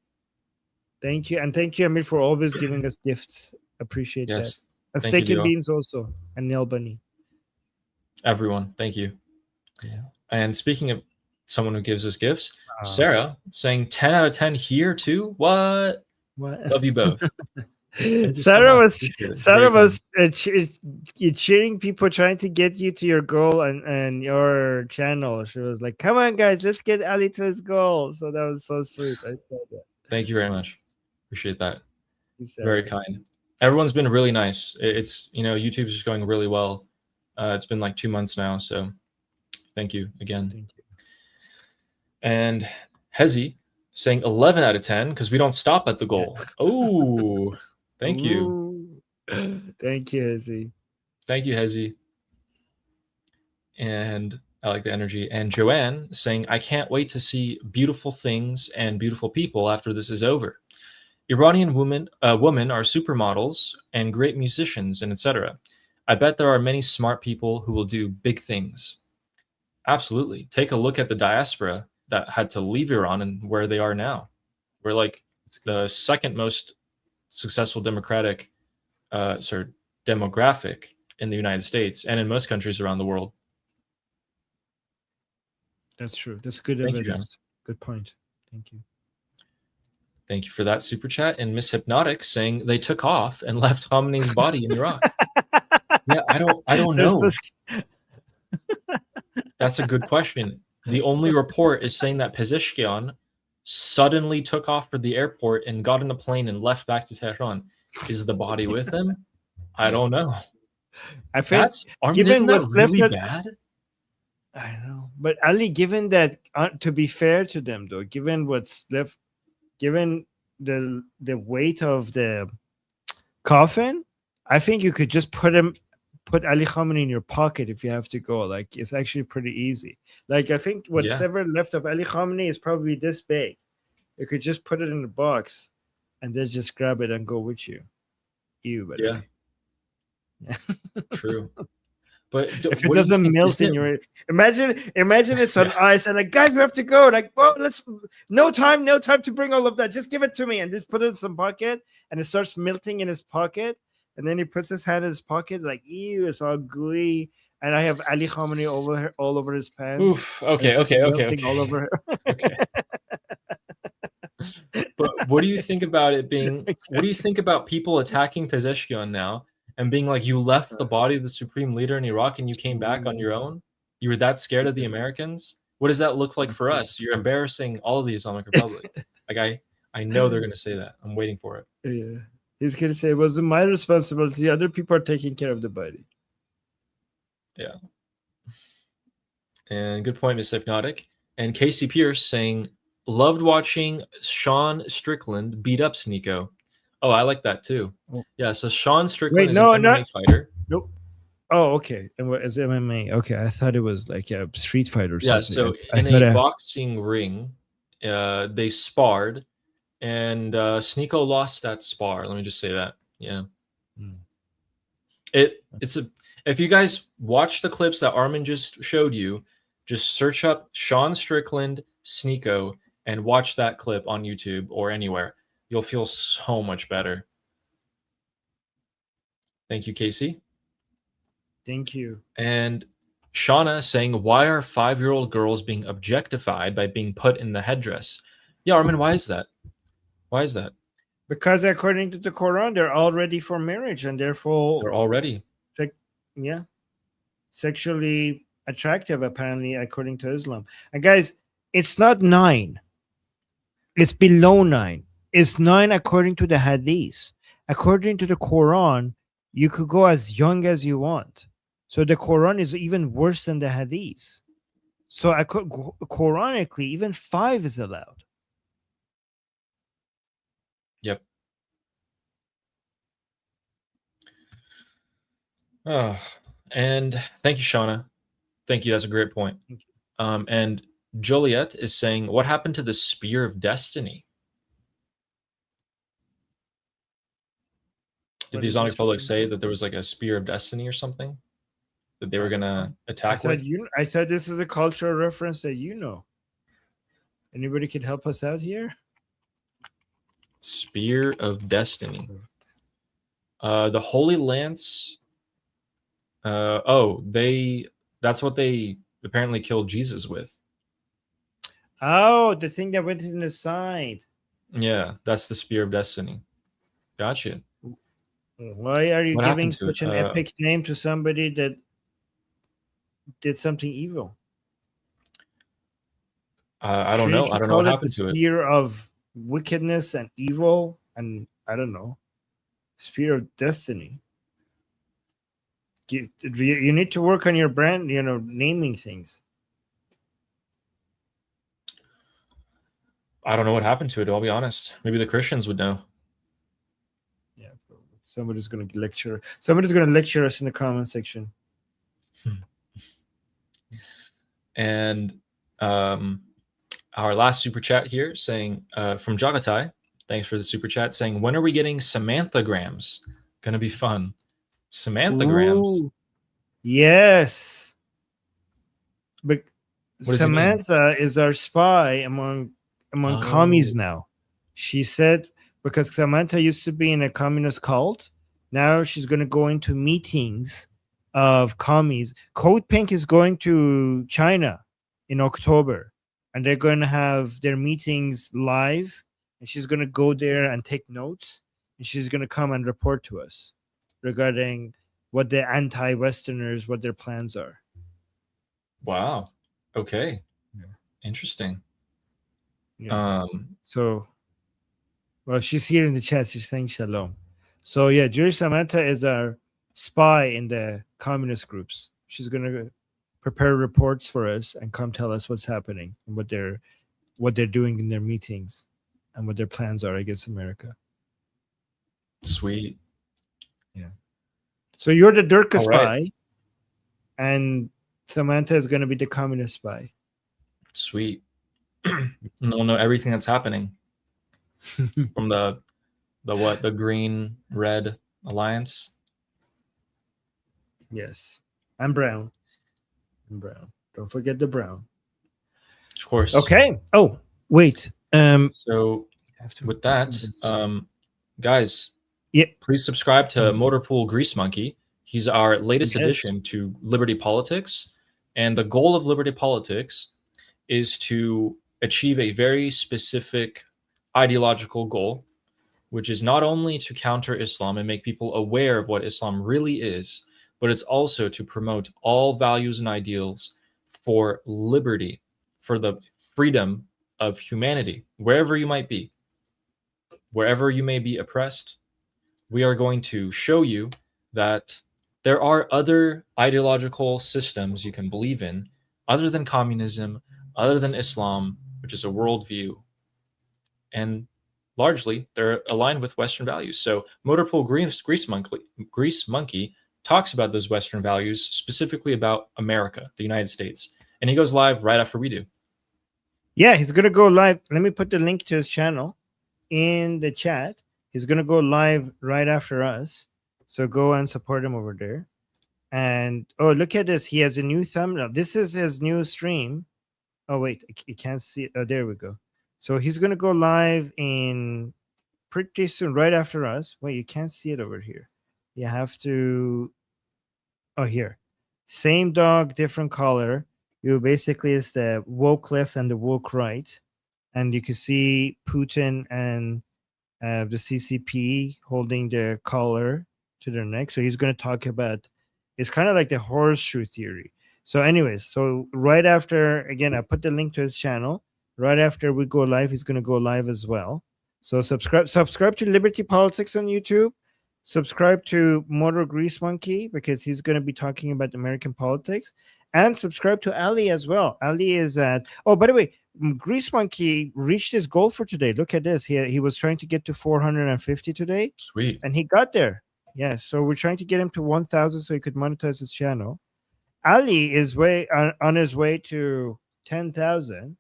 Thank you. And thank you, Amir, for always giving us gifts. Appreciate that. And steak and beans also. And nail bunny. Everyone, thank you. Yeah. And speaking of someone who gives us gifts, Sarah saying 10 out of 10 here too. What? Love you both. Sarah was cheering people, trying to get you to your goal and your channel. She was like, "Come on, guys, let's get Ali to his goal." So that was so sweet. I saw that. Thank you very much. Appreciate that. Very kind. Everyone's been really nice. It's YouTube's just going really well. It's been like 2 months now, so thank you again. Thank you. And Hezi saying 11 out of 10 because we don't stop at the goal. Oh, thank you. Thank you, Hezi. Thank you, Hezi. And I like the energy. And Joanne saying, I can't wait to see beautiful things and beautiful people after this is over. Iranian women are supermodels and great musicians and etc. I bet there are many smart people who will do big things. Absolutely. Take a look at the diaspora that had to leave Iran and where they are now. We're like the second most successful demographic in the United States and in most countries around the world. That's true. That's good evidence. Good point. Thank you. Thank you for that super chat. And Miss Hypnotic saying they took off and left Khamenei's body in Iraq. Yeah, I don't know. That's a good question. The only report is saying that Pezeshkian suddenly took off for the airport and got in a plane and left back to Tehran. Is the body with him? I don't know. I think given what's really bad. I know, but Ali, given that, to be fair to them though, given what's left, given the weight of the coffin, I think you could just put Ali Khamenei in your pocket if you have to go. Like, it's actually pretty easy. Like, I think whatever left of Ali Khamenei is probably this big. You could just put it in the box and then just grab it and go with you. Yeah. True. But if it doesn't melt in your, imagine it's on ice and like, guys, we have to go. Like, well, no time to bring all of that. Just give it to me and just put it in some pocket, and it starts melting in his pocket. And then he puts his hand in his pocket, like, ew, it's all gooey. and I have Ali Khamenei all over his pants. Oof. Okay. It's just Okay. melting all Okay. over her. Okay. But what do you think about it being? What do you think about people attacking Pezeshkian now and being like, you left the body of the supreme leader in Iraq and you came back on your own? You were that scared of the Americans? What does that look like for us? You're embarrassing all of the Islamic Republic. Like I know they're gonna say that. I'm waiting for it. Yeah, he's gonna say it wasn't my responsibility. Other people are taking care of the body. Yeah. And good point, Miss Hypnotic. And Casey Pierce saying, loved watching Sean Strickland beat up Sneeko. Oh, I like that too. Oh. Yeah, so Sean Strickland Wait, is no, an MMA fighter. Nope. Oh, okay. And what is MMA? Okay, I thought it was like a street fight or something. Yeah, so in a boxing ring, they sparred, and Sneeko lost that spar. Let me just say that. Yeah. If you guys watch the clips that Armin just showed you, just search up Sean Strickland Sneeko and watch that clip on YouTube or anywhere. You'll feel so much better. Thank you, Casey. Thank you. And Shauna saying, why are 5-year-old girls being objectified by being put in the headdress? Yeah, Armin, why is that? Why is that? Because according to the Quran, they're all ready for marriage, and therefore they're all ready. Sexually attractive, apparently, according to Islam. And guys, it's not 9. It's below 9. It's 9 according to the Hadith. According to the Quran, you could go as young as you want. So the Quran is even worse than the Hadith. So Quranically, even 5 is allowed. Yep. Oh, and thank you, Shauna. Thank you. That's a great point. And Joliet is saying, what happened to the Spear of Destiny? Did the Islamic Republic say that there was like a Spear of Destiny or something? That they were going to attack with? I thought this is a cultural reference that you know. Anybody could help us out here? Spear of Destiny. The Holy Lance. That's what they apparently killed Jesus with. Oh, the thing that went in the side. Yeah, that's the Spear of Destiny. Gotcha. Why are you giving such an epic name to somebody that did something evil? I don't know. I don't know what happened to it. Spear of wickedness and evil, and I don't know. Spear of Destiny. You need to work on your brand, naming things. I don't know what happened to it, I'll be honest. Maybe the Christians would know. Yeah, probably. Somebody's going to lecture us in the comment section. And our last super chat here saying from Jagatai, thanks for the super chat, saying, when are we getting Samantha-grams? Gonna be fun. Samantha-grams. Yes. But Samantha is our spy among commies now. She said, because Samantha used to be in a communist cult, now she's going to go into meetings of commies. Code Pink is going to China in October, and they're going to have their meetings live, and she's going to go there and take notes, and she's going to come and report to us regarding what the anti-Westerners, what their plans are. Wow. Okay. Yeah. Interesting. Yeah. Well, she's here in the chat. She's saying shalom. So yeah, Jewish Samantha is our spy in the communist groups. She's going to prepare reports for us and come tell us what's happening and what they're doing in their meetings and what their plans are against America. Sweet. Yeah. So you're the Durka spy, and Samantha is going to be the communist spy. Sweet. We'll know everything that's happening from the green-red alliance. Yes, and brown. Don't forget the brown. Of course. Okay. Oh, wait. So with that, guys, yeah, please subscribe to Motorpool Grease Monkey. He's our latest Yes. addition to Liberty Politics. And the goal of Liberty Politics is to achieve a very specific ideological goal, which is not only to counter Islam and make people aware of what Islam really is, but it's also to promote all values and ideals for liberty, for the freedom of humanity, wherever you might be. Wherever you may be oppressed, we are going to show you that there are other ideological systems you can believe in other than communism, other than Islam, which is a worldview. And largely, they're aligned with Western values. So Motorpool Grease Monkey talks about those Western values, specifically about America, the United States. And he goes live right after we do. Yeah, he's going to go live. Let me put the link to his channel in the chat. He's going to go live right after us. So go and support him over there. And oh, look at this. He has a new thumbnail. This is his new stream. Oh, wait, you can't see it. Oh, there we go. So he's going to go live in pretty soon, right after us. Wait, you can't see it over here. You have to. Oh, here. Same dog, different color. You basically is the woke left and the woke right. And you can see Putin and the CCP holding the collar to their neck. So he's going to talk about, it's kind of like the horseshoe theory. So anyways, so right after, again, I put the link to his channel. Right after we go live, he's going to go live as well. So subscribe to Liberty Politics on YouTube. Subscribe to Motor Grease Monkey because he's going to be talking about American politics. And subscribe to Ali as well. Ali is at, oh, by the way, Grease Monkey reached his goal for today. Look at this. He was trying to get to 450 today. Sweet. And he got there. Yeah, so we're trying to get him to 1,000 so he could monetize his channel. Ali is on his way to 10,000.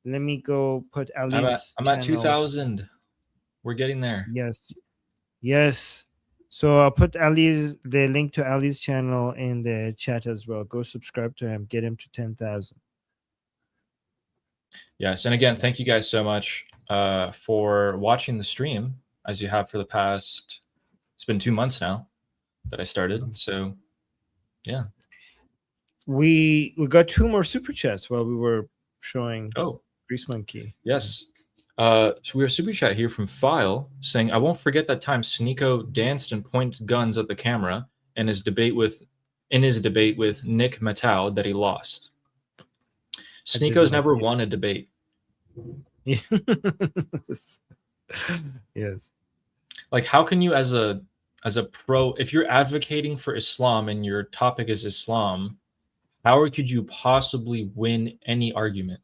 Let me go put Ali's I'm at 2,000. We're getting there. Yes. So I'll put the link to Ali's channel in the chat as well. Go subscribe to him. Get him to 10,000. Yes, and again, thank you guys so much for watching the stream as you have for the past. It's been 2 months now that I started. So, yeah. We got 2 more super chats while we were showing. Oh, Grease Monkey. Yes. So we have a super chat here from File saying, "I won't forget that time Sneeko danced and pointed guns at the camera in his debate with Nick Matau that he lost." Sneeko's never won a debate. Yes. Like, how can you, as a pro, if you're advocating for Islam and your topic is Islam, how could you possibly win any argument?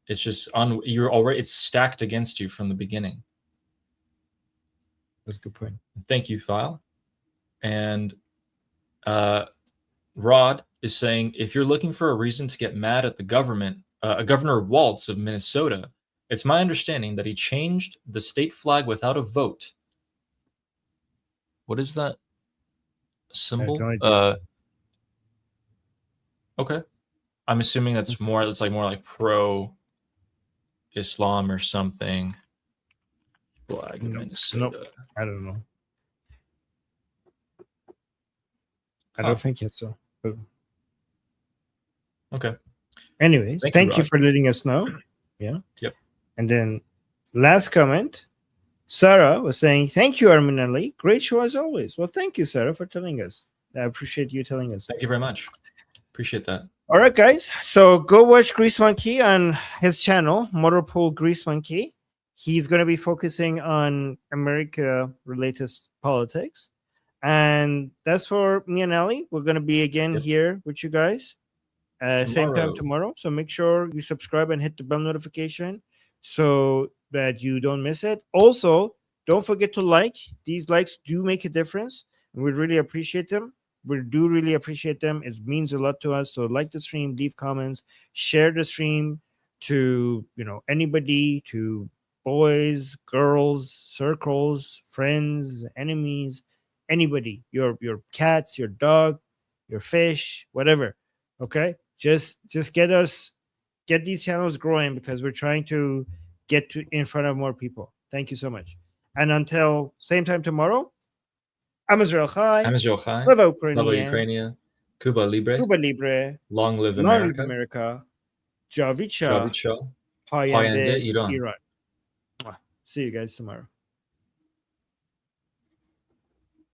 It's just it's stacked against you from the beginning. That's a good point. Thank you, File. And Rod is saying, if you're looking for a reason to get mad at the government, Governor Waltz of Minnesota, it's my understanding that he changed the state flag without a vote. What is that symbol? Okay. I'm assuming that's more like pro Islam or something. Flag Minnesota. Nope. I don't know. I don't think it's so. But... Okay. Anyways, thank you Rod. for letting us know. Yeah. Yep. And then last comment, Sarah was saying, "Thank you, Armin Ali. Great show as always." Well, thank you, Sarah, for telling us. I appreciate you telling us. Thank you very much. Appreciate that. All right, guys. So go watch Grease Monkey on his channel, Motorpool Grease Monkey. He's going to be focusing on America-related politics. And that's for me and Ali. We're going to be again here with you guys. Same time tomorrow. So make sure you subscribe and hit the bell notification so that you don't miss it. Also, don't forget to like. These likes do make a difference. And we really appreciate them. We do really appreciate them. It means a lot to us. So like the stream, leave comments, share the stream to anybody, to boys, girls, circles, friends, enemies, anybody, your cats, your dog, your fish, whatever. Okay, just get these channels growing because we're trying to get in front of more people. Thank you so much. And until same time tomorrow, Israel Chai. Am Israel Chai. Slava Slava Ukrainia. Ukrainia. Cuba Libre. Cuba Libre. Long live Long live America. America. Javicha. Javicho. Payende Iran. Iran. See you guys tomorrow.